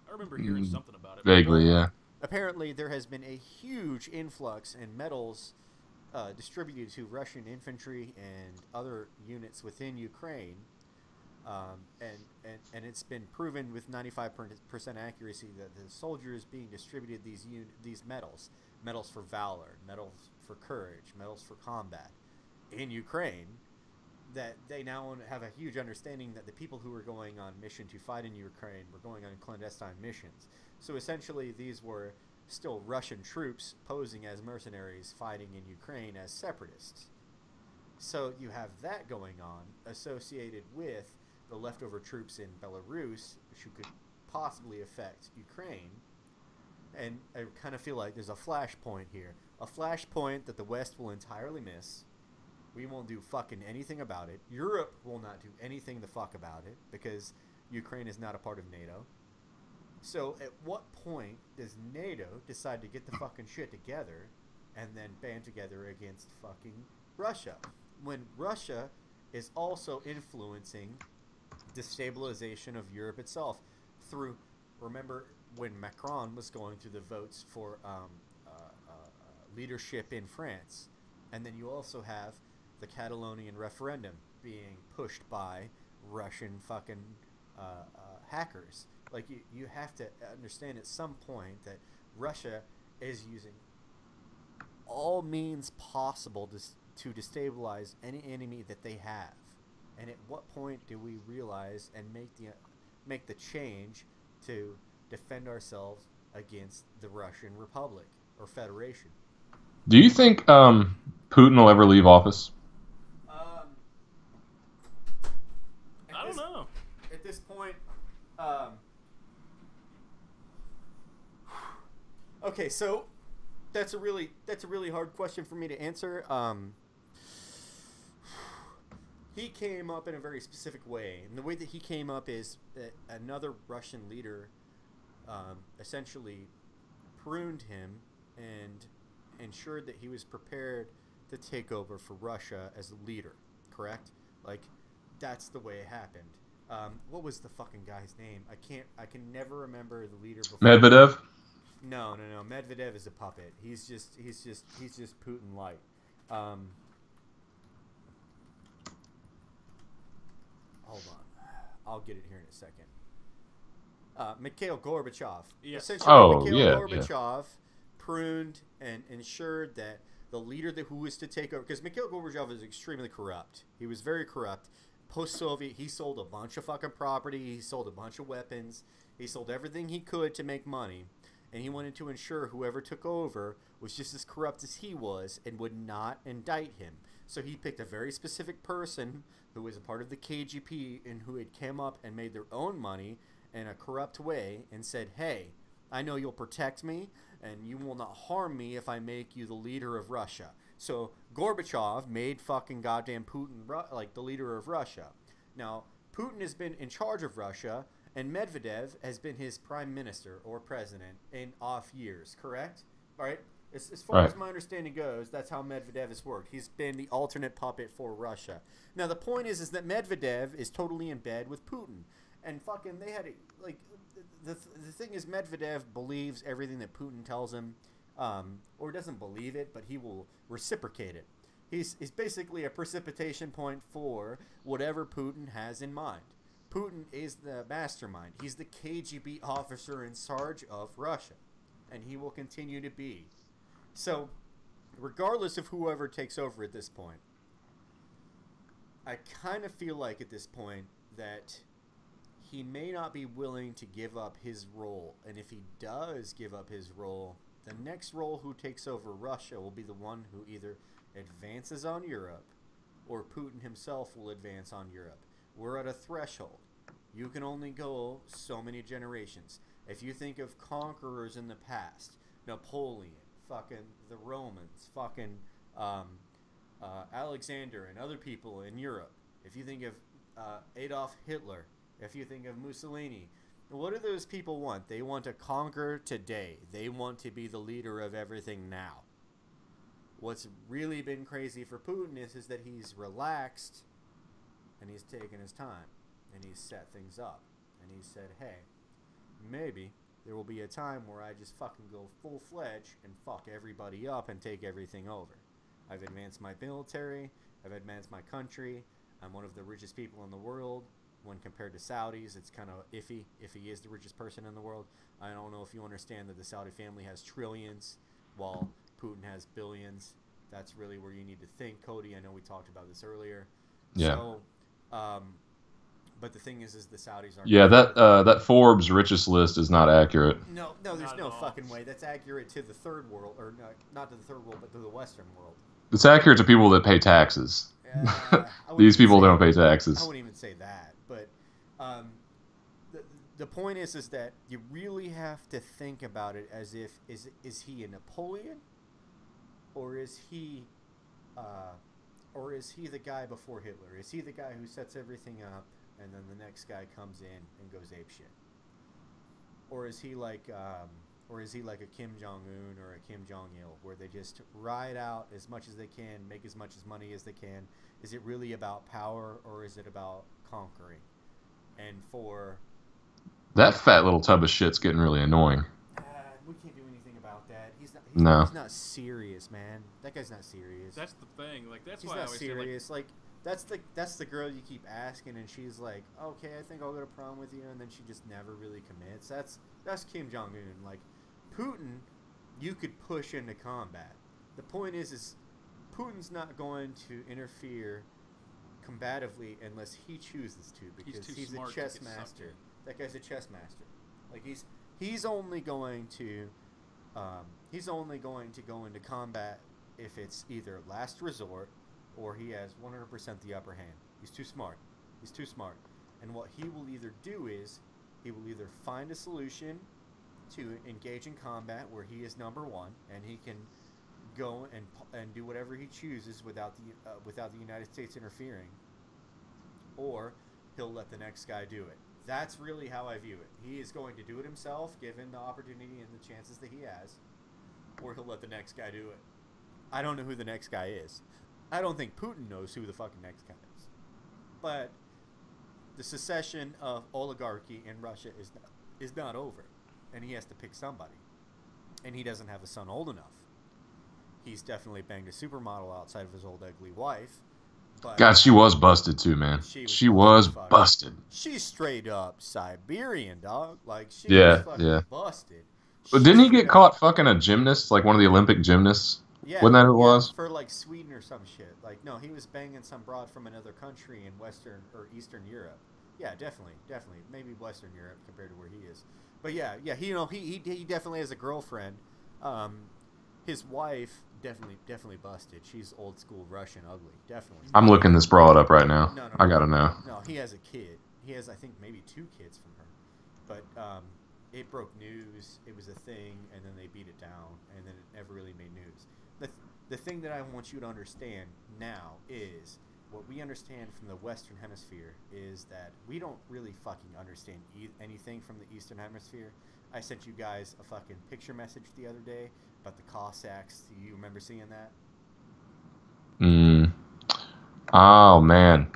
I remember hearing something about it. Vaguely, yeah. Apparently, there has been a huge influx in medals distributed to Russian infantry and other units within Ukraine, and it's been proven with 95% accuracy that the soldiers being distributed these medals for valor, medals for courage, medals for combat in Ukraine, that they now have a huge understanding that the people who were going on mission to fight in Ukraine were going on clandestine missions. So essentially, these were still Russian troops posing as mercenaries fighting in Ukraine as separatists. So you have that going on associated with the leftover troops in Belarus, who could possibly affect Ukraine. And I kind of feel like there's a flashpoint here. A flashpoint that the West will entirely miss. We won't do fucking anything about it. Europe will not do anything the fuck about it because Ukraine is not a part of NATO. So at what point does NATO decide to get the fucking shit together and then band together against fucking Russia? When Russia is also influencing destabilization of Europe itself through, remember when Macron was going through the votes for leadership in France, and then you also have the Catalonian referendum being pushed by Russian fucking hackers. Like, you have to understand at some point that Russia is using all means possible to destabilize any enemy that they have. And at what point do we realize and make the change to defend ourselves against the Russian Republic or Federation? Do you think Putin will ever leave office? I don't know. At this point, okay, so that's a really hard question for me to answer. He came up in a very specific way, and the way that he came up is that another Russian leader essentially pruned him and ensured that he was prepared to take over for Russia as a leader. Correct? Like, that's the way it happened. What was the fucking guy's name? I can never remember the leader before. Medvedev? No. Medvedev is a puppet. He's just Putin light. Hold on, I'll get it here in a second. Mikhail Gorbachev. Yes. Essentially, Yeah. Gorbachev pruned and ensured that the leader who was to take over, because Mikhail Gorbachev is extremely corrupt. He was very corrupt. Post-Soviet, he sold a bunch of fucking property. He sold a bunch of weapons. He sold everything he could to make money. And he wanted to ensure whoever took over was just as corrupt as he was and would not indict him. So he picked a very specific person who was a part of the KGB and who had come up and made their own money in a corrupt way and said, hey, I know you'll protect me and you will not harm me if I make you the leader of Russia. So Gorbachev made fucking goddamn Putin like the leader of Russia. Now, Putin has been in charge of Russia and Medvedev has been his prime minister or president in off years, correct? All right? As far as my understanding goes, that's how Medvedev has worked. He's been the alternate puppet for Russia. Now, the point is that Medvedev is totally in bed with Putin. And fucking, they had, like, the thing is Medvedev believes everything that Putin tells him, or doesn't believe it, but he will reciprocate it. He's basically a precipitation point for whatever Putin has in mind. Putin is the mastermind. He's the KGB officer in charge of Russia, and he will continue to be. So, regardless of whoever takes over at this point, I kind of feel like at this point that he may not be willing to give up his role. And if he does give up his role, the next role who takes over Russia will be the one who either advances on Europe or Putin himself will advance on Europe. We're at a threshold. You can only go so many generations. If you think of conquerors in the past, Napoleon, fucking the Romans, fucking Alexander and other people in Europe. If you think of Adolf Hitler, if you think of Mussolini, what do those people want? They want to conquer today. They want to be the leader of everything now. What's really been crazy for Putin is that he's relaxed and he's taken his time and he's set things up. And he said, hey, maybe there will be a time where I just fucking go full-fledged and fuck everybody up and take everything over. I've advanced my military. I've advanced my country. I'm one of the richest people in the world. When compared to Saudis, it's kind of iffy if he is the richest person in the world. I don't know if you understand that the Saudi family has trillions while Putin has billions. That's really where you need to think, Cody. I know we talked about this earlier. Yeah. So, but the thing is the Saudis aren't. Yeah, that Forbes richest list is not accurate. No, there's Not no at all. fucking way. That's accurate to the third world, or no, not to the third world, but to the Western world. It's accurate to people that pay taxes. I wouldn't These even people say- don't pay I taxes. wouldn't even say that, but the point is that you really have to think about it as if is he a Napoleon, or is he the guy before Hitler? Is he the guy who sets everything up and then the next guy comes in and goes apeshit? Or is he like a Kim Jong-un or a Kim Jong-il, where they just ride out as much as they can, make as much as money as they can? Is it really about power, or is it about conquering? And for That fat little tub of shit's getting really annoying. we can't do anything about that. He's not serious, man. That guy's not serious. That's the thing. Like that's He's why I not always serious. Like that's the girl you keep asking, and she's like, okay, I think I'll go to prom with you, and then she just never really commits. That's Kim Jong Un. Like Putin, you could push into combat. The point is Putin's not going to interfere combatively unless he chooses to, because too he's a smart to chess get sucked master. in. That guy's a chess master. Like he's only going to go into combat if it's either last resort or he has 100% the upper hand. He's too smart. He's too smart. And what he will either do is he will either find a solution to engage in combat where he is number one and he can go and do whatever he chooses without the United States interfering, or he'll let the next guy do it. That's really how I view it. He is going to do it himself, given the opportunity and the chances that he has, or he'll let the next guy do it. I don't know who the next guy is. I don't think Putin knows who the fucking next guy is. But the secession of oligarchy in Russia is not over, and he has to pick somebody. and he doesn't have a son old enough. He's definitely banged a supermodel outside of his old ugly wife. But God, she was busted too, man. She was busted. She's straight up Siberian, dog. Like, she was Yeah, fucking yeah. busted. But didn't he get caught fucking a gymnast, like one of the Olympic gymnasts? Yeah, wasn't that who it was? For like Sweden or some shit. Like, no, he was banging some broad from another country in Western or Eastern Europe. Yeah, definitely. Maybe Western Europe compared to where he is. But yeah, he definitely has a girlfriend. His wife definitely busted. She's old school Russian ugly, definitely. I'm looking this broad up right now. No, I gotta know. No, he has a kid. He has, I think, maybe 2 kids from her. But it broke news. It was a thing, and then they beat it down, and then it never really made news. The thing that I want you to understand now is what we understand from the Western Hemisphere is that we don't really fucking understand anything from the Eastern Hemisphere. I sent you guys a fucking picture message the other day about the Cossacks. Do you remember seeing that? Oh, man.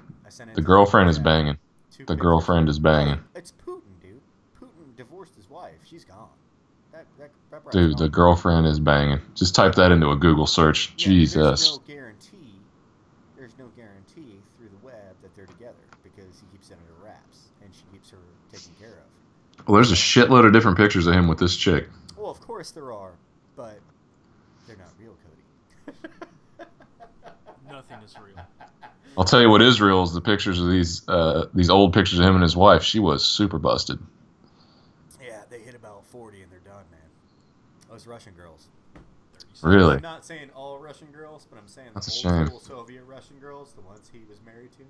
The girlfriend is banging. The girlfriend is banging. It's Putin, dude. Putin divorced his wife. She's gone. That Dude, the girlfriend is banging. Just type that into a Google search. Yeah, Jesus. There's no guarantee through the web that they're together because he keeps sending her raps and she keeps her taken care of. Well, there's a shitload of different pictures of him with this chick. Well, of course there are, but they're not real, Cody. Nothing is real. I'll tell you what is real is the pictures of these old pictures of him and his wife. She was super busted. Yeah, they hit about 40 and they're done, man. Those Russian girls. Really? I'm not saying all Russian girls, but I'm saying that's the old school Soviet Russian girls, the ones he was married to,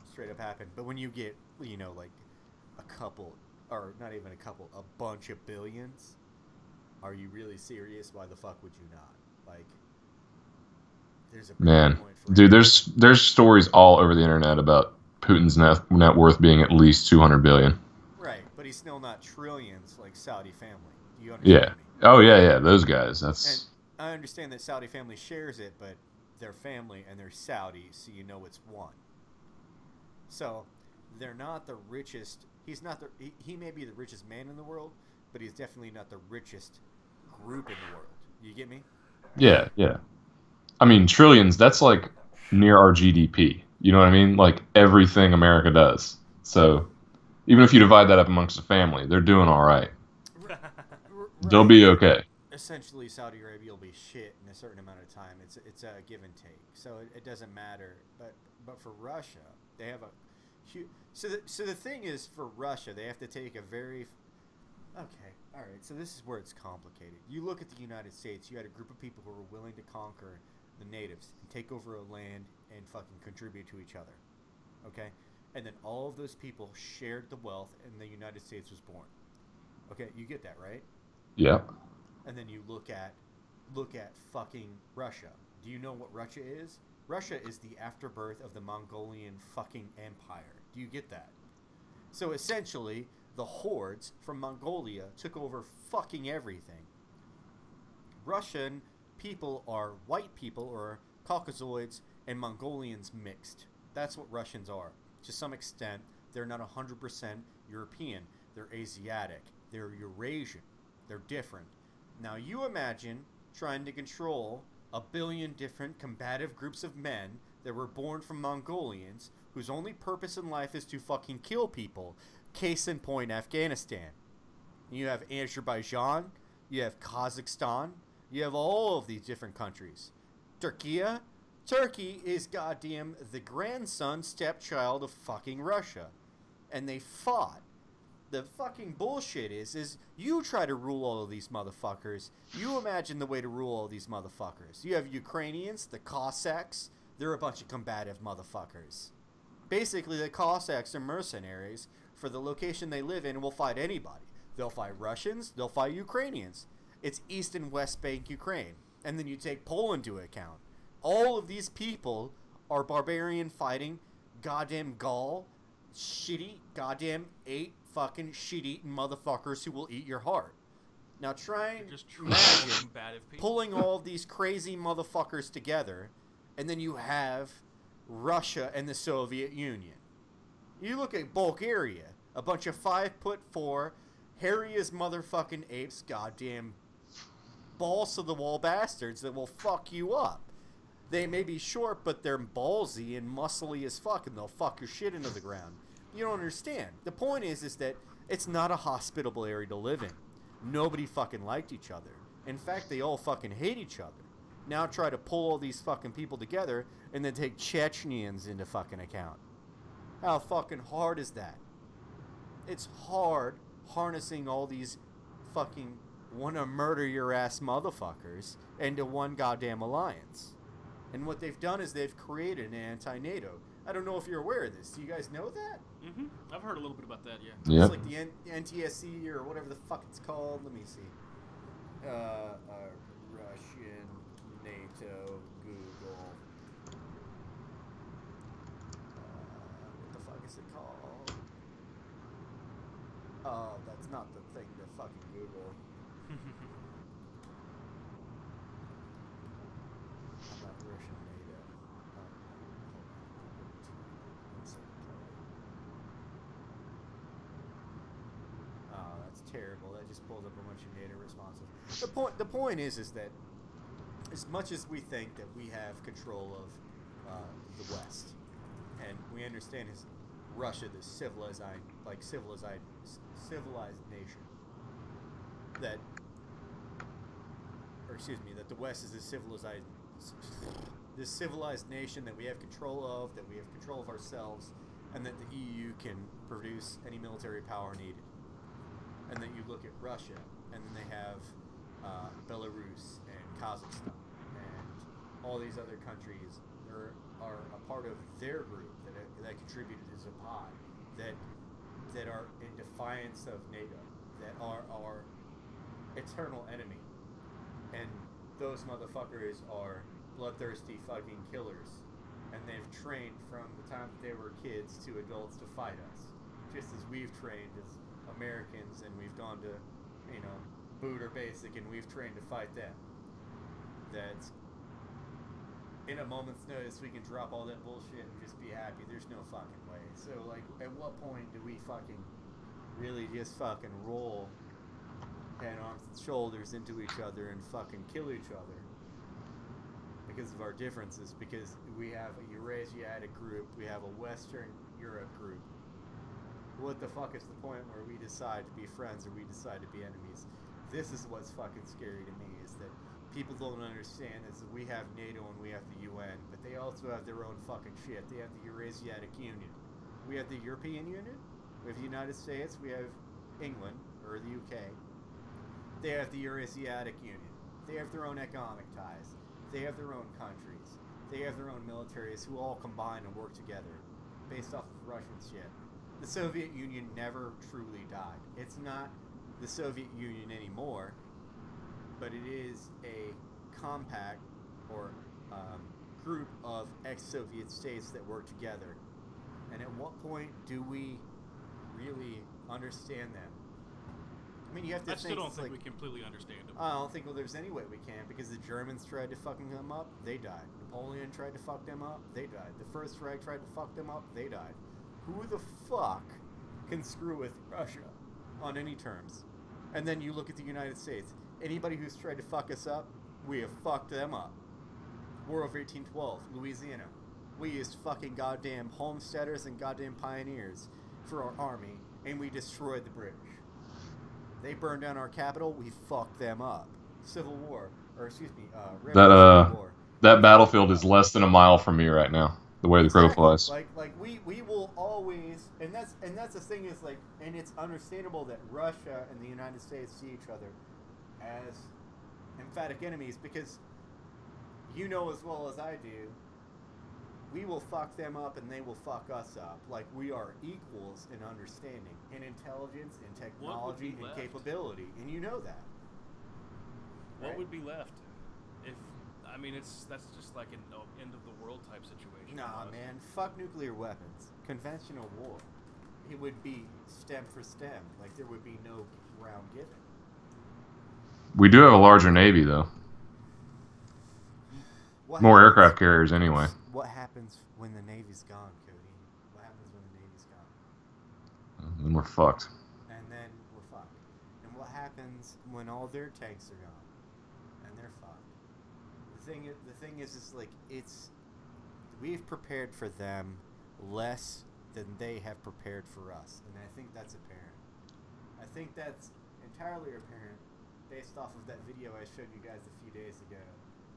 straight up happened. But when you get, like a couple, or not even a couple, a bunch of billions, are you really serious? Why the fuck would you not? Like, there's a man, point for dude. There's stories all over the internet about Putin's net worth being at least 200 billion. Right, but he's still not trillions like Saudi family. Do you understand me? Oh yeah, those guys. That's. And I understand that Saudi family shares it, but they're family and they're Saudi, so you know it's one. So they're not the richest. He's not the. He may be the richest man in the world, but he's definitely not the richest group in the world. You get me? Yeah. I mean, trillions. That's like near our GDP. You know what I mean? Like everything America does. So even if you divide that up amongst the family, they're doing all right. Right. They'll be okay. Essentially, Saudi Arabia will be shit in a certain amount of time. It's a give and take, so it doesn't matter. But for Russia, they have a huge. So the thing is, for Russia, they have to take a very. Okay, all right. So this is where it's complicated. You look at the United States. You had a group of people who were willing to conquer the natives and take over a land and fucking contribute to each other. Okay, and then all of those people shared the wealth, and the United States was born. Okay, you get that, right? Yeah. And then you look at fucking Russia. Do you know what Russia is? Russia is the afterbirth of the Mongolian fucking empire. Do you get that? So essentially, the hordes from Mongolia took over fucking everything. Russian people are white people, or Caucasoids, and Mongolians mixed. That's what Russians are. To some extent, they're not 100% European. They're Asiatic. They're Eurasian. They're different. Now you imagine trying to control 1 billion different combative groups of men that were born from Mongolians whose only purpose in life is to fucking kill people. Case in point, Afghanistan. You have Azerbaijan, you have Kazakhstan, you have all of these different countries. Turkey is goddamn the grandson, stepchild of fucking Russia. And they fought. The fucking bullshit is you try to rule all of these motherfuckers. You imagine the way to rule all these motherfuckers. You have Ukrainians, the Cossacks. They're a bunch of combative motherfuckers. Basically, the Cossacks are mercenaries for the location they live in and will fight anybody. They'll fight Russians. They'll fight Ukrainians. It's East and West Bank Ukraine. And then you take Poland into account. All of these people are barbarian fighting, goddamn Gaul, shitty, goddamn fucking shit-eating motherfuckers who will eat your heart. Now try and imagine pulling all of these crazy motherfuckers together, and then you have Russia and the Soviet Union. You look at Bulgaria, a bunch of 5'4", hairy as motherfucking apes, goddamn balls to the wall bastards that will fuck you up. They may be short, but they're ballsy and muscly as fuck, and they'll fuck your shit into the ground. You don't understand. The point is that it's not a hospitable area to live in. Nobody fucking liked each other. In fact, they all fucking hate each other. Now try to pull all these fucking people together and then take Chechens into fucking account. How fucking hard is that? It's hard harnessing all these fucking wanna murder your ass motherfuckers into one goddamn alliance. And what they've done is they've created an anti-NATO. I don't know if you're aware of this. Do you guys know that? Mm-hmm. I've heard a little bit about that, yeah. Yeah. It's like the NTSC or whatever the fuck it's called. Let me see. Russian, NATO, Google. What the fuck is it called? Oh, that's not the thing to fucking Google. I'm not Russian NATO. Oh, that's terrible. That just pulled up a bunch of NATO responses. The point is that as much as we think that we have control of the West, and we understand is Russia, this civilized nation, that the West is this civilized nation that we have control of, that we have control of ourselves, and that the EU can produce any military power needed. And then you look at Russia, and then they have Belarus and Kazakhstan and all these other countries are a part of their group that contributed as a pod that are in defiance of NATO, that are our eternal enemy, and those motherfuckers are bloodthirsty fucking killers, and they've trained from the time that they were kids to adults to fight us, just as we've trained as Americans, and we've gone to, boot or basic, and we've trained to fight them. That in a moment's notice we can drop all that bullshit and just be happy. There's no fucking way. So, like, at what point do we fucking really just fucking roll head, arms, and shoulders into each other and fucking kill each other because of our differences? Because we have a Eurasiatic group, we have a Western Europe group. What the fuck is the point where we decide to be friends or we decide to be enemies? This is what's fucking scary to me, is that people don't understand is that we have NATO and we have the UN, but they also have their own fucking shit. They have the Eurasiatic Union. We have the European Union. We have the United States. We have England, or the UK. They have the Eurasiatic Union. They have their own economic ties. They have their own countries. They have their own militaries who all combine and work together based off of Russian shit. The Soviet Union never truly died. It's not the Soviet Union anymore, but it is a compact or group of ex-Soviet states that work together. And at what point do we really understand them? I mean, you have to I still don't think we completely understand them. I don't think there's any way we can, because the Germans tried to fucking them up, they died. Napoleon tried to fuck them up, they died. The First Reich tried to fuck them up, they died. Who the fuck can screw with Russia on any terms? And then you look at the United States. Anybody who's tried to fuck us up, we have fucked them up. War of 1812, Louisiana. We used fucking goddamn homesteaders and goddamn pioneers for our army, and we destroyed the British. They burned down our capital, we fucked them up. Civil War, or excuse me, Revolutionary War. That battlefield is less than a mile from me right now. The way the crow flies. Like we will always, and that's the thing is, like, and it's understandable that Russia and the United States see each other as emphatic enemies, because you know as well as I do, we will fuck them up and they will fuck us up. Like, we are equals in understanding, in intelligence, in technology, in capability, and you know that. What right? would be left if? I mean, that's just like an end of the world type situation. Nah, man, fuck nuclear weapons. Conventional war. It would be stem for stem. Like, there would be no ground given. We do have a larger Navy, though. More aircraft carriers, anyway. What happens when the Navy's gone, Cody? What happens when the Navy's gone? Then we're fucked. And then we're fucked. And what happens when all their tanks are gone? thing is like we've prepared for them less than they have prepared for us, and I think that's apparent. I think that's entirely apparent based off of that video I showed you guys a few days ago,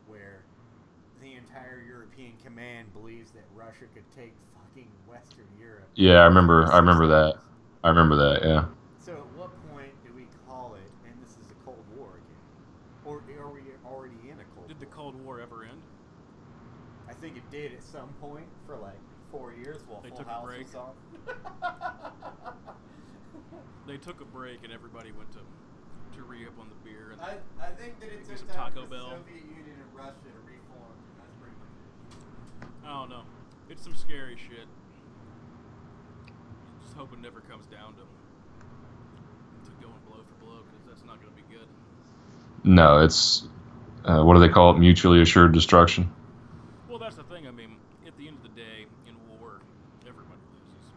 where the entire European command believes that Russia could take fucking Western Europe. Yeah, I remember that. I remember that, yeah. So at what point do we call it, and this is a Cold War again? Or are we already in a Cold War? Did the Cold War ever end? I think it did at some point for like 4 years while They Full took a House break. was on. They took a break and everybody went to re-up on the beer. And I think that it maybe took some time Taco for Bell. the Soviet Union and Russia to reform, and that's pretty much it. I don't know. It's some scary shit. Just hope it never comes down to going blow for blow, because that's not going to be good. No, it's what do they call it? Mutually assured destruction. Well, that's the thing. I mean, at the end of the day, in war, everybody loses.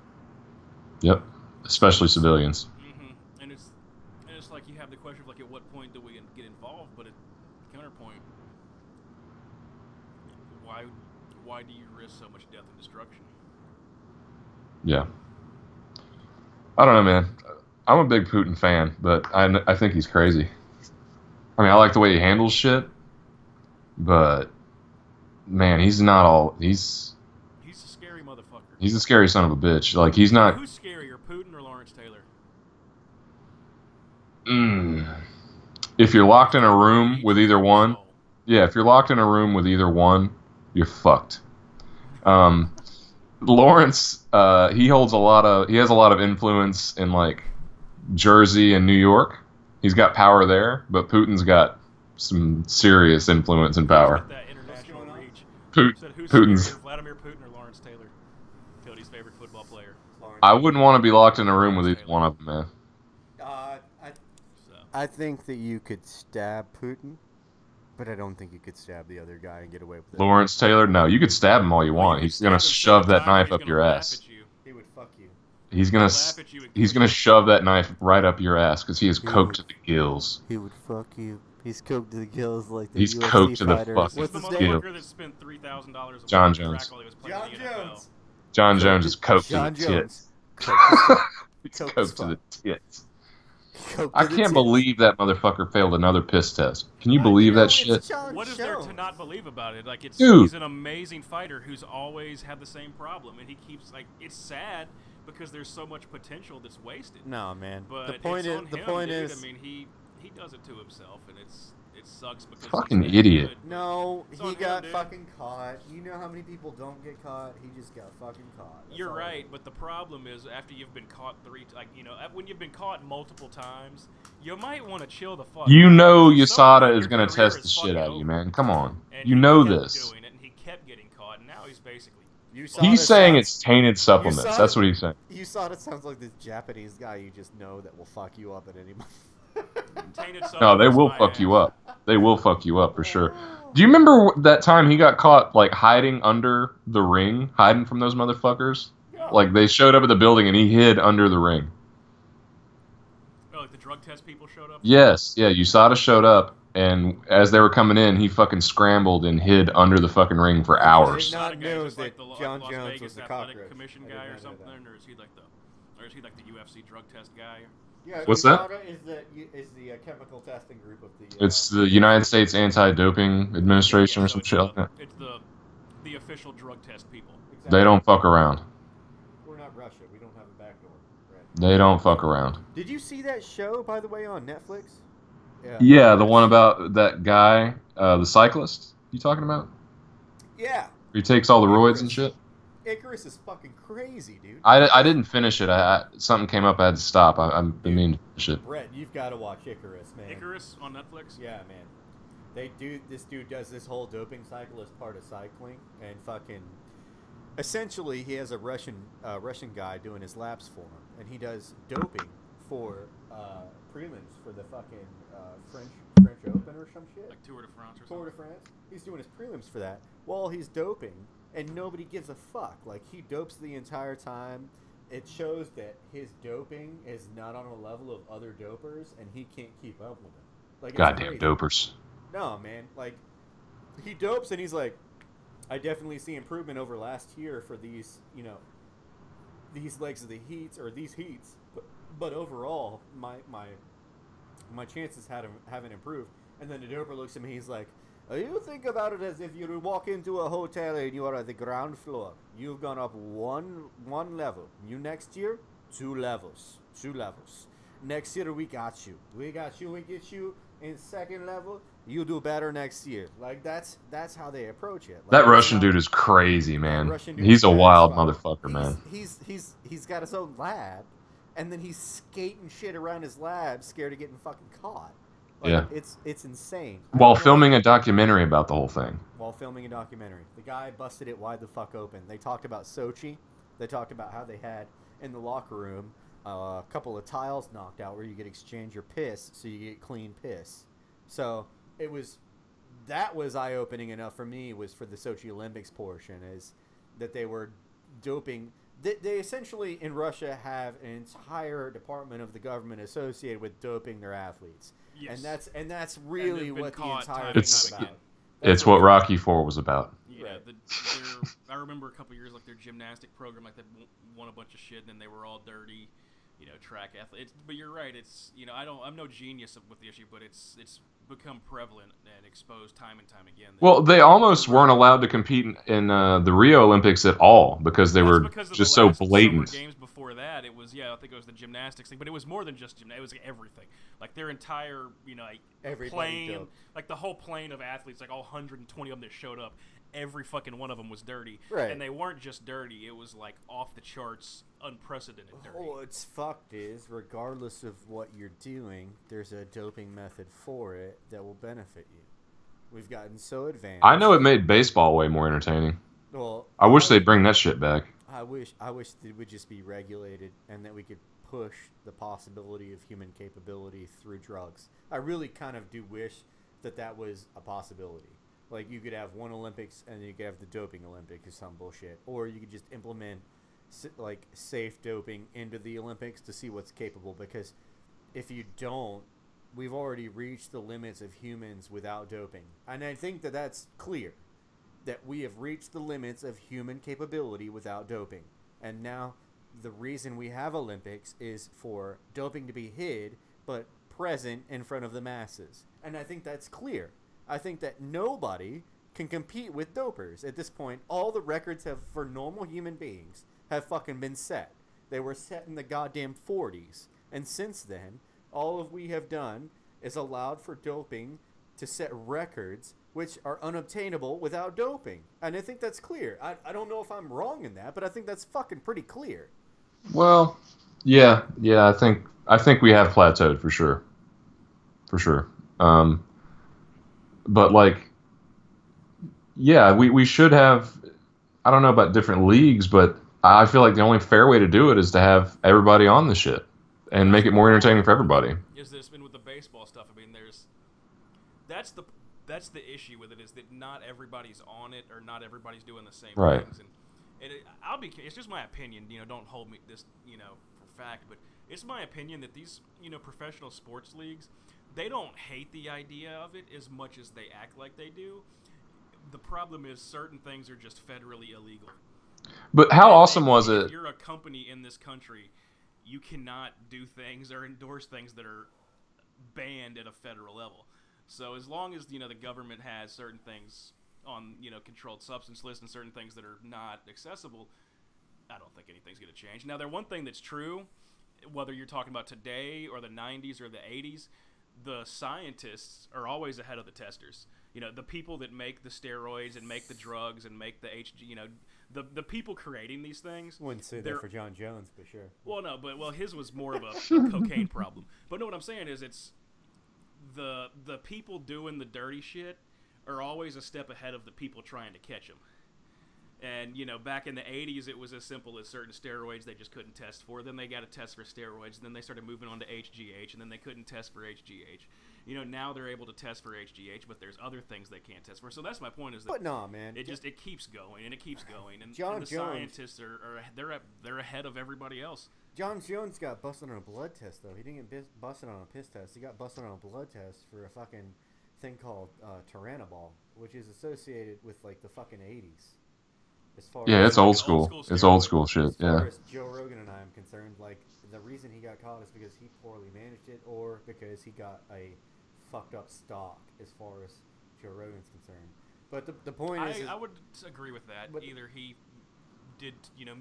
Yep, especially civilians. Mm-hmm. And it's like you have the question of like, at what point do we get involved? But at counterpoint, why do you risk so much death and destruction? Yeah. I don't know, man. I'm a big Putin fan, but I think he's crazy. I mean, I like the way he handles shit, but man, he's a scary motherfucker. He's a scary son of a bitch. Like, he's not. Who's scarier, Putin or Lawrence Taylor? If you're locked in a room with either one, yeah, if you're locked in a room with either one, you're fucked. Lawrence, he has a lot of influence in like Jersey and New York. He's got power there, but Putin's got some serious influence and power. That international reach. Putin's. Vladimir Putin or Lawrence Taylor? Cody's favorite football player. I wouldn't want to be locked in a room with either one of them, man. I think that you could stab Putin, but I don't think you could stab the other guy and get away with it. Lawrence Taylor? No, you could stab him all you want. He's gonna shove that knife up your ass. He would fuck you. He's gonna shove that knife right up your ass because he is coked to the gills. He would fuck you. He's coked to the gills like the He's UFC coked to the fighter. fucking What's the gills. motherfucker that spent $3,000 John Jones. John Jones. John Jones is coked John to the tits. He's Coked coked as to the fuck. tits. Coked I to the can't tits. believe that motherfucker failed another piss test. Can you believe that shit? What is there to not believe about it? Like, Dude. He's an amazing fighter who's always had the same problem, and he keeps like, it's sad because there's so much potential that's wasted. No, man. But the point it's is, on the him, point dude. is, I mean, he does it to himself, and it sucks because Fucking he's that idiot. good, but no, it's he on got him, dude. fucking caught. You know how many people don't get caught? He just got fucking caught. That's You're all right, it is. but the problem is after you've been caught when you've been caught multiple times, you might want to chill the fuck. You out, know because at some point USADA is your going to career test is the shit fucking out of you, over. man. Come on. And You he know kept this. doing it, and he kept getting caught, and now he's basically. He's saying it's tainted supplements. That's what he's saying. USADA sounds like this Japanese guy you just know that will fuck you up at any moment. Tainted No, they supplements will my fuck you ass. up. They will fuck you up for sure. Do you remember that time he got caught like hiding under the ring, hiding from those motherfuckers? Like they showed up at the building and he hid under the ring. Oh, like the drug test people showed up? Yes, yeah, USADA showed up, and as they were coming in, he fucking scrambled and hid under the fucking ring for hours. Not Not know just like that the John Las Jones Vegas was the Athletic cockroach. Commission I did guy not or know something, that. or is he like the UFC drug test guy? Yeah, What's that? USADA is the chemical testing group of the. It's the United States Anti-Doping Administration or some shit like that. It's the official drug test people. Exactly. They don't fuck around. We're not Russia. We don't have a backdoor. Right. They don't fuck around. Did you see that show, by the way, on Netflix? Yeah, the one about that guy, the cyclist. You talking about? Yeah. He takes all the roids and shit. Icarus is fucking crazy, dude. I didn't finish it. Something came up. I had to stop. I've been meaning to finish it. Brett, you've got to watch Icarus, man. Icarus on Netflix? Yeah, man. This dude does this whole doping cycle as part of cycling, and fucking, essentially, he has a Russian guy doing his laps for him, and he does doping for prelims for the fucking French Open or some shit. Like Tour de France or Tour something? de France. He's doing his prelims for that while he's doping, and nobody gives a fuck. Like, he dopes the entire time. It shows that his doping is not on a level of other dopers, and he can't keep up with it. Like, it's Goddamn crazy. dopers. No, man. Like, he dopes and he's like, I definitely see improvement over last year for these, these legs of the heats or these heats, but overall, my chances haven't improved. And then the doper looks at me. He's like, you think about it as if you walk into a hotel and you are at the ground floor. You've gone up one level. You next year, 2 levels. Next year we got you. We get you in 2nd level. You do better next year. Like that's how they approach it. Like, that Russian dude is crazy, man. He's a wild motherfucker, man. He's got his own lab, and then he's skating shit around his lab, scared of getting fucking caught. Like, yeah, it's insane. While filming a documentary about the whole thing. While filming a documentary, the guy busted it wide the fuck open. They talked about Sochi. They talked about how they had in the locker room a couple of tiles knocked out where you could exchange your piss, so you get clean piss. So that was eye-opening enough for me. Was for the Sochi Olympics portion, is that they were doping. They essentially in Russia have an entire department of the government associated with doping their athletes. Yes. And that's really what the entire thing's about. It's what Rocky IV was about. Yeah, right. I remember a couple years like their gymnastic program, like they won a bunch of shit, and then they were all dirty, track athletes. But you're right. It's I'm no genius with the issue, but it's become prevalent and exposed time and time again. Well, they almost weren't allowed to compete in the Rio Olympics at all because they were just so blatant. Summer games before that, it was I think it was the gymnastics thing, but it was more than just gymnastics. It was like everything, like their entire plane, like the whole plane of athletes, like all 120 of them that showed up. Every fucking one of them was dirty, right? And they weren't just dirty; it was like off the charts, unprecedented dirty. What's fucked is, regardless of what you're doing, there's a doping method for it that will benefit you. We've gotten so advanced. I know it made baseball way more entertaining. Well, I wish they'd bring that shit back. I wish it would just be regulated and that we could push the possibility of human capability through drugs. I really kind of do wish that was a possibility. Like, you could have one Olympics and you could have the doping Olympics or some bullshit. Or you could just implement, like, safe doping into the Olympics to see what's capable. Because if you don't, we've already reached the limits of humans without doping. And I think that's clear. That we have reached the limits of human capability without doping. And now, the reason we have Olympics is for doping to be hid, but present in front of the masses. And I think that's clear. I think that nobody can compete with dopers at this point. All the records for normal human beings have fucking been set. They were set in the goddamn 40s. And since then, all we have done is allowed for doping to set records which are unobtainable without doping. And I think that's clear. I don't know if I'm wrong in that, but I think that's fucking pretty clear. Well, yeah, I think we have plateaued for sure. For sure. But like, yeah, we should have, I don't know about different leagues, but I feel like the only fair way to do it is to have everybody on the shit and make it more entertaining for everybody. Is this been with the baseball stuff? I mean, that's the issue with it, is that not everybody's on it, or not everybody's doing the same things. And it's just my opinion. Don't hold me this, for fact, but it's my opinion that these, professional sports leagues, they don't hate the idea of it as much as they act like they do. The problem is certain things are just federally illegal. But how awesome was it? If you're a company in this country, you cannot do things or endorse things that are banned at a federal level. So as long as, the government has certain things on, controlled substance lists and certain things that are not accessible, I don't think anything's going to change. Now, one thing that's true, whether you're talking about today or the 90s or the 80s, the scientists are always ahead of the testers. The people that make the steroids and make the drugs and make the HG, the people creating these things. Wouldn't say that for John Jones, but sure. Well, no, but his was more of a cocaine problem. But no, what I'm saying is it's the people doing the dirty shit are always a step ahead of the people trying to catch them. And, back in the 80s, it was as simple as certain steroids they just couldn't test for. Then they got a test for steroids. And then they started moving on to HGH. And then they couldn't test for HGH. Now they're able to test for HGH, but there's other things they can't test for. So that's my point, is that but no, man. It keeps going, and it keeps going. And, John and the Jones, scientists they're ahead of everybody else. John Jones got busted on a blood test, though. He didn't get busted on a piss test. He got busted on a blood test for a fucking thing called Tyrannoball, which is associated with like the fucking 80s. As far Yeah, as it's Like old an old school. school It's old steroid. school shit. as Yeah. far as Joe Rogan and I am concerned, like the reason he got caught is because he poorly managed it, or because he got a fucked up stock as far as Joe Rogan's concerned. But the point is I would agree with that. But- Either he did,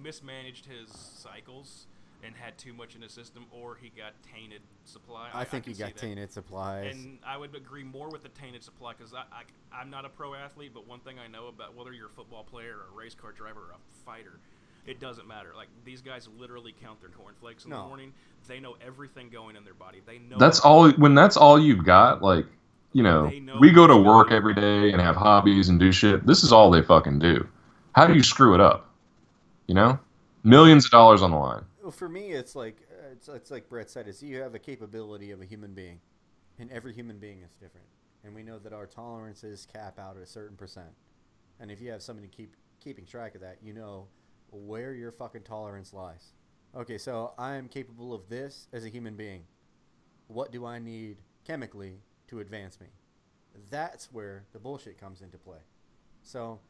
mismanaged his cycles and had too much in his system, or he got tainted supply. I think can he see got that. tainted supplies. And I would agree more with the tainted supply because I'm not a pro athlete, but one thing I know about whether you're a football player or a race car driver or a fighter, it doesn't matter. Like, these guys literally count their cornflakes in the morning. They know everything going in their body. They know That's all. When that's all you've got, like, They know we go to what's work going every day and have hobbies and do shit. This is all they fucking do. How do you screw it up? Millions of dollars on the line. Well, for me, it's like it's like Brett said. Is you have a capability of a human being, and every human being is different. And we know that our tolerances cap out at a certain percent. And if you have somebody keeping track of that, you know where your fucking tolerance lies. Okay, so I am capable of this as a human being. What do I need chemically to advance me? That's where the bullshit comes into play. So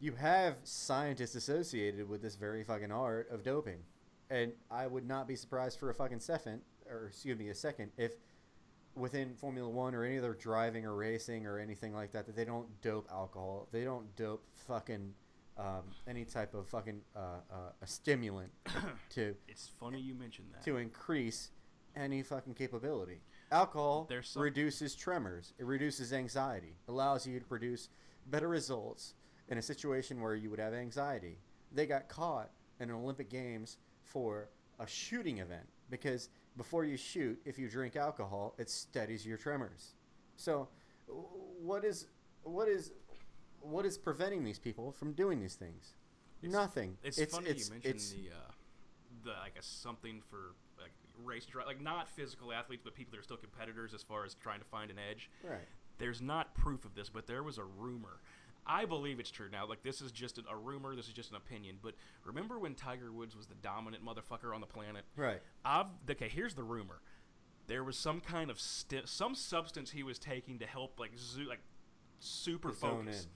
you have scientists associated with this very fucking art of doping. And I would not be surprised for a second if within Formula One or any other driving or racing or anything like that, that they don't dope alcohol. They don't dope fucking any type of fucking a stimulant to. It's funny you mentioned that. To increase any fucking capability. Alcohol reduces tremors. It reduces anxiety. Allows you to produce better results in a situation where you would have anxiety. They got caught in an Olympic Games for a shooting event because before you shoot, if you drink alcohol, it steadies your tremors. So, what is preventing these people from doing these things? Nothing. It's funny you mentioned the like something for like race like not physical athletes, but people that are still competitors as far as trying to find an edge. Right. There's not proof of this, but there was a rumor. I believe it's true now. Like, this is just a rumor. This is just an opinion. But remember when Tiger Woods was the dominant motherfucker on the planet? Right. Okay, here's the rumor. There was some kind of some substance he was taking to help super focus,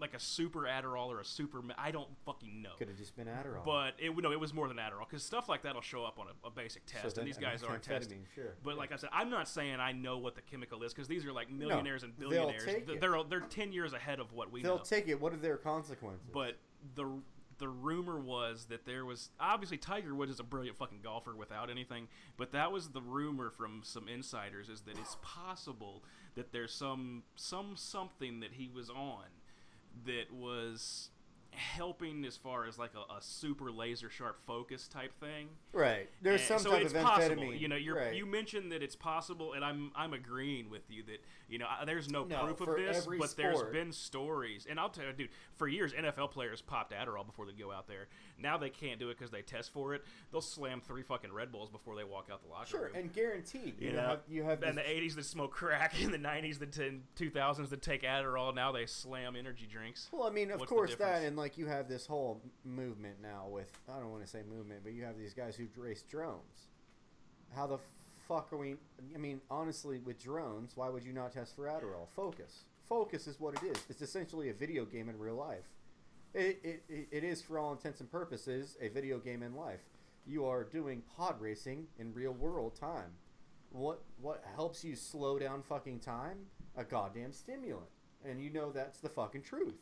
like a super Adderall or a super. I don't fucking know. Could have just been Adderall. But it was more than Adderall because stuff like that'll show up on a basic test, and these guys aren't tested. Sure. But like I said, I'm not saying I know what the chemical is because these are like millionaires and billionaires. They'll take it. They're 10 years ahead of what we know. They'll take it. What are their consequences? But the rumor was that there was obviously Tiger Woods is a brilliant fucking golfer without anything, but that was the rumor from some insiders is that it's possible that there's something that he was on that was helping as far as like a super laser sharp focus type thing. Right. There's some so type it's of possible. amphetamine. Right. You mentioned that it's possible, and I'm agreeing with you that there's no proof for of this, every but there's sport. been stories, and I'll tell you, dude, for years NFL players popped Adderall before they go out there. Now they can't do it because they test for it. They'll slam 3 fucking Red Bulls before they walk out the locker room. Sure, and guaranteed. You have in the 80s that smoke crack, in the 90s that 2000s that take Adderall. Now they slam energy drinks. Well, I mean, of What's course the difference? that, and like you have this whole movement now with, I don't want to say movement, but you have these guys who race drones. How the fuck are we? I mean, honestly, with drones, why would you not test for Adderall? Focus is what it is. It's essentially a video game in real life. It is, for all intents and purposes, a video game in life. You are doing pod racing in real world time. What helps you slow down fucking time? A goddamn stimulant. And you know that's the fucking truth.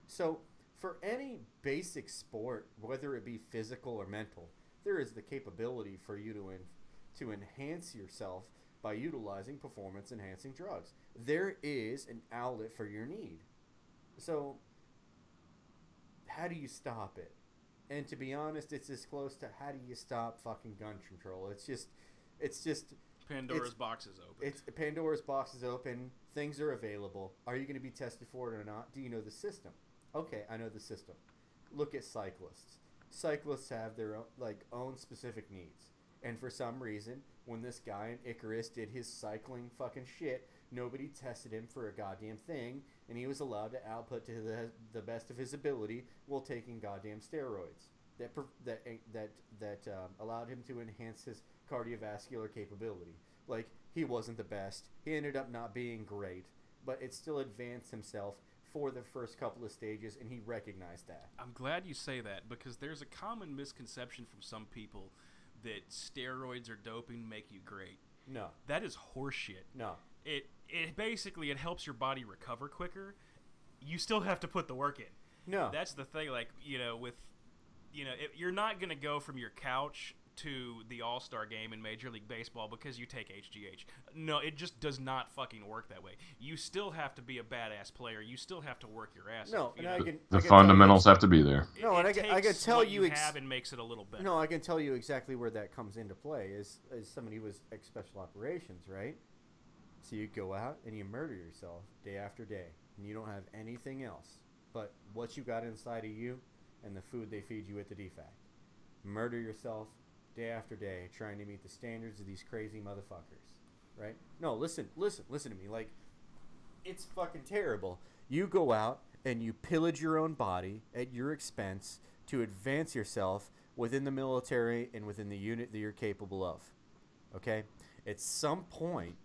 So, for any basic sport, whether it be physical or mental, there is the capability for you to enhance yourself by utilizing performance-enhancing drugs. There is an outlet for your need. So, how do you stop it? And to be honest, it's as close to how do you stop fucking gun control. It's just Pandora's box is open. It's Pandora's box is open. Things are available. Are you going to be tested for it or not? Do you know the system? Okay, I know the system. Look at cyclists. Cyclists have their own specific needs. And for some reason, when this guy in Icarus did his cycling fucking shit, nobody tested him for a goddamn thing, and he was allowed to output to the best of his ability while taking goddamn steroids. That allowed him to enhance his cardiovascular capability. Like, he wasn't the best. He ended up not being great, but it still advanced himself for the first couple of stages, and he recognized that. I'm glad you say that, because there's a common misconception from some people that steroids or doping make you great. No. That is horseshit. No. It basically, it helps your body recover quicker. You still have to put the work in. No. That's the thing, like, you're not going to go from your couch to the All-Star game in Major League Baseball because you take HGH. No, it just does not fucking work that way. You still have to be a badass player. You still have to work your ass off. The fundamentals have to be there. No, and I can tell you have and makes it a little better. No, I can tell you exactly where that comes into play. As somebody who was special operations, right? So you go out and you murder yourself day after day, and you don't have anything else but what you got inside of you and the food they feed you at the DFAC. Murder yourself day after day, trying to meet the standards of these crazy motherfuckers, right? No, listen to me. Like, it's fucking terrible. You go out and you pillage your own body at your expense to advance yourself within the military and within the unit that you're capable of, okay? At some point,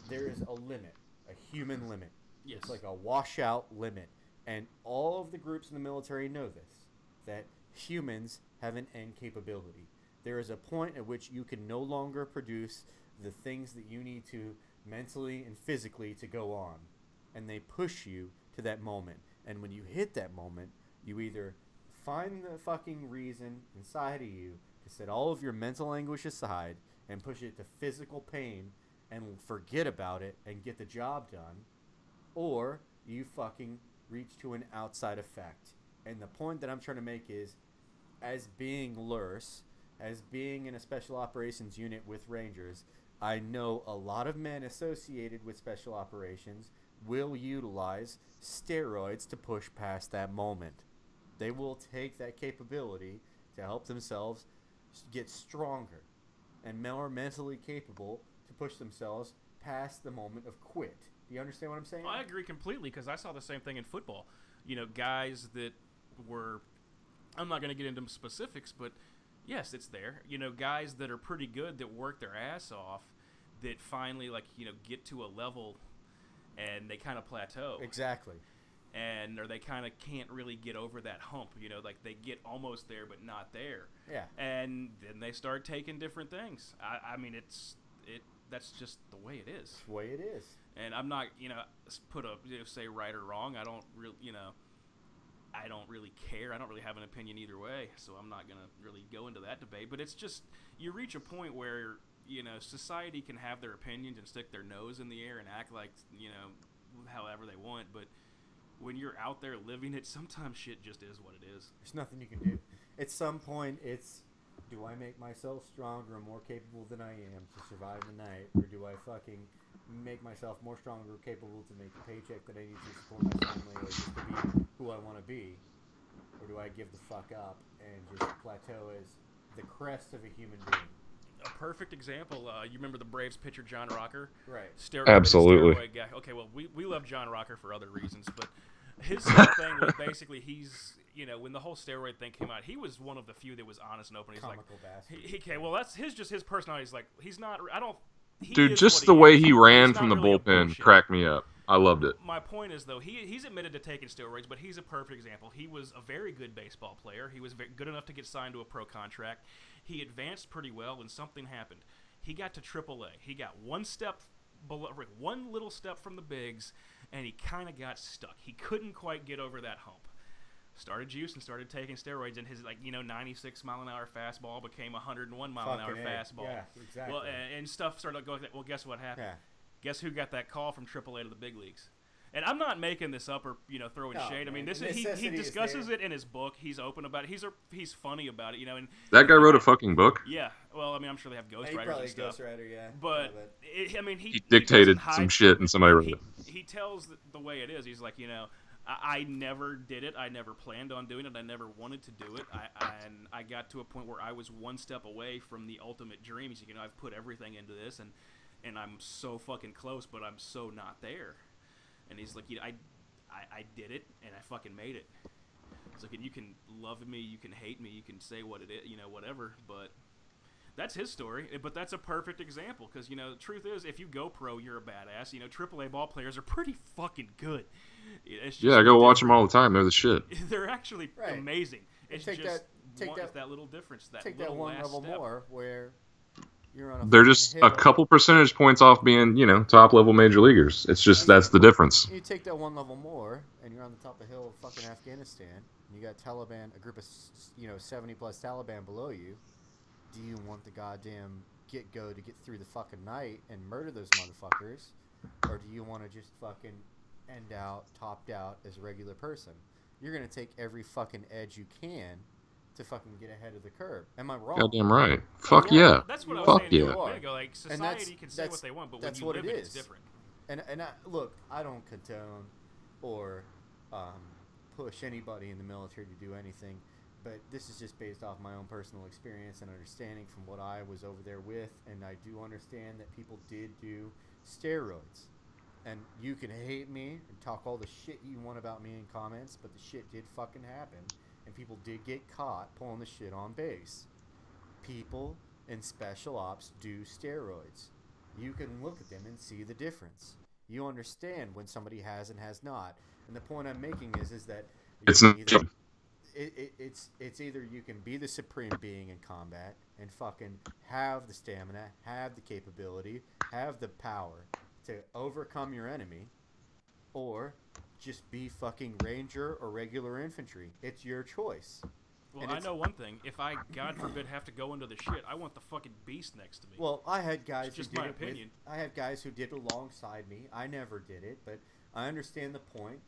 there is a limit, a human limit. Yes. It's like a washout limit. And all of the groups in the military know this, that humans have an end capability. There is a point at which you can no longer produce the things that you need to mentally and physically to go on. And they push you to that moment. And when you hit that moment, you either find the fucking reason inside of you to set all of your mental anguish aside and push it to physical pain and forget about it and get the job done, or you fucking reach to an outside effect. And the point that I'm trying to make is, as being LURS, as being in a special operations unit with Rangers, I know a lot of men associated with special operations will utilize steroids to push past that moment. They will take that capability to help themselves get stronger and more mentally capable to push themselves past the moment of quit. Do you understand what I'm saying? Well, I agree completely, because I saw the same thing in football. Guys that were, I'm not going to get into specifics, but yes, it's there. Guys that are pretty good, that work their ass off, that finally, get to a level and they kind of plateau. Exactly. Or they kind of can't really get over that hump. They get almost there but not there. Yeah. And then they start taking different things. I mean, that's just the way it is. It's the way it is. And I'm not, say right or wrong. I don't really, I don't really care. I don't really have an opinion either way, so I'm not going to really go into that debate. But it's just, you reach a point where, society can have their opinions and stick their nose in the air and act like, however they want. But when you're out there living it, sometimes shit just is what it is. There's nothing you can do. At some point, it's, do I make myself stronger and more capable than I am to survive the night, or do I fucking make myself more stronger, capable to make the paycheck that I need to support my family, or just to be who I want to be, or do I give the fuck up and just plateau as the crest of a human being? A perfect example, you remember the Braves pitcher John Rocker? Right. Absolutely. Steroid guy. Okay, well, we love John Rocker for other reasons, but his whole thing was basically he's, when the whole steroid thing came out, he was one of the few that was honest and open. He's Comical bastard. Okay, well, that's his personality. He's like, he's not, I don't, he Dude, is just what the way is. he ran He's from not the really a bullpen bullshit. cracked me up. I loved it. My point is, though, he's admitted to taking steroids, but he's a perfect example. He was a very good baseball player. He was good enough to get signed to a pro contract. He advanced pretty well when something happened. He got to AAA. He got one step below, one little step from the bigs, and he kind of got stuck. He couldn't quite get over that hump. Started juicing, started taking steroids, and his 96 mile an hour fastball became 101 mile an hour fastball. Yeah, exactly. Well, and stuff started going. Well, guess what happened? Yeah. Guess who got that call from AAA to the big leagues? And I'm not making this up or throwing shade. I mean, this is he discusses it in his book. He's open about it. He's funny about it. And that guy wrote a fucking book. Yeah. Well, I mean, I'm sure they have ghostwriters and stuff. Ghostwriter, yeah. But he dictated some shit and somebody wrote it. He tells the way it is. He's like, I never did it. I never planned on doing it. I never wanted to do it. And I got to a point where I was one step away from the ultimate dream. He's like, I've put everything into this, and I'm so fucking close, but I'm so not there. And he's like, I did it, and I fucking made it. It's like, and you can love me, you can hate me, you can say what it is, whatever, but That's his story, but that's a perfect example because, you know, the truth is, if you go pro, you're a badass. You know, AAA ball players are pretty fucking good. I go watch them all the time. They're the shit. They're actually amazing. It's take just that, that little difference. Take that one level more where you're on a They're just hill. a couple percentage points off being, you know, top level major leaguers. It's just that's the difference. You take that one level more, and you're on the top of the hill of fucking Afghanistan. And you got Taliban, a group of 70 plus Taliban below you. Do you want the goddamn get-go to get through the fucking night and murder those motherfuckers? Or do you want to just fucking end out, topped out as a regular person? You're going to take every fucking edge you can to fucking get ahead of the curve. Am I wrong? Goddamn right. Fuck yeah. That's what I was saying yeah. a minute ago. Like, society can say what they want, but when you live it, it's different. And look, I don't condone or push anybody in the military to do anything. But this is just based off my own personal experience and understanding from what I was over there with. And I do understand that people did do steroids. And you can hate me and talk all the shit you want about me in comments, but the shit did fucking happen. And people did get caught pulling the shit on base. People in special ops do steroids. You can look at them and see the difference. You understand when somebody has and has not. And the point I'm making is that it's not. It's either you can be the supreme being in combat and fucking have the stamina, have the capability, have the power to overcome your enemy, or just be fucking ranger or regular infantry. It's your choice. Well, I know one thing. If I, God forbid, have to go into the shit, I want the fucking beast next to me. Well, I had guys it's just who did my it opinion. I had guys who did alongside me. I never did it, but I understand the point.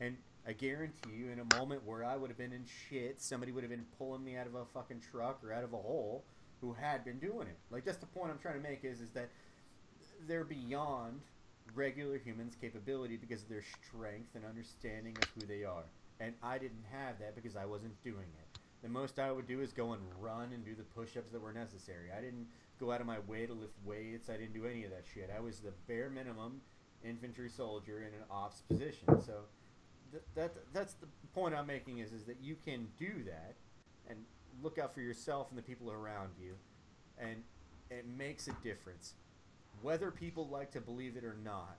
And I guarantee you, in a moment where I would have been in shit, somebody would have been pulling me out of a fucking truck or out of a hole who had been doing it. Like, that's the point I'm trying to make is that they're beyond regular humans' capability because of their strength and understanding of who they are. And I didn't have that because I wasn't doing it. The most I would do is go and run and do the push-ups that were necessary. I didn't go out of my way to lift weights. I didn't do any of that shit. I was the bare minimum infantry soldier in an ops position. So that's the point I'm making is that you can do that and look out for yourself and the people around you, and it makes a difference. Whether people like to believe it or not,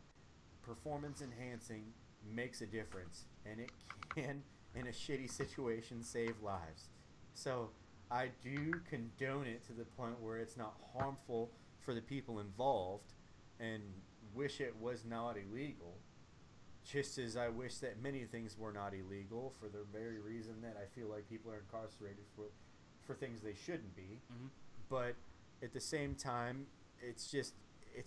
performance enhancing makes a difference, and it can, in a shitty situation, save lives. So I do condone it to the point where it's not harmful for the people involved, and wish it was not illegal. Just as I wish that many things were not illegal for the very reason that I feel like people are incarcerated for things they shouldn't be. Mm-hmm. But at the same time, it's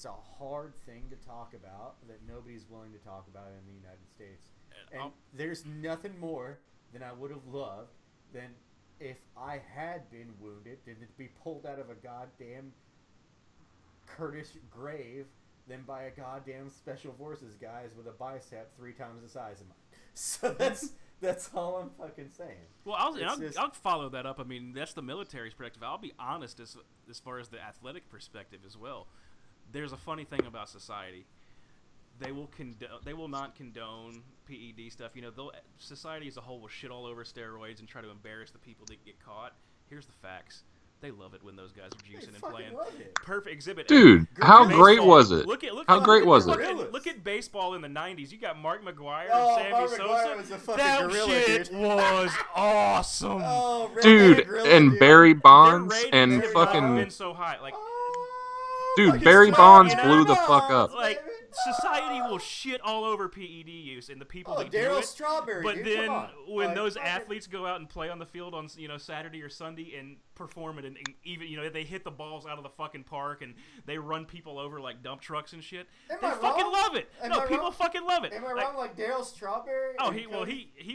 a hard thing to talk about that nobody's willing to talk about in the United States. And there's nothing more than I would have loved than if I had been wounded and to be pulled out of a goddamn Kurdish grave than by a goddamn special forces guys with a bicep 3 times the size of mine. So that's all I'm fucking saying. Well, I'll follow that up. I mean, that's the military's perspective. I'll be honest as far as the athletic perspective as well. There's a funny thing about society. They will not condone PED stuff. You know, society as a whole will shit all over steroids and try to embarrass the people that get caught. Here's the facts. They love it when those guys are juicing and playing. Perfect exhibit. Dude, how great was it? How great was it? Look at baseball in the 90s. You got Mark McGwire and Sammy Sosa. Was a that gorilla, shit dude. was awesome. Oh, dude, and Barry Bonds and fucking... been so high. Like, dude, Barry Bonds blew the fuck up. Like, society will shit all over PED use and the people that do Daryl it. Strawberry, but dude, then when those fucking athletes go out and play on the field on Saturday or Sunday and perform it, and even they hit the balls out of the fucking park and they run people over like dump trucks and shit, they fucking love it. People fucking love it. Am I wrong? Like Daryl Strawberry? Oh, he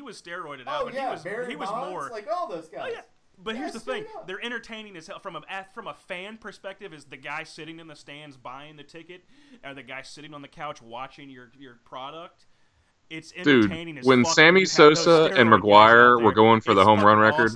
was steroided out, but he was more like all those guys. Oh, yeah. But here's the thing: they're entertaining as hell. From a fan perspective, is the guy sitting in the stands buying the ticket, or the guy sitting on the couch watching your product. It's entertaining. Dude, when Sammy Sosa and McGwire were going for the home run record,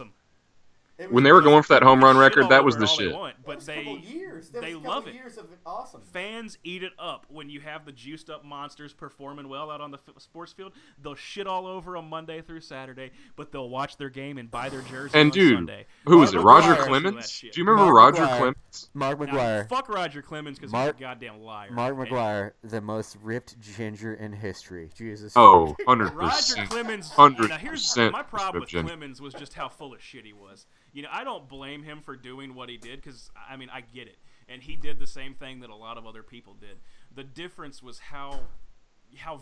when they were going for that home run Shit record, all that over was it the all shit. They want, but they love it. Years of awesome. Fans eat it up when you have the juiced up monsters performing well out on the sports field. They'll shit all over them Monday through Saturday, but they'll watch their game and buy their jersey on Sunday. Who was it? Roger Clemens? Do you remember Roger Clemens? Mark McGwire. Fuck Roger Clemens because he's a goddamn liar. Mark McGwire, the most ripped ginger in history. Jesus. Oh, 100%. Roger Clemens. 100%. Now here's my problem with Clemens was just how full of shit he was. You know, I don't blame him for doing what he did because, I mean, I get it. And he did the same thing that a lot of other people did. The difference was how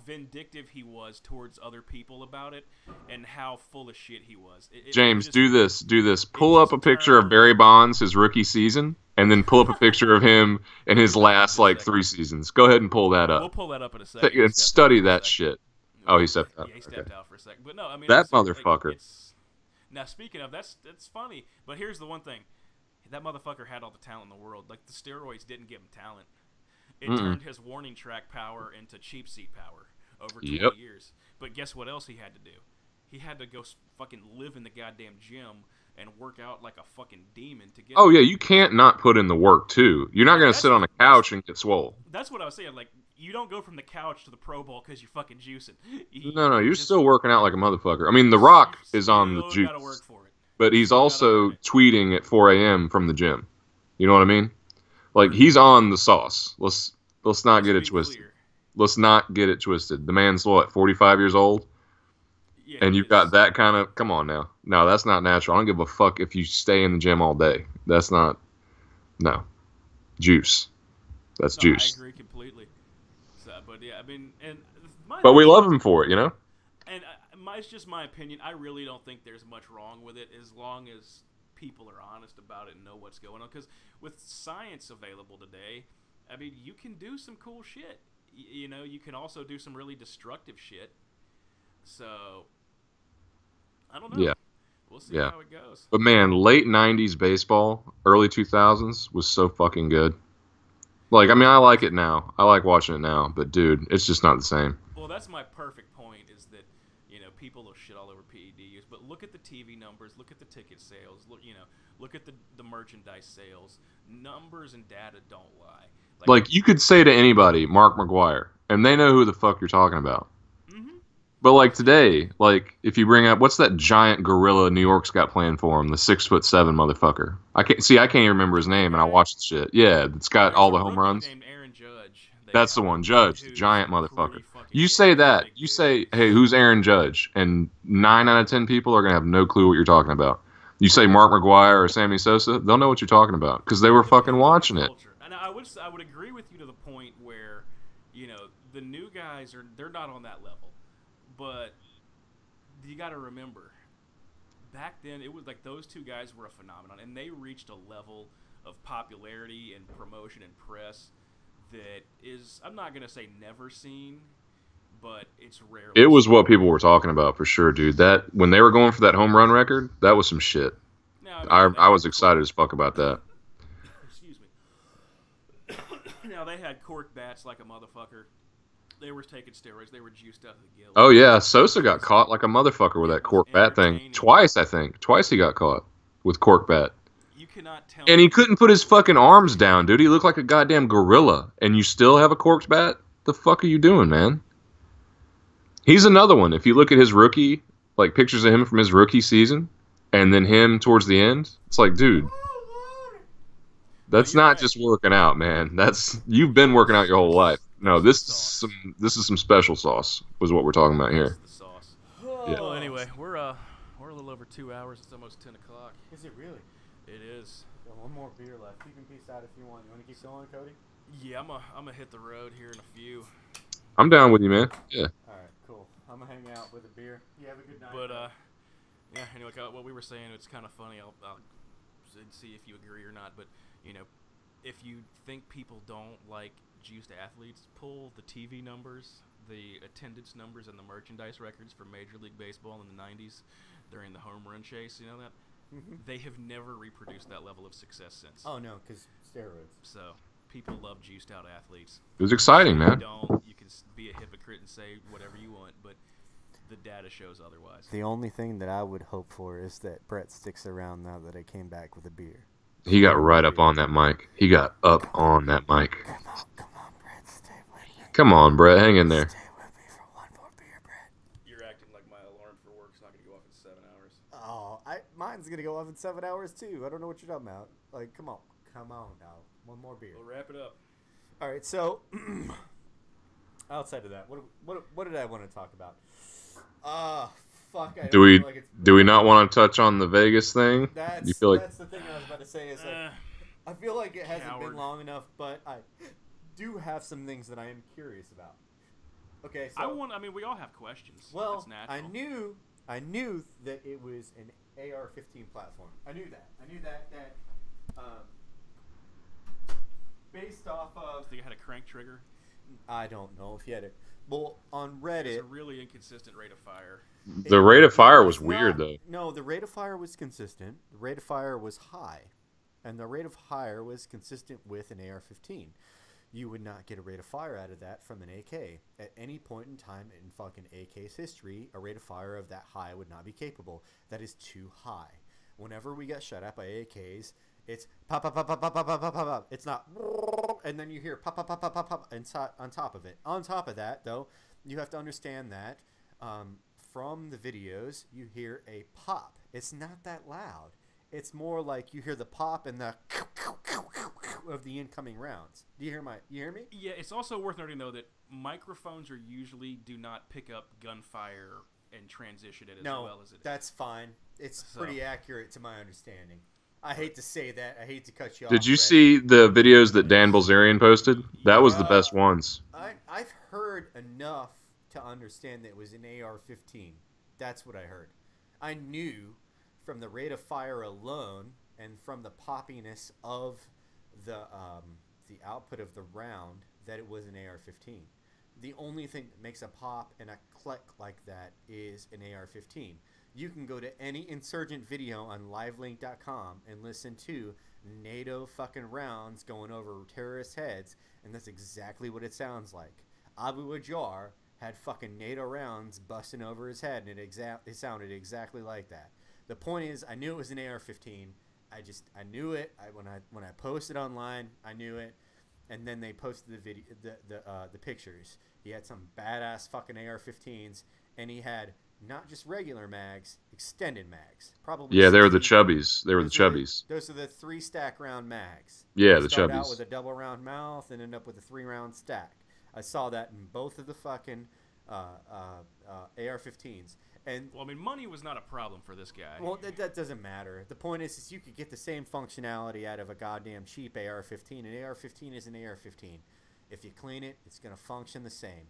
vindictive he was towards other people about it and how full of shit he was. James, do this. Pull up a picture of Barry Bonds, his rookie season, and then pull up a picture of him in his last, 3 seasons. Go ahead and pull that up. We'll pull that up in a second. And study that shit. Oh, he stepped out. Yeah, he stepped out for a second. But no, I mean... That motherfucker. Now, speaking of, that's funny, but here's the one thing. That motherfucker had all the talent in the world. Like, the steroids didn't give him talent. It turned his warning track power into cheap seat power over 20 years. But guess what else he had to do? He had to go fucking live in the goddamn gym and work out like a fucking demon to get... Oh, yeah, you can't not put in the work, too. You're not going to sit on a couch and get swole. That's what I was saying. Like, you don't go from the couch to the Pro Bowl because you're fucking juicing. No, you're still working out like a motherfucker. I mean, The Rock is on the juice. Gotta work for it. But he's also tweeting at 4 a.m. from the gym. You know what I mean? Like, he's on the sauce. Let's not get it twisted. Let's not get it twisted. The man's, 45 years old? Yeah, and you've got that kind of... Come on now. No, that's not natural. I don't give a fuck if you stay in the gym all day. That's not... No. Juice. That's juice. I agree completely. So, but, yeah, I mean... But we love him for it, you know? And it's just my opinion. I really don't think there's much wrong with it as long as people are honest about it and know what's going on. Because with science available today, I mean, you can do some cool shit. You know, you can also do some really destructive shit. So, I don't know. Yeah. We'll see how it goes. But, man, late 90s baseball, early 2000s was so fucking good. Like, I mean, I like it now. I like watching it now. But, dude, it's just not the same. Well, that's my perfect point is that, you know, people will shit all over PED use. But look at the TV numbers. Look at the ticket sales. Look at the merchandise sales. Numbers and data don't lie. Like, you could say to anybody, Mark McGwire, and they know who the fuck you're talking about. Mm-hmm. But, like, today, like, if you bring up, what's that giant gorilla New York's got playing for him, the 6'7" motherfucker? I can't even remember his name, and I watched the shit. Yeah, it's got all the home runs. Named Aaron Judge. That's the one, Judge, the giant motherfucker. You say that, you say, hey, who's Aaron Judge? And 9 out of 10 people are going to have no clue what you're talking about. You say Mark McGwire or Sammy Sosa, they'll know what you're talking about, because they were fucking watching it. And I would agree with you to the point where, you know, the new guys they're not on that level. But you got to remember, back then it was like those two guys were a phenomenon, and they reached a level of popularity and promotion and press that is, I'm not gonna say never seen, but it's rare. It was what people were talking about for sure, dude. That when they were going for that home run record, that was some shit. Now, I was excited as fuck about that. Excuse me. Now they had cork bats like a motherfucker. They were taking steroids. They were juiced out of the gill. Oh, yeah. Sosa got caught like a motherfucker with that cork bat thing. Twice, I think. Twice he got caught with cork bat. You cannot tell. And he couldn't put his fucking arms down, dude. He looked like a goddamn gorilla. And you still have a corked bat? The fuck are you doing, man? He's another one. If you look at his rookie, like pictures of him from his rookie season, and then him towards the end, it's like, dude, that's not just working out, man. You've been working out your whole life. No, this is some special sauce. Was what we're talking about here. The sauce. Yeah. Well, anyway, we're a little over 2 hours. It's almost 10 o'clock. Is it really? It is. Got one more beer left. You can peace out if you want. You want to keep going, Cody? Yeah, I'm gonna hit the road here in a few. I'm down with you, man. Yeah. All right, cool. I'm gonna hang out with a beer. You have a good night. But yeah. Anyway, what we were saying, it's kind of funny. I'll see if you agree or not. But you know, if you think people don't like juiced athletes, pull the TV numbers, the attendance numbers, and the merchandise records for Major League Baseball in the 90s during the home run chase. You know that? Mm-hmm. They have never reproduced that level of success since. Oh, no, because steroids. So, people love juiced out athletes. It was exciting, man. You can be a hypocrite and say whatever you want, but the data shows otherwise. The only thing that I would hope for is that Brett sticks around now that I came back with a beer. He got right up on that mic. He got up on that mic. Come on, Brett, stay with me. Come on, Brett, hang in there. Stay with me for one more beer, Brett. You're acting like my alarm for work's not going to go off in 7 hours. Oh, mine's gonna go off in 7 hours too. I don't know what you're talking about. Like, come on now. One more beer. We'll wrap it up. All right, so outside of that, what did I want to talk about? Fuck. I Do we feel like it's, do we not want to touch on the Vegas thing? That's You feel like that's the thing I was about to say is like, I feel like it hasn't Coward. been long enough, but I do have some things that I am curious about. Okay, so we all have questions. well, That's natural. I knew that it was an AR-15 platform. I knew that based off of. Think it had a crank trigger? I don't know if you had it. Well, on It's Reddit, a really inconsistent rate of fire. the rate of fire was not- weird though. No, the rate of fire was consistent. The rate of fire was high. And the rate of fire was consistent with an AR-15. You would not get a rate of fire out of that from an AK. At any point in time in fucking AK's history, a rate of fire of that high would not be capable. That is too high. Whenever we got shot at by AKs, it's pop, pop, pop, pop, pop, pop, pop, pop, pop. It's not, and then you hear pop, pop, pop, pop, pop, pop on top of it. On top of that, though, you have to understand that from the videos, you hear a pop. It's not that loud. It's more like you hear the pop and the of the incoming rounds. Do you hear you hear me? Yeah, it's also worth noting, though, that microphones usually do not pick up gunfire and transition it as well as it. That's fine. It's pretty accurate to my understanding. I hate to say that. I hate to cut you off. Did you Brett. see the videos that Dan Bilzerian posted? That was the best ones. I've heard enough to understand that it was an AR-15. That's what I heard. I knew from the rate of fire alone and from the poppiness of the output of the round that it was an AR-15. The only thing that makes a pop and a click like that is an AR-15. You can go to any insurgent video on livelink.com and listen to NATO fucking rounds going over terrorist heads, and that's exactly what it sounds like. Abu Ajar had fucking NATO rounds busting over his head, and it sounded exactly like that. The point is, I knew it was an AR-15. I knew it. When I posted online, I knew it. And then they posted the video, the pictures. He had some badass fucking AR-15s, and he had not just regular mags, extended mags. Probably. Yeah, they were the 16. chubbies. They were the chubbies. Those are the 3-stack round mags. Yeah, They the start out chubbies. with a double round mouth and end up with a 3-round stack. I saw that in both of the fucking AR-15s. And Well, I mean, money was not a problem for this guy. well, that doesn't matter. The point is you could get the same functionality out of a goddamn cheap AR-15. An AR-15 is an AR-15. If you clean it, it's going to function the same.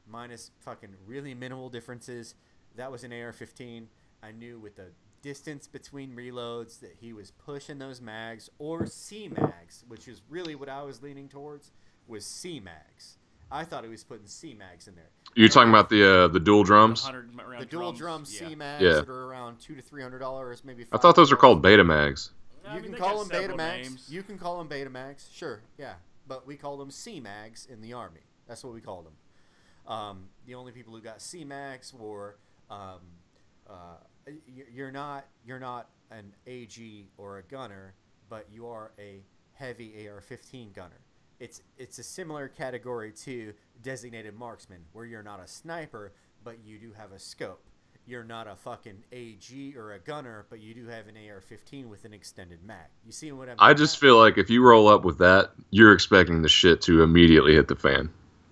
Minus fucking really minimal differences. That was an AR-15. I knew with the distance between reloads that he was pushing those mags, or C-mags, which is really what I was leaning towards, was C-mags. I thought he was putting C-mags in there. You're talking about the dual drums? 100-round The dual drums, drum yeah. C-mags Yeah. that are around $200 to $300, maybe. I thought those were $500. called beta mags. I You mean, can they call got them several Betamax. names. You can call them Betamax. Sure, yeah. But we call them C-mags in the Army. That's what we called them. The only people who got C-mags were you're not an AG or a gunner, but you are a heavy AR-15 gunner. It's a similar category to designated marksman, where you're not a sniper, but you do have a scope. You're not a fucking AG or a gunner, but you do have an AR-15 with an extended mag. You see what I mean? I just feel like if you roll up with that, you're expecting the shit to immediately hit the fan.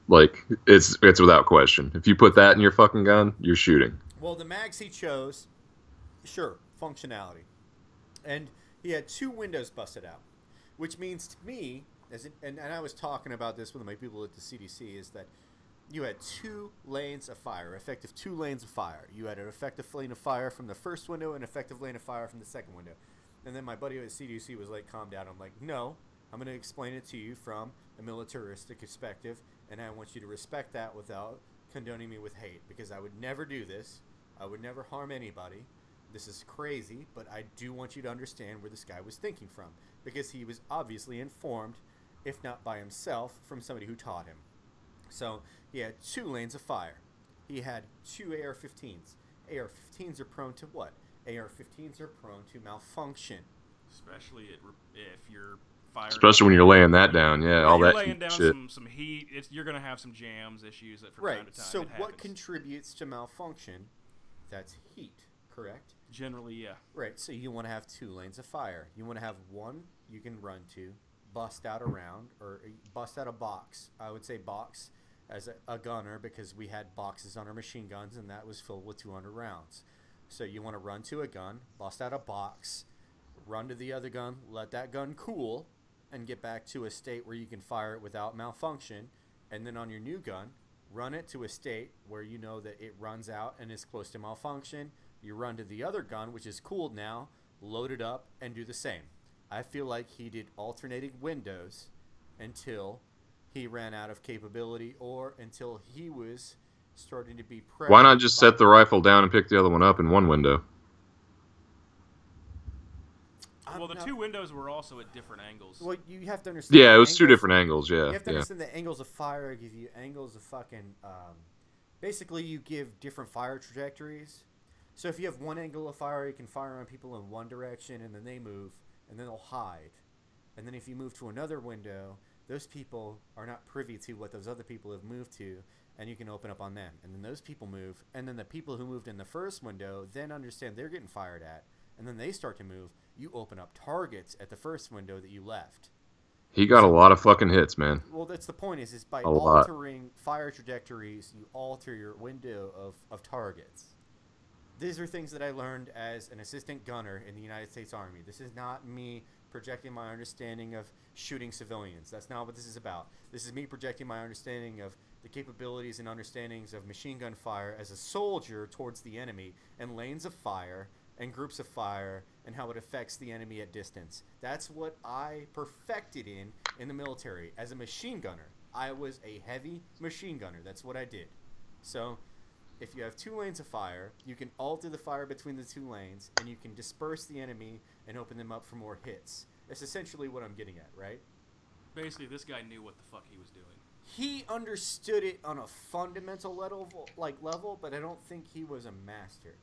Like, it's without question. If you put that in your fucking gun, you're shooting. Well, the mags he chose, sure, functionality. And he had 2 windows busted out, which means to me, and I was talking about this with my people at the CDC, is that you had 2 lanes of fire, effective 2 lanes of fire. You had an effective lane of fire from the first window and an effective lane of fire from the second window. And then my buddy at CDC was like, calm down. I'm like, no, I'm going to explain it to you from a militaristic perspective, and I want you to respect that without condoning me with hate, because I would never do this. I would never harm anybody. This is crazy, but I do want you to understand where this guy was thinking from, because he was obviously informed, if not by himself, from somebody who taught him. So he had 2 lanes of fire. he had 2 AR-15s. AR-15s are prone to what? AR-15s are prone to malfunction. Especially if you're firing. Especially when you're laying that down, yeah, if all you're that laying down shit. some heat, you're going to have some jams issues from Right. time to time. So it what happens. contributes to malfunction? That's heat, correct? Generally, yeah. Right. So you want to have 2 lanes of fire. You want to have one you can run to, bust out a round, or bust out a box. I would say box as a gunner because we had boxes on our machine guns, and that was filled with 200 rounds. So you want to run to a gun, bust out a box, run to the other gun, let that gun cool, and get back to a state where you can fire it without malfunction. And then on your new gun, run it to a state where you know that it runs out and is close to malfunction. You run to the other gun, which is cooled now, load it up, and do the same. I feel like he did alternating windows until he ran out of capability or until he was starting to be pressured. Why not just set the rifle down and pick the other one up in one window? Well, the 2 windows were also at different angles. Well, you have to understand. Yeah, it was 2 different angles, yeah. You have to understand the angles of fire give you angles of fucking... basically, you give different fire trajectories. So if you have one angle of fire, you can fire on people in one direction, and then they move, and then they'll hide. And then if you move to another window, those people are not privy to what those other people have moved to, and you can open up on them. And then those people move, and then the people who moved in the first window then understand they're getting fired at, and then they start to move. You open up targets at the first window that you left. He got a lot of fucking hits, man. Well, that's the point, is by A lot. altering fire trajectories, you alter your window of targets. These are things that I learned as an assistant gunner in the United States Army. This is not me projecting my understanding of shooting civilians. That's not what this is about. This is me projecting my understanding of the capabilities and understandings of machine gun fire as a soldier towards the enemy, and lanes of fire and groups of fire, and how it affects the enemy at distance. That's what I perfected in the military. As a machine gunner, I was a heavy machine gunner. That's what I did. So if you have 2 lanes of fire, you can alter the fire between the 2 lanes, and you can disperse the enemy and open them up for more hits. That's essentially what I'm getting at, right? Basically, this guy knew what the fuck he was doing. He understood it on a fundamental level, but I don't think he was a master.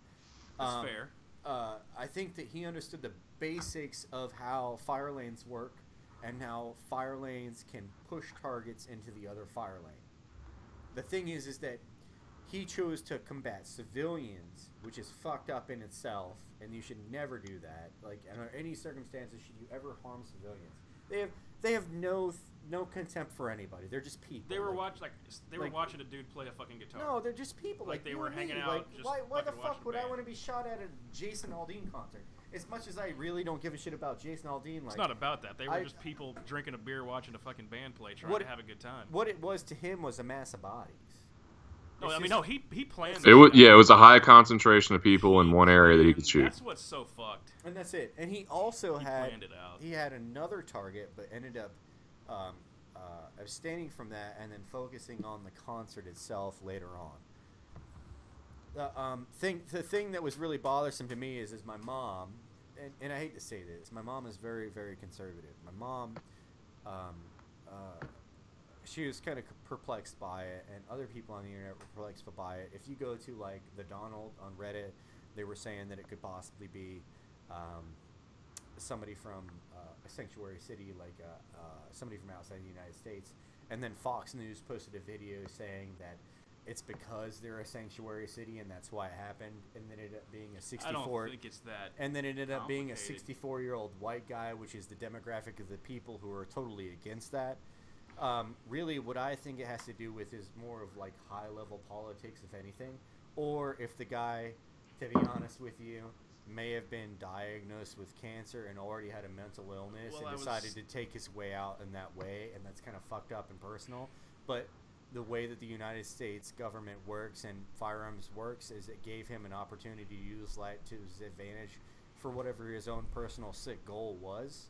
That's fair. I think that he understood the basics of how fire lanes work and how fire lanes can push targets into the other fire lane. The thing is that he chose to combat civilians, which is fucked up in itself, and you should never do that. Like, under any circumstances should you ever harm civilians. They have no contempt for anybody. They're just people. They were watching a dude play a fucking guitar. No, they're just people. Like they you were and hanging me. out. Like, Just why the fucking fuck would watching I the want to be shot at a Jason Aldean concert? As much as I really don't give a shit about Jason Aldean, like, it's not about that. They were just people drinking a beer, watching a fucking band play, trying to have a good time. What it was to him was a mass of bodies. No, he planned. It was a high concentration of people in one area that he could shoot. That's what's so fucked. And that's it. And he also planned it out. He had another target, but ended up abstaining from that and then focusing on the concert itself later on. The thing that was really bothersome to me is my mom, and I hate to say this, my mom is very, very conservative. My mom, she was kind of perplexed by it, and other people on the internet were perplexed by it. If you go to like the Donald on Reddit, they were saying that it could possibly be somebody from a sanctuary city, like somebody from outside the United States. And then Fox News posted a video saying that it's because they're a sanctuary city and that's why it happened. And then it ended up being a 64. I don't think it's that. And then it ended up being a 64-year-old white guy, which is the demographic of the people who are totally against that. Really, what I think it has to do with is more of like high-level politics, if anything, or if the guy, to be honest with you, may have been diagnosed with cancer and already had a mental illness and decided to take his way out in that way, and that's kind of fucked up and personal. But the way that the United States government works and firearms works is it gave him an opportunity to use that to his advantage for whatever his own personal sick goal was.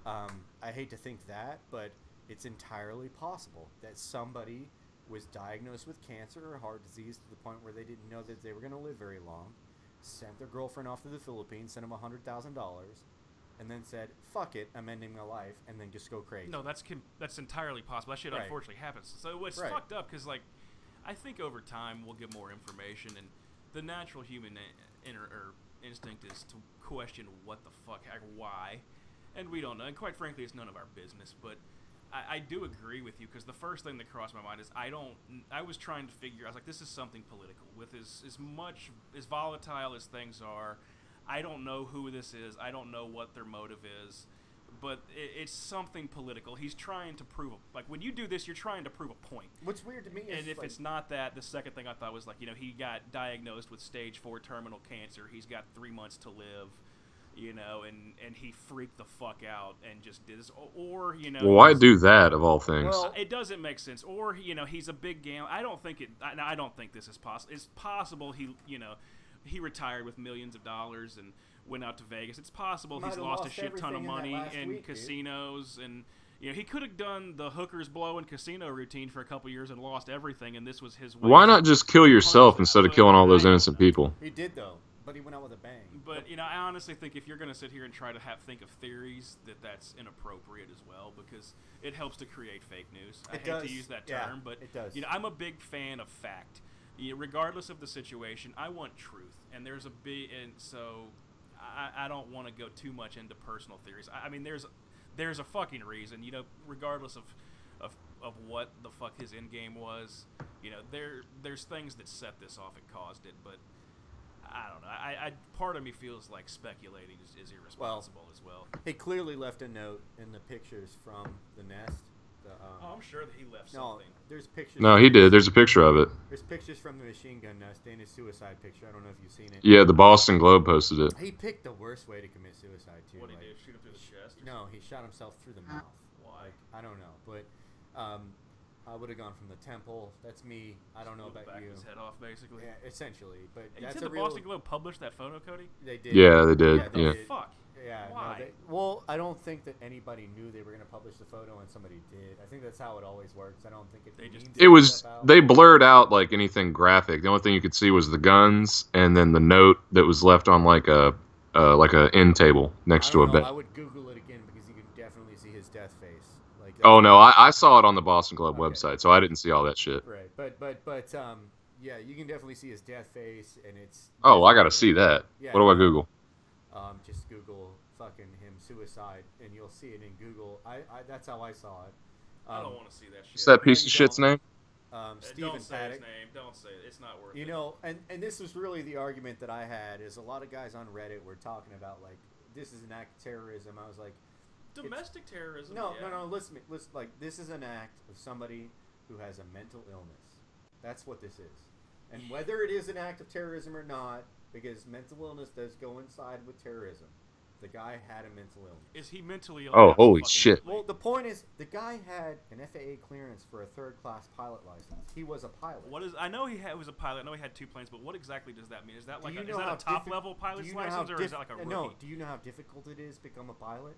I hate to think that, but it's entirely possible that somebody was diagnosed with cancer or heart disease to the point where they didn't know that they were going to live very long, sent their girlfriend off to the Philippines, sent him $100,000, and then said, fuck it, I'm ending my life, and then just go crazy. No, that's entirely possible. That shit unfortunately happens. So it's fucked up because, like, I think over time we'll get more information, and the natural human instinct is to question what the fuck, why, and we don't know. And quite frankly, it's none of our business. But I do agree with you, because the first thing that crossed my mind is I was trying to figure. I was like, this is something political. With as volatile as things are, I don't know who this is. I don't know what their motive is. But it's something political. He's trying to prove, like, when you do this, you're trying to prove a point. What's weird to me is, and if it's not that, the second thing I thought was, like, you know, he got diagnosed with stage 4 terminal cancer. He's got 3 months to live, you know, and he freaked the fuck out and just did this. Or, you know. Well, why do that of all things? Well, it doesn't make sense. Or, you know, he's a big gambler. I don't think this is possible. It's possible he retired with millions of dollars and went out to Vegas. It's possible he's lost a shit ton of money in casinos, and you know, he could have done the hookers blow and casino routine for a couple years and lost everything, and this was his way. Why not just kill yourself instead of killing all those innocent people? He did, though, but he went out with a bang. But you know, I honestly think if you're going to sit here and try to think of theories, that's inappropriate as well, because it helps to create fake news. I hate to use that term, but it does. You know, I'm a big fan of fact. Regardless of the situation, I want truth, and there's a big, and so I don't want to go too much into personal theories. I mean, there's a fucking reason, you know, regardless of what the fuck his end game was. You know, there's things that set this off and caused it, but I don't know. I part of me feels like speculating is irresponsible as well. He clearly left a note in the pictures from the nest. I'm sure that he left something. There's pictures. No, he did. There's a picture of it. There's pictures from the machine gun nest and his suicide picture. I don't know if you've seen it. Yeah, the Boston Globe posted it. He picked the worst way to commit suicide, too. What did he do? Shoot him through the chest? No, he shot himself through the mouth. Why? I don't know, but I would have gone from the temple. That's me. I don't know about you. His head off, basically. Yeah, essentially. But you that's said the Boston Globe published that photo, Cody? They did. Yeah, they did. Yeah. Fuck. Yeah. Why? Well, I don't think that anybody knew they were going to publish the photo, and somebody did. I think that's how it always works. I don't think they blurred out like anything graphic. The only thing you could see was the guns, and then the note that was left on like a end table next to a bed. I would Google it again because you can definitely see his death face. Like. Oh no, I saw it on the Boston Globe website, so I didn't see all that shit. Right, but yeah, you can definitely see his death face, and it's. Oh, I gotta see that. Yeah, what do I Google? Just Google fucking him suicide, and you'll see it in Google. That's how I saw it. I don't want to see that shit. What's that piece of shit's name? Stephen Don't say Tact. his name. Don't say it. It's not worth it. You know, and this was really the argument that I had. Is a lot of guys on Reddit were talking about like this is an act of terrorism. I was like, domestic terrorism. No. Listen. Like this is an act of somebody who has a mental illness. That's what this is. And whether it is an act of terrorism or not, because mental illness does coincide with terrorism. The guy had a mental illness. Is he mentally ill? Oh, holy shit. Well, the point is, the guy had an FAA clearance for a third-class pilot license. He was a pilot. I know he was a pilot. I know he had 2 planes, but what exactly does that mean? Is that like is that a top-level pilot's license, or is that like a rookie? No. Do you know how difficult it is to become a pilot?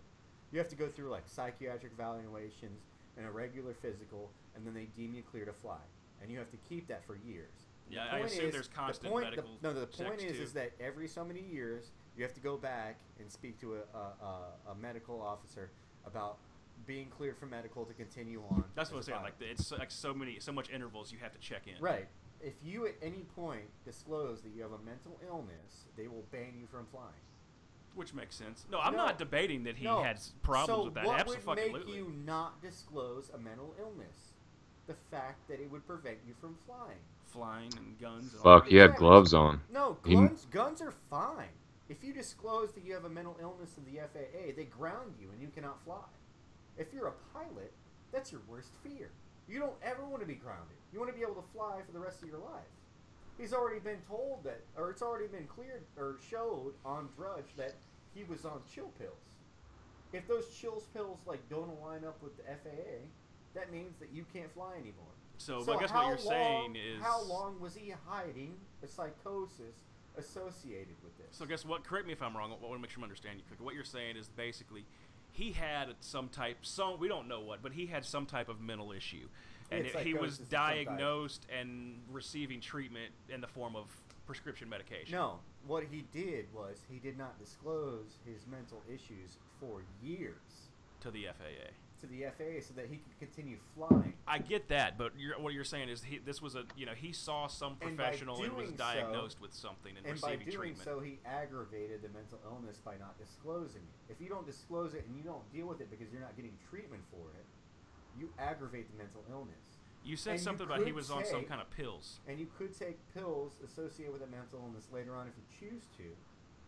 You have to go through like psychiatric evaluations and a regular physical, and then they deem you clear to fly. And you have to keep that for years. Yeah, I assume there's constant medical. The point is that every so many years you have to go back and speak to a medical officer about being cleared for medical to continue on. That's what I'm saying. Like it's like so much intervals you have to check in. Right. If you at any point disclose that you have a mental illness, they will ban you from flying. Which makes sense. No, I'm not debating that he had problems with that. So what Absolutely. would make you not disclose a mental illness? The fact that it would prevent you from flying. Flying and guns. And Fuck, he had gloves on. No, guns are fine. If you disclose that you have a mental illness to the FAA, they ground you and you cannot fly. If you're a pilot, that's your worst fear. You don't ever want to be grounded. You want to be able to fly for the rest of your life. He's already been told that, or it's already been cleared or showed on Drudge that he was on chill pills. If those chill pills like don't line up with the FAA, that means that you can't fly anymore. So I guess what you're saying is... How long was he hiding a psychosis associated with this? So guess what? Correct me if I'm wrong. I want to make sure I'm understanding you. What you're saying is basically he had we don't know what, but he had some type of mental issue. And he was diagnosed and receiving treatment in the form of prescription medication. No. What he did was he did not disclose his mental issues for years. To the FAA. to the FAA so that he could continue flying. I get that, but what you're saying is this was he saw some professional and was diagnosed with something and receiving treatment. And by doing so, he aggravated the mental illness by not disclosing it. If you don't disclose it and you don't deal with it because you're not getting treatment for it, you aggravate the mental illness. You said something about he was on some kind of pills. And you could take pills associated with a mental illness later on if you choose to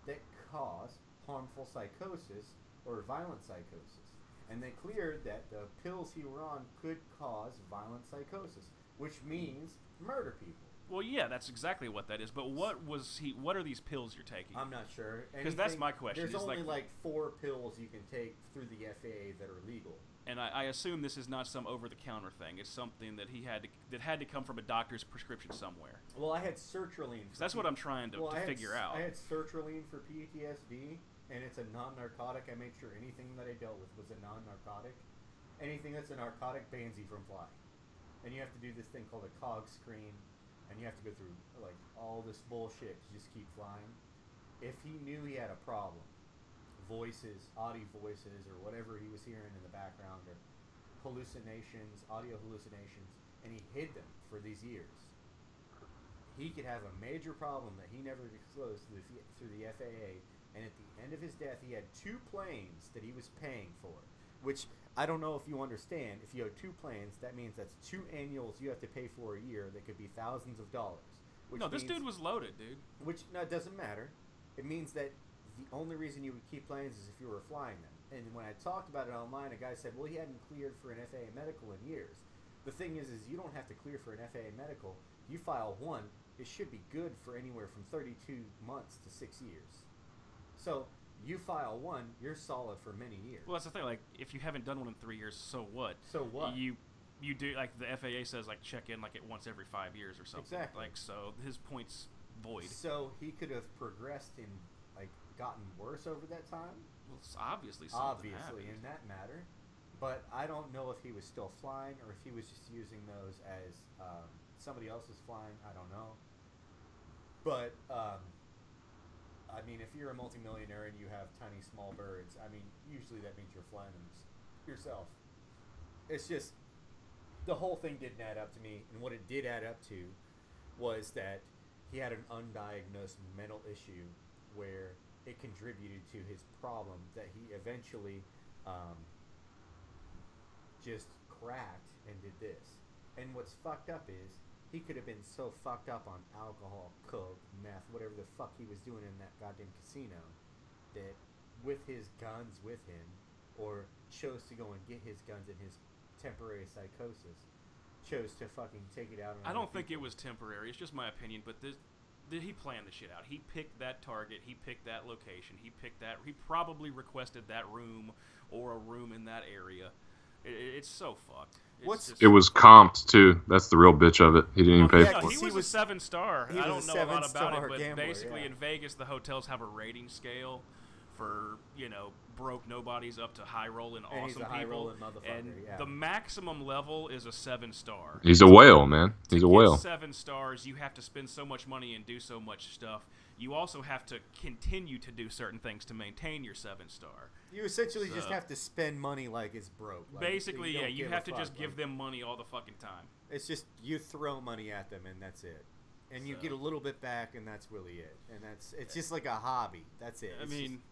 that cause harmful psychosis or violent psychosis. And they cleared that the pills he were on could cause violent psychosis, which means murder people. Well, yeah, that's exactly what that is. But what are these pills you're taking? I'm not sure. Because that's my question. There's only like 4 pills you can take through the FAA that are legal. And I assume this is not some over-the-counter thing. It's something that that had to come from a doctor's prescription somewhere. Well, I had sertraline. That's what I'm trying to figure out. I had sertraline for PTSD, and it's a non-narcotic. I made sure anything that I dealt with was a non-narcotic. Anything that's a narcotic bans you from flying. And you have to do this thing called a COG screen, and you have to go through like all this bullshit to just keep flying. If he knew he had a problem, voices, audio voices, or whatever he was hearing in the background, or hallucinations, audio hallucinations, and he hid them for these years, he could have a major problem that he never disclosed through the FAA, and at the end of his death, he had 2 planes that he was paying for, which I don't know if you understand. If you have 2 planes, that means that's 2 annuals you have to pay for a year that could be thousands of dollars. This dude was loaded, dude. Which, no, it doesn't matter. It means that the only reason you would keep planes is if you were flying them. And when I talked about it online, a guy said, well, he hadn't cleared for an FAA medical in years. The thing is you don't have to clear for an FAA medical. You file one, it should be good for anywhere from 32 months to 6 years. So you file one, you're solid for many years. Well, that's the thing. Like, if you haven't done one in 3 years, so what? So what? You do, like, the FAA says, like, check in, like, once every 5 years or something. Exactly. Like, so his point's void. So he could have progressed and, like, gotten worse over that time? Well, obviously something happened. In that matter. But I don't know if he was still flying or if he was just using those as somebody else was flying. I don't know. But, I mean, if you're a multimillionaire and you have tiny, small birds, I mean, usually that means you're flying them yourself. It's just, the whole thing didn't add up to me. And what it did add up to was that he had an undiagnosed mental issue where it contributed to his problem that he eventually just cracked and did this. And what's fucked up is he could have been so fucked up on alcohol, coke, meth, whatever the fuck he was doing in that goddamn casino, that with his guns with him, or chose to go and get his guns in his temporary psychosis, chose to fucking take it out on I don't think it was temporary. It's just my opinion, but he planned the shit out. He picked that target. He picked that location. He probably requested that room or a room in that area. It's so fucked. It was comped too. That's the real bitch of it. He didn't even pay for it. He was a 7-star. I don't know a lot about it, but gambler, basically in Vegas, the hotels have a rating scale for, broke nobodies up to high rolling awesome he's a people. high rolling motherfucker, and yeah. the maximum level is a 7-star. He's a whale, man. He's a whale. 7 stars, you have to spend so much money and do so much stuff. You also have to continue to do certain things to maintain your 7-star. You essentially just have to spend money like it's broke. Like, basically, yeah, you have to just give them money all the fucking time. It's just you throw money at them and that's it. And you get a little bit back, and that's really it. And it's just like a hobby. That's it.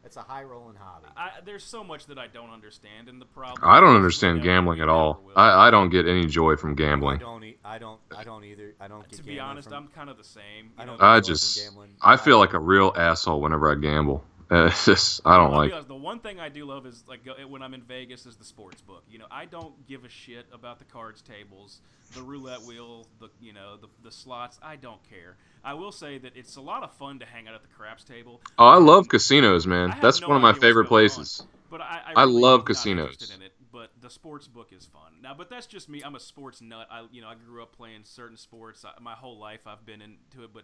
It's a high rolling hobby. There's so much that I don't understand, and the problem. I don't understand gambling at all. I don't get any joy from gambling. I don't either. I don't. To be honest, I'm kind of the same. I feel like a real asshole whenever I gamble. It's just, I don't like. The one thing I do love is like when I'm in Vegas is the sports book. I don't give a shit about the cards tables, the roulette wheel, the slots. I don't care. I will say that it's a lot of fun to hang out at the craps table. Oh, I love casinos, man. That's one of my favorite places. But I love casinos. In it, but the sports book is fun. Now, but that's just me. I'm a sports nut. I grew up playing certain sports. My whole life I've been into it, but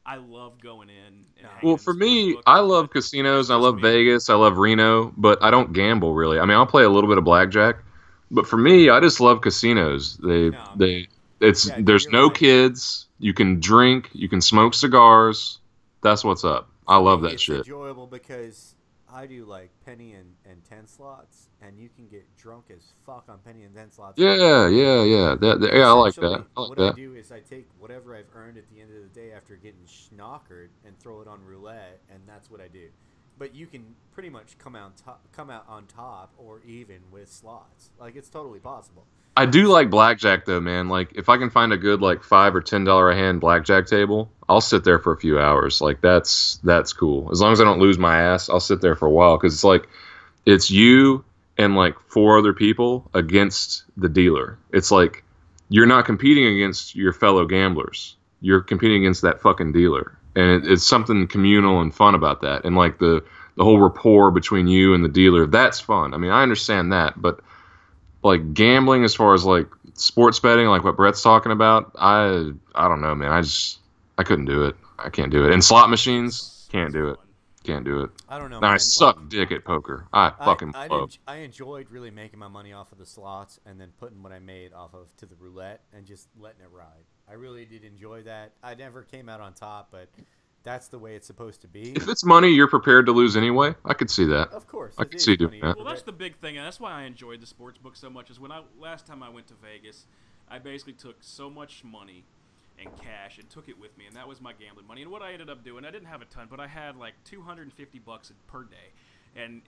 I love going in. Well, for me, I love casinos. I love Vegas. I love Reno, but I don't gamble really. I mean, I'll play a little bit of blackjack, but for me, I just love casinos. There's no kids. You can drink. You can smoke cigars. That's what's up. I love that shit. It's enjoyable because I do like penny and 10 slots, and you can get drunk as fuck on penny and 10 slots. Yeah, yeah, yeah. Yeah, I like that. I like what that. I do is I take whatever I've earned at the end of the day after getting schnockered and throw it on roulette, and that's what I do. But you can pretty much come out on top or even with slots. Like, it's totally possible. I do like blackjack though, man. Like if I can find a good like $5 or $10 a hand blackjack table, I'll sit there for a few hours. Like that's cool. As long as I don't lose my ass, I'll sit there for a while because it's like it's you and like 4 other people against the dealer. It's like you're not competing against your fellow gamblers. You're competing against that fucking dealer, and it's something communal and fun about that. And like the whole rapport between you and the dealer, that's fun. I mean, I understand that, but like gambling as far as like sports betting, like what Brett's talking about, I don't know, man. I couldn't do it. I can't do it. And slot machines, can't do it. Can't do it. I don't know. Man, I suck dick at poker. I enjoyed really making my money off of the slots and then putting what I made off of to the roulette and just letting it ride. I really did enjoy that. I never came out on top, but that's the way it's supposed to be. If it's money you're prepared to lose anyway, I could see that. Of course. I could see doing that. Well, that's the big thing, and that's why I enjoyed the sports book so much, is when last time I went to Vegas, I basically took so much money and cash and took it with me, and that was my gambling money. And what I ended up doing, I didn't have a ton, but I had like $250 per day. And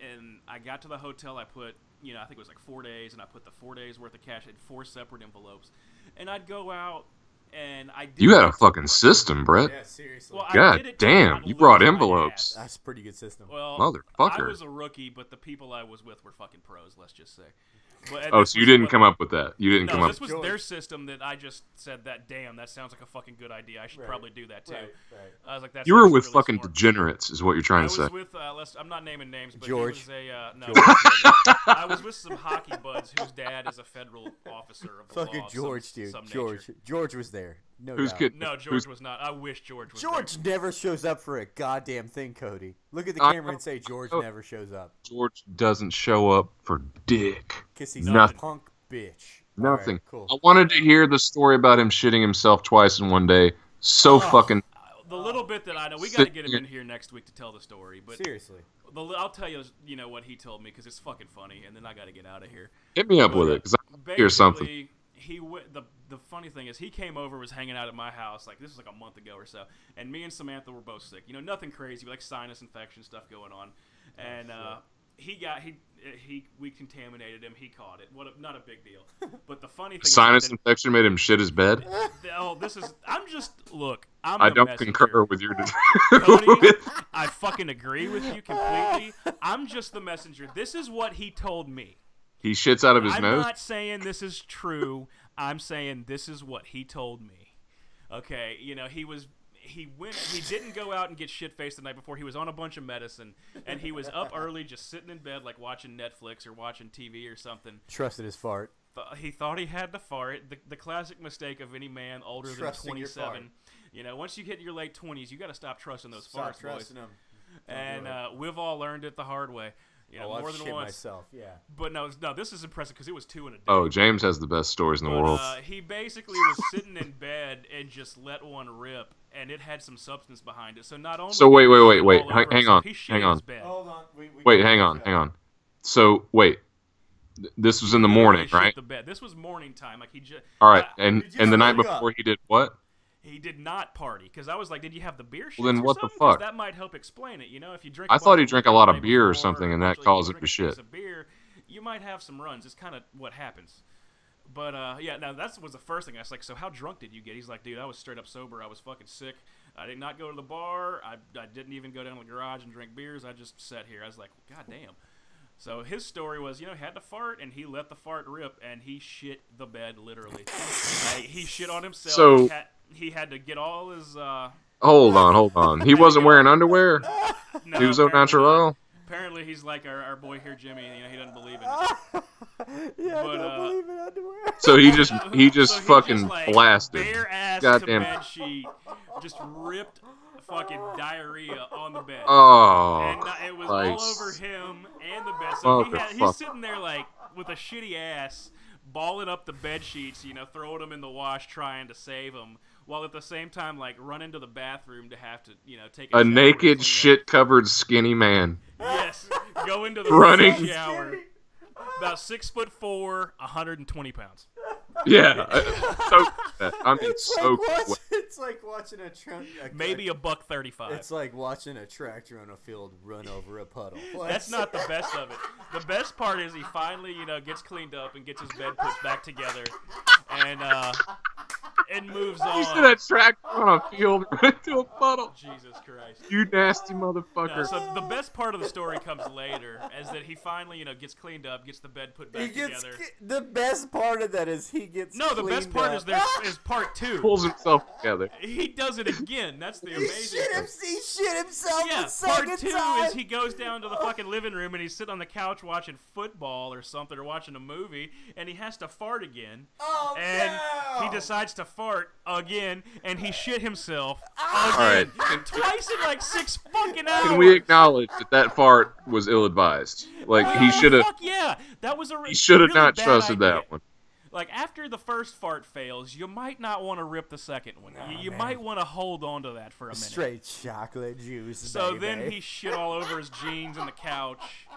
I got to the hotel, I put, I think it was like 4 days, and I put the 4 days worth of cash in 4 separate envelopes. And I'd go out, and I did. You had a fucking system, Brett. Yeah, seriously. Well, God damn, you brought envelopes. That's a pretty good system. Well, motherfucker. I was a rookie, but the people I was with were fucking pros, let's just say. But, so you didn't come up with that? You didn't come up. This was their system that I just said that. Damn, that sounds like a fucking good idea. I should probably do that too. Right. I was like, that's you were with really fucking smart. degenerates, is what you're trying to say. I was with. I'm not naming names, but George. he was a no. George. I was with some hockey buds whose dad is a federal officer of the Fucking law. of George, some, dude. some George. nature. George was there. No Who's doubt. kid? No, George was not. I wish George was. George there. never shows up for a goddamn thing, Cody. Look at the camera and say George never shows up. George doesn't show up for dick. Because he's Nothing. a punk bitch. Nothing. Right, cool. I wanted to hear the story about him shitting himself twice in one day. So fucking. The little bit that I know, we got to get him in here next week to tell the story. But seriously, I'll tell you, what he told me because it's fucking funny, and then I got to get out of here. Hit me up with it, because I hear something. The funny thing is, he came over, was hanging out at my house, like this was like a month ago or so, and me and Samantha were both sick. Nothing crazy, like sinus infection stuff going on, and we contaminated him. He caught it. Not a big deal. But the funny thing Sinus is infection made him shit his bed. I'm I the don't messenger. concur with your. Cody, I fucking agree with you completely. I'm just the messenger. This is what he told me. He shits out of his I'm nose. not saying this is true. I'm saying this is what he told me. Okay, he didn't go out and get shit faced the night before. He was on a bunch of medicine, and he was up early just sitting in bed like watching Netflix or watching TV or something. trusted his fart. He thought he had the fart. The classic mistake of any man older Trusting than your 27. Once you hit your late 20s, you got to stop trusting those Stop farts, trusting boys. him. And we've all learned it the hard way. I've more than shit once. myself. Yeah. But no, this is impressive because it was 2 in a day. Oh, James has the best stories in the world. He basically was sitting in bed and just let one rip, and it had some substance behind it. So not only. So wait. Hang on. Hold on. Wait, hang on. So wait, this was in the morning, right? The bed. This was morning time. Like he just. All right, and the night wake up. before he did what? He did not party because I was like, "Did you have the beer?" Well, then or what the something? 'Cause fuck? That might help explain it. If you drink. I thought he drank a lot of the night beer or before, something, and that eventually caused you it to drink a shit. case of beer, you might have some runs. It's kind of what happens. But yeah, now that was the first thing. I was like, "So how drunk did you get?" He's like, "Dude, I was straight up sober. I was fucking sick. I did not go to the bar. I didn't even go down to the garage and drink beers. I just sat here." I was like, "God damn." So his story was, he had to fart, and he let the fart rip, and he shit the bed, literally. He shit on himself. So he had to get all his... Hold on. He wasn't wearing underwear? No, He was au apparently natural? not. Apparently he's like our boy here, Jimmy. He doesn't believe in it. Yeah, But, I don't believe in underwear. So he just So fucking like, blasted. bare ass Goddamn. to bed sheet, just ripped fucking diarrhea on the bed. Oh, And it was Christ. all over him and the bed. So he's Motherfucker. sitting there like with a shitty ass, balling up the bed sheets, throwing them in the wash, trying to save them, while at the same time, like, run into the bathroom to have to, take a shower. A naked, shit-covered, skinny man. Yes, go into the running shower. About 6'4", 120 pounds. Yeah, it's like watching maybe $135. It's like watching a tractor on a field run over a puddle. That's not the best of it. The best part is he finally, gets cleaned up and gets his bed put back together, and moves on. You said a tractor on a field run into a puddle. Jesus Christ. You nasty motherfucker. No, so the best part of the story comes later, is that he finally, gets cleaned up, gets the bed put back together. The best part of that is he gets the best part is part 2. Pulls himself together. He does it again. That's the amazing thing. He shit himself Yeah, the second part 2 time. is he goes down to the fucking living room and he's sitting on the couch watching football or something, or watching a movie, and he has to fart again. Oh, and no. he decides to fart again, and he shit himself All right. twice in like 6 fucking hours. Can we acknowledge that fart was ill-advised? Like, he should have. Fuck yeah, that was He should have really not bad trusted idea. that one. Like, after the first fart fails, you might not want to rip the second one. You might want to hold on to that for a minute. Straight chocolate juice, So baby. then he shit all over his jeans on the couch,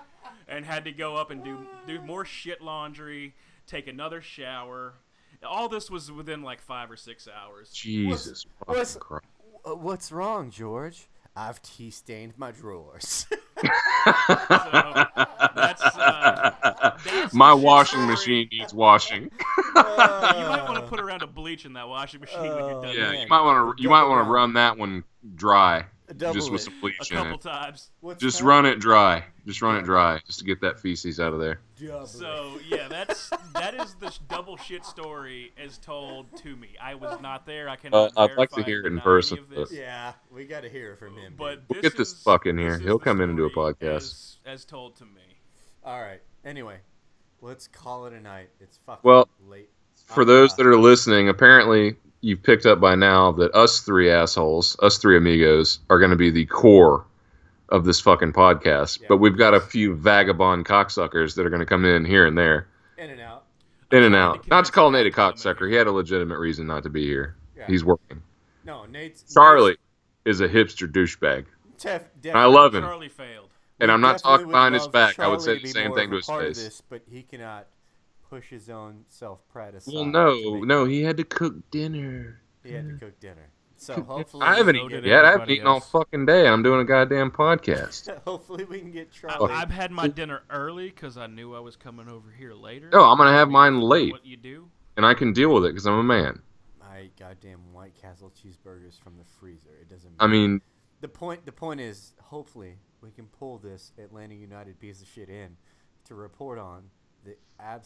and had to go up and do more shit laundry, take another shower. All this was within like 5 or 6 hours. Jesus fucking Christ. What's wrong, George? I've tea-stained my drawers. So that's My some shit washing story. machine needs washing. You might want to put a round of bleach in that washing machine when you're done. Yeah, with it. you might want to run that one dry, Double just with it. some bleach A in couple it. times. Just run it dry. Just run it dry, just to get that feces out of there. So yeah, that is the double shit story as told to me. I was not there. I cannot. I'd like to verify hear it in deny person, any of this. Yeah, we got to hear it from him. But We'll get this fuck in here. is He'll the come in and do a story podcast. as told to me. All right. Anyway, let's call it a night. It's fucking Well, late. For those that are listening, apparently you've picked up by now that us three assholes, us three amigos, are going to be the core of this fucking podcast. Yeah. But we've got a few vagabond cocksuckers that are going to come in here and there. In and out. In and out. Not to call Nate a cocksucker. He had a legitimate reason not to be here. Yeah. He's working. No, Charlie is a hipster douchebag. And I love him. Charlie failed. And I'm not talking behind his back. I would say Charlie the to be same more thing of to a his part of face. this, but he cannot push his own self-pride aside. Well, to make no, he had to cook dinner. He had to cook dinner. So hopefully I haven't So eaten did yet. I haven't everybody eaten all else. fucking day. I'm doing a goddamn podcast. hopefully we can get Charlie. I've had my dinner early because I knew I was coming over here later. No, I'm going to have mine late. What you do? And I can deal with it because I'm a man. My goddamn White Castle cheeseburgers from the freezer. It doesn't. I mean, The point is, hopefully, we can pull this Atlanta United piece of shit in to report on the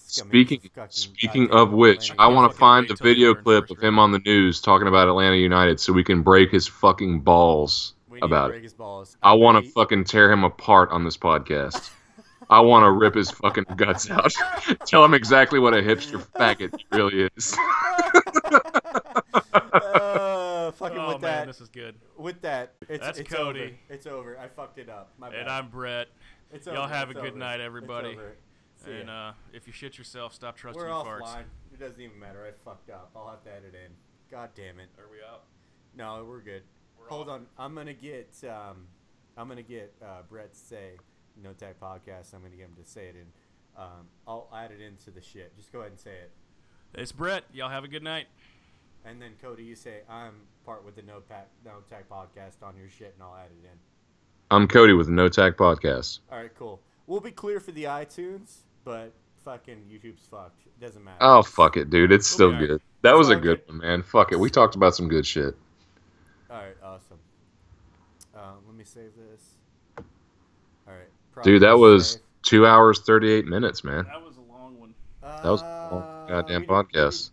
speaking of which, I want to find the video clip of him on the news talking about Atlanta United so we can break his fucking balls about it. I want to fucking tear him apart on this podcast. I want to rip his fucking guts out. Tell him exactly what a hipster faggot he really is. Fucking Oh with man, that. this is good. With that, That's it's Cody. Over. It's over. I fucked it up. My bad. And I'm Brett. It's Y'all over. have It's a good over. night, It's everybody. over. See And ya. if you shit yourself, stop trusting We're your farts. offline. It doesn't even matter. I fucked up. I'll have to edit in. God damn it. Are we out? No, we're good. Hold on. I'm gonna get Brett to say No Tag Podcast. I'm gonna get him to say it in. I'll add it into the shit. Just go ahead and say it. It's Brett. Y'all have a good night. And then Cody, you say I'm part with the No Tag Podcast on your shit, and I'll add it in. I'm Cody with the No Tag Podcast. All right, cool. We'll be clear for the iTunes, but fucking YouTube's fucked. It doesn't matter. Oh, fuck it, dude. It's still Okay. good. That was a all good one, man. Fuck it. We talked about some good shit. All right, awesome. Let me save this. All right. Dude, that Progress was save. 2 hours, 38 minutes, man. That was a long one. That was a long goddamn we podcast.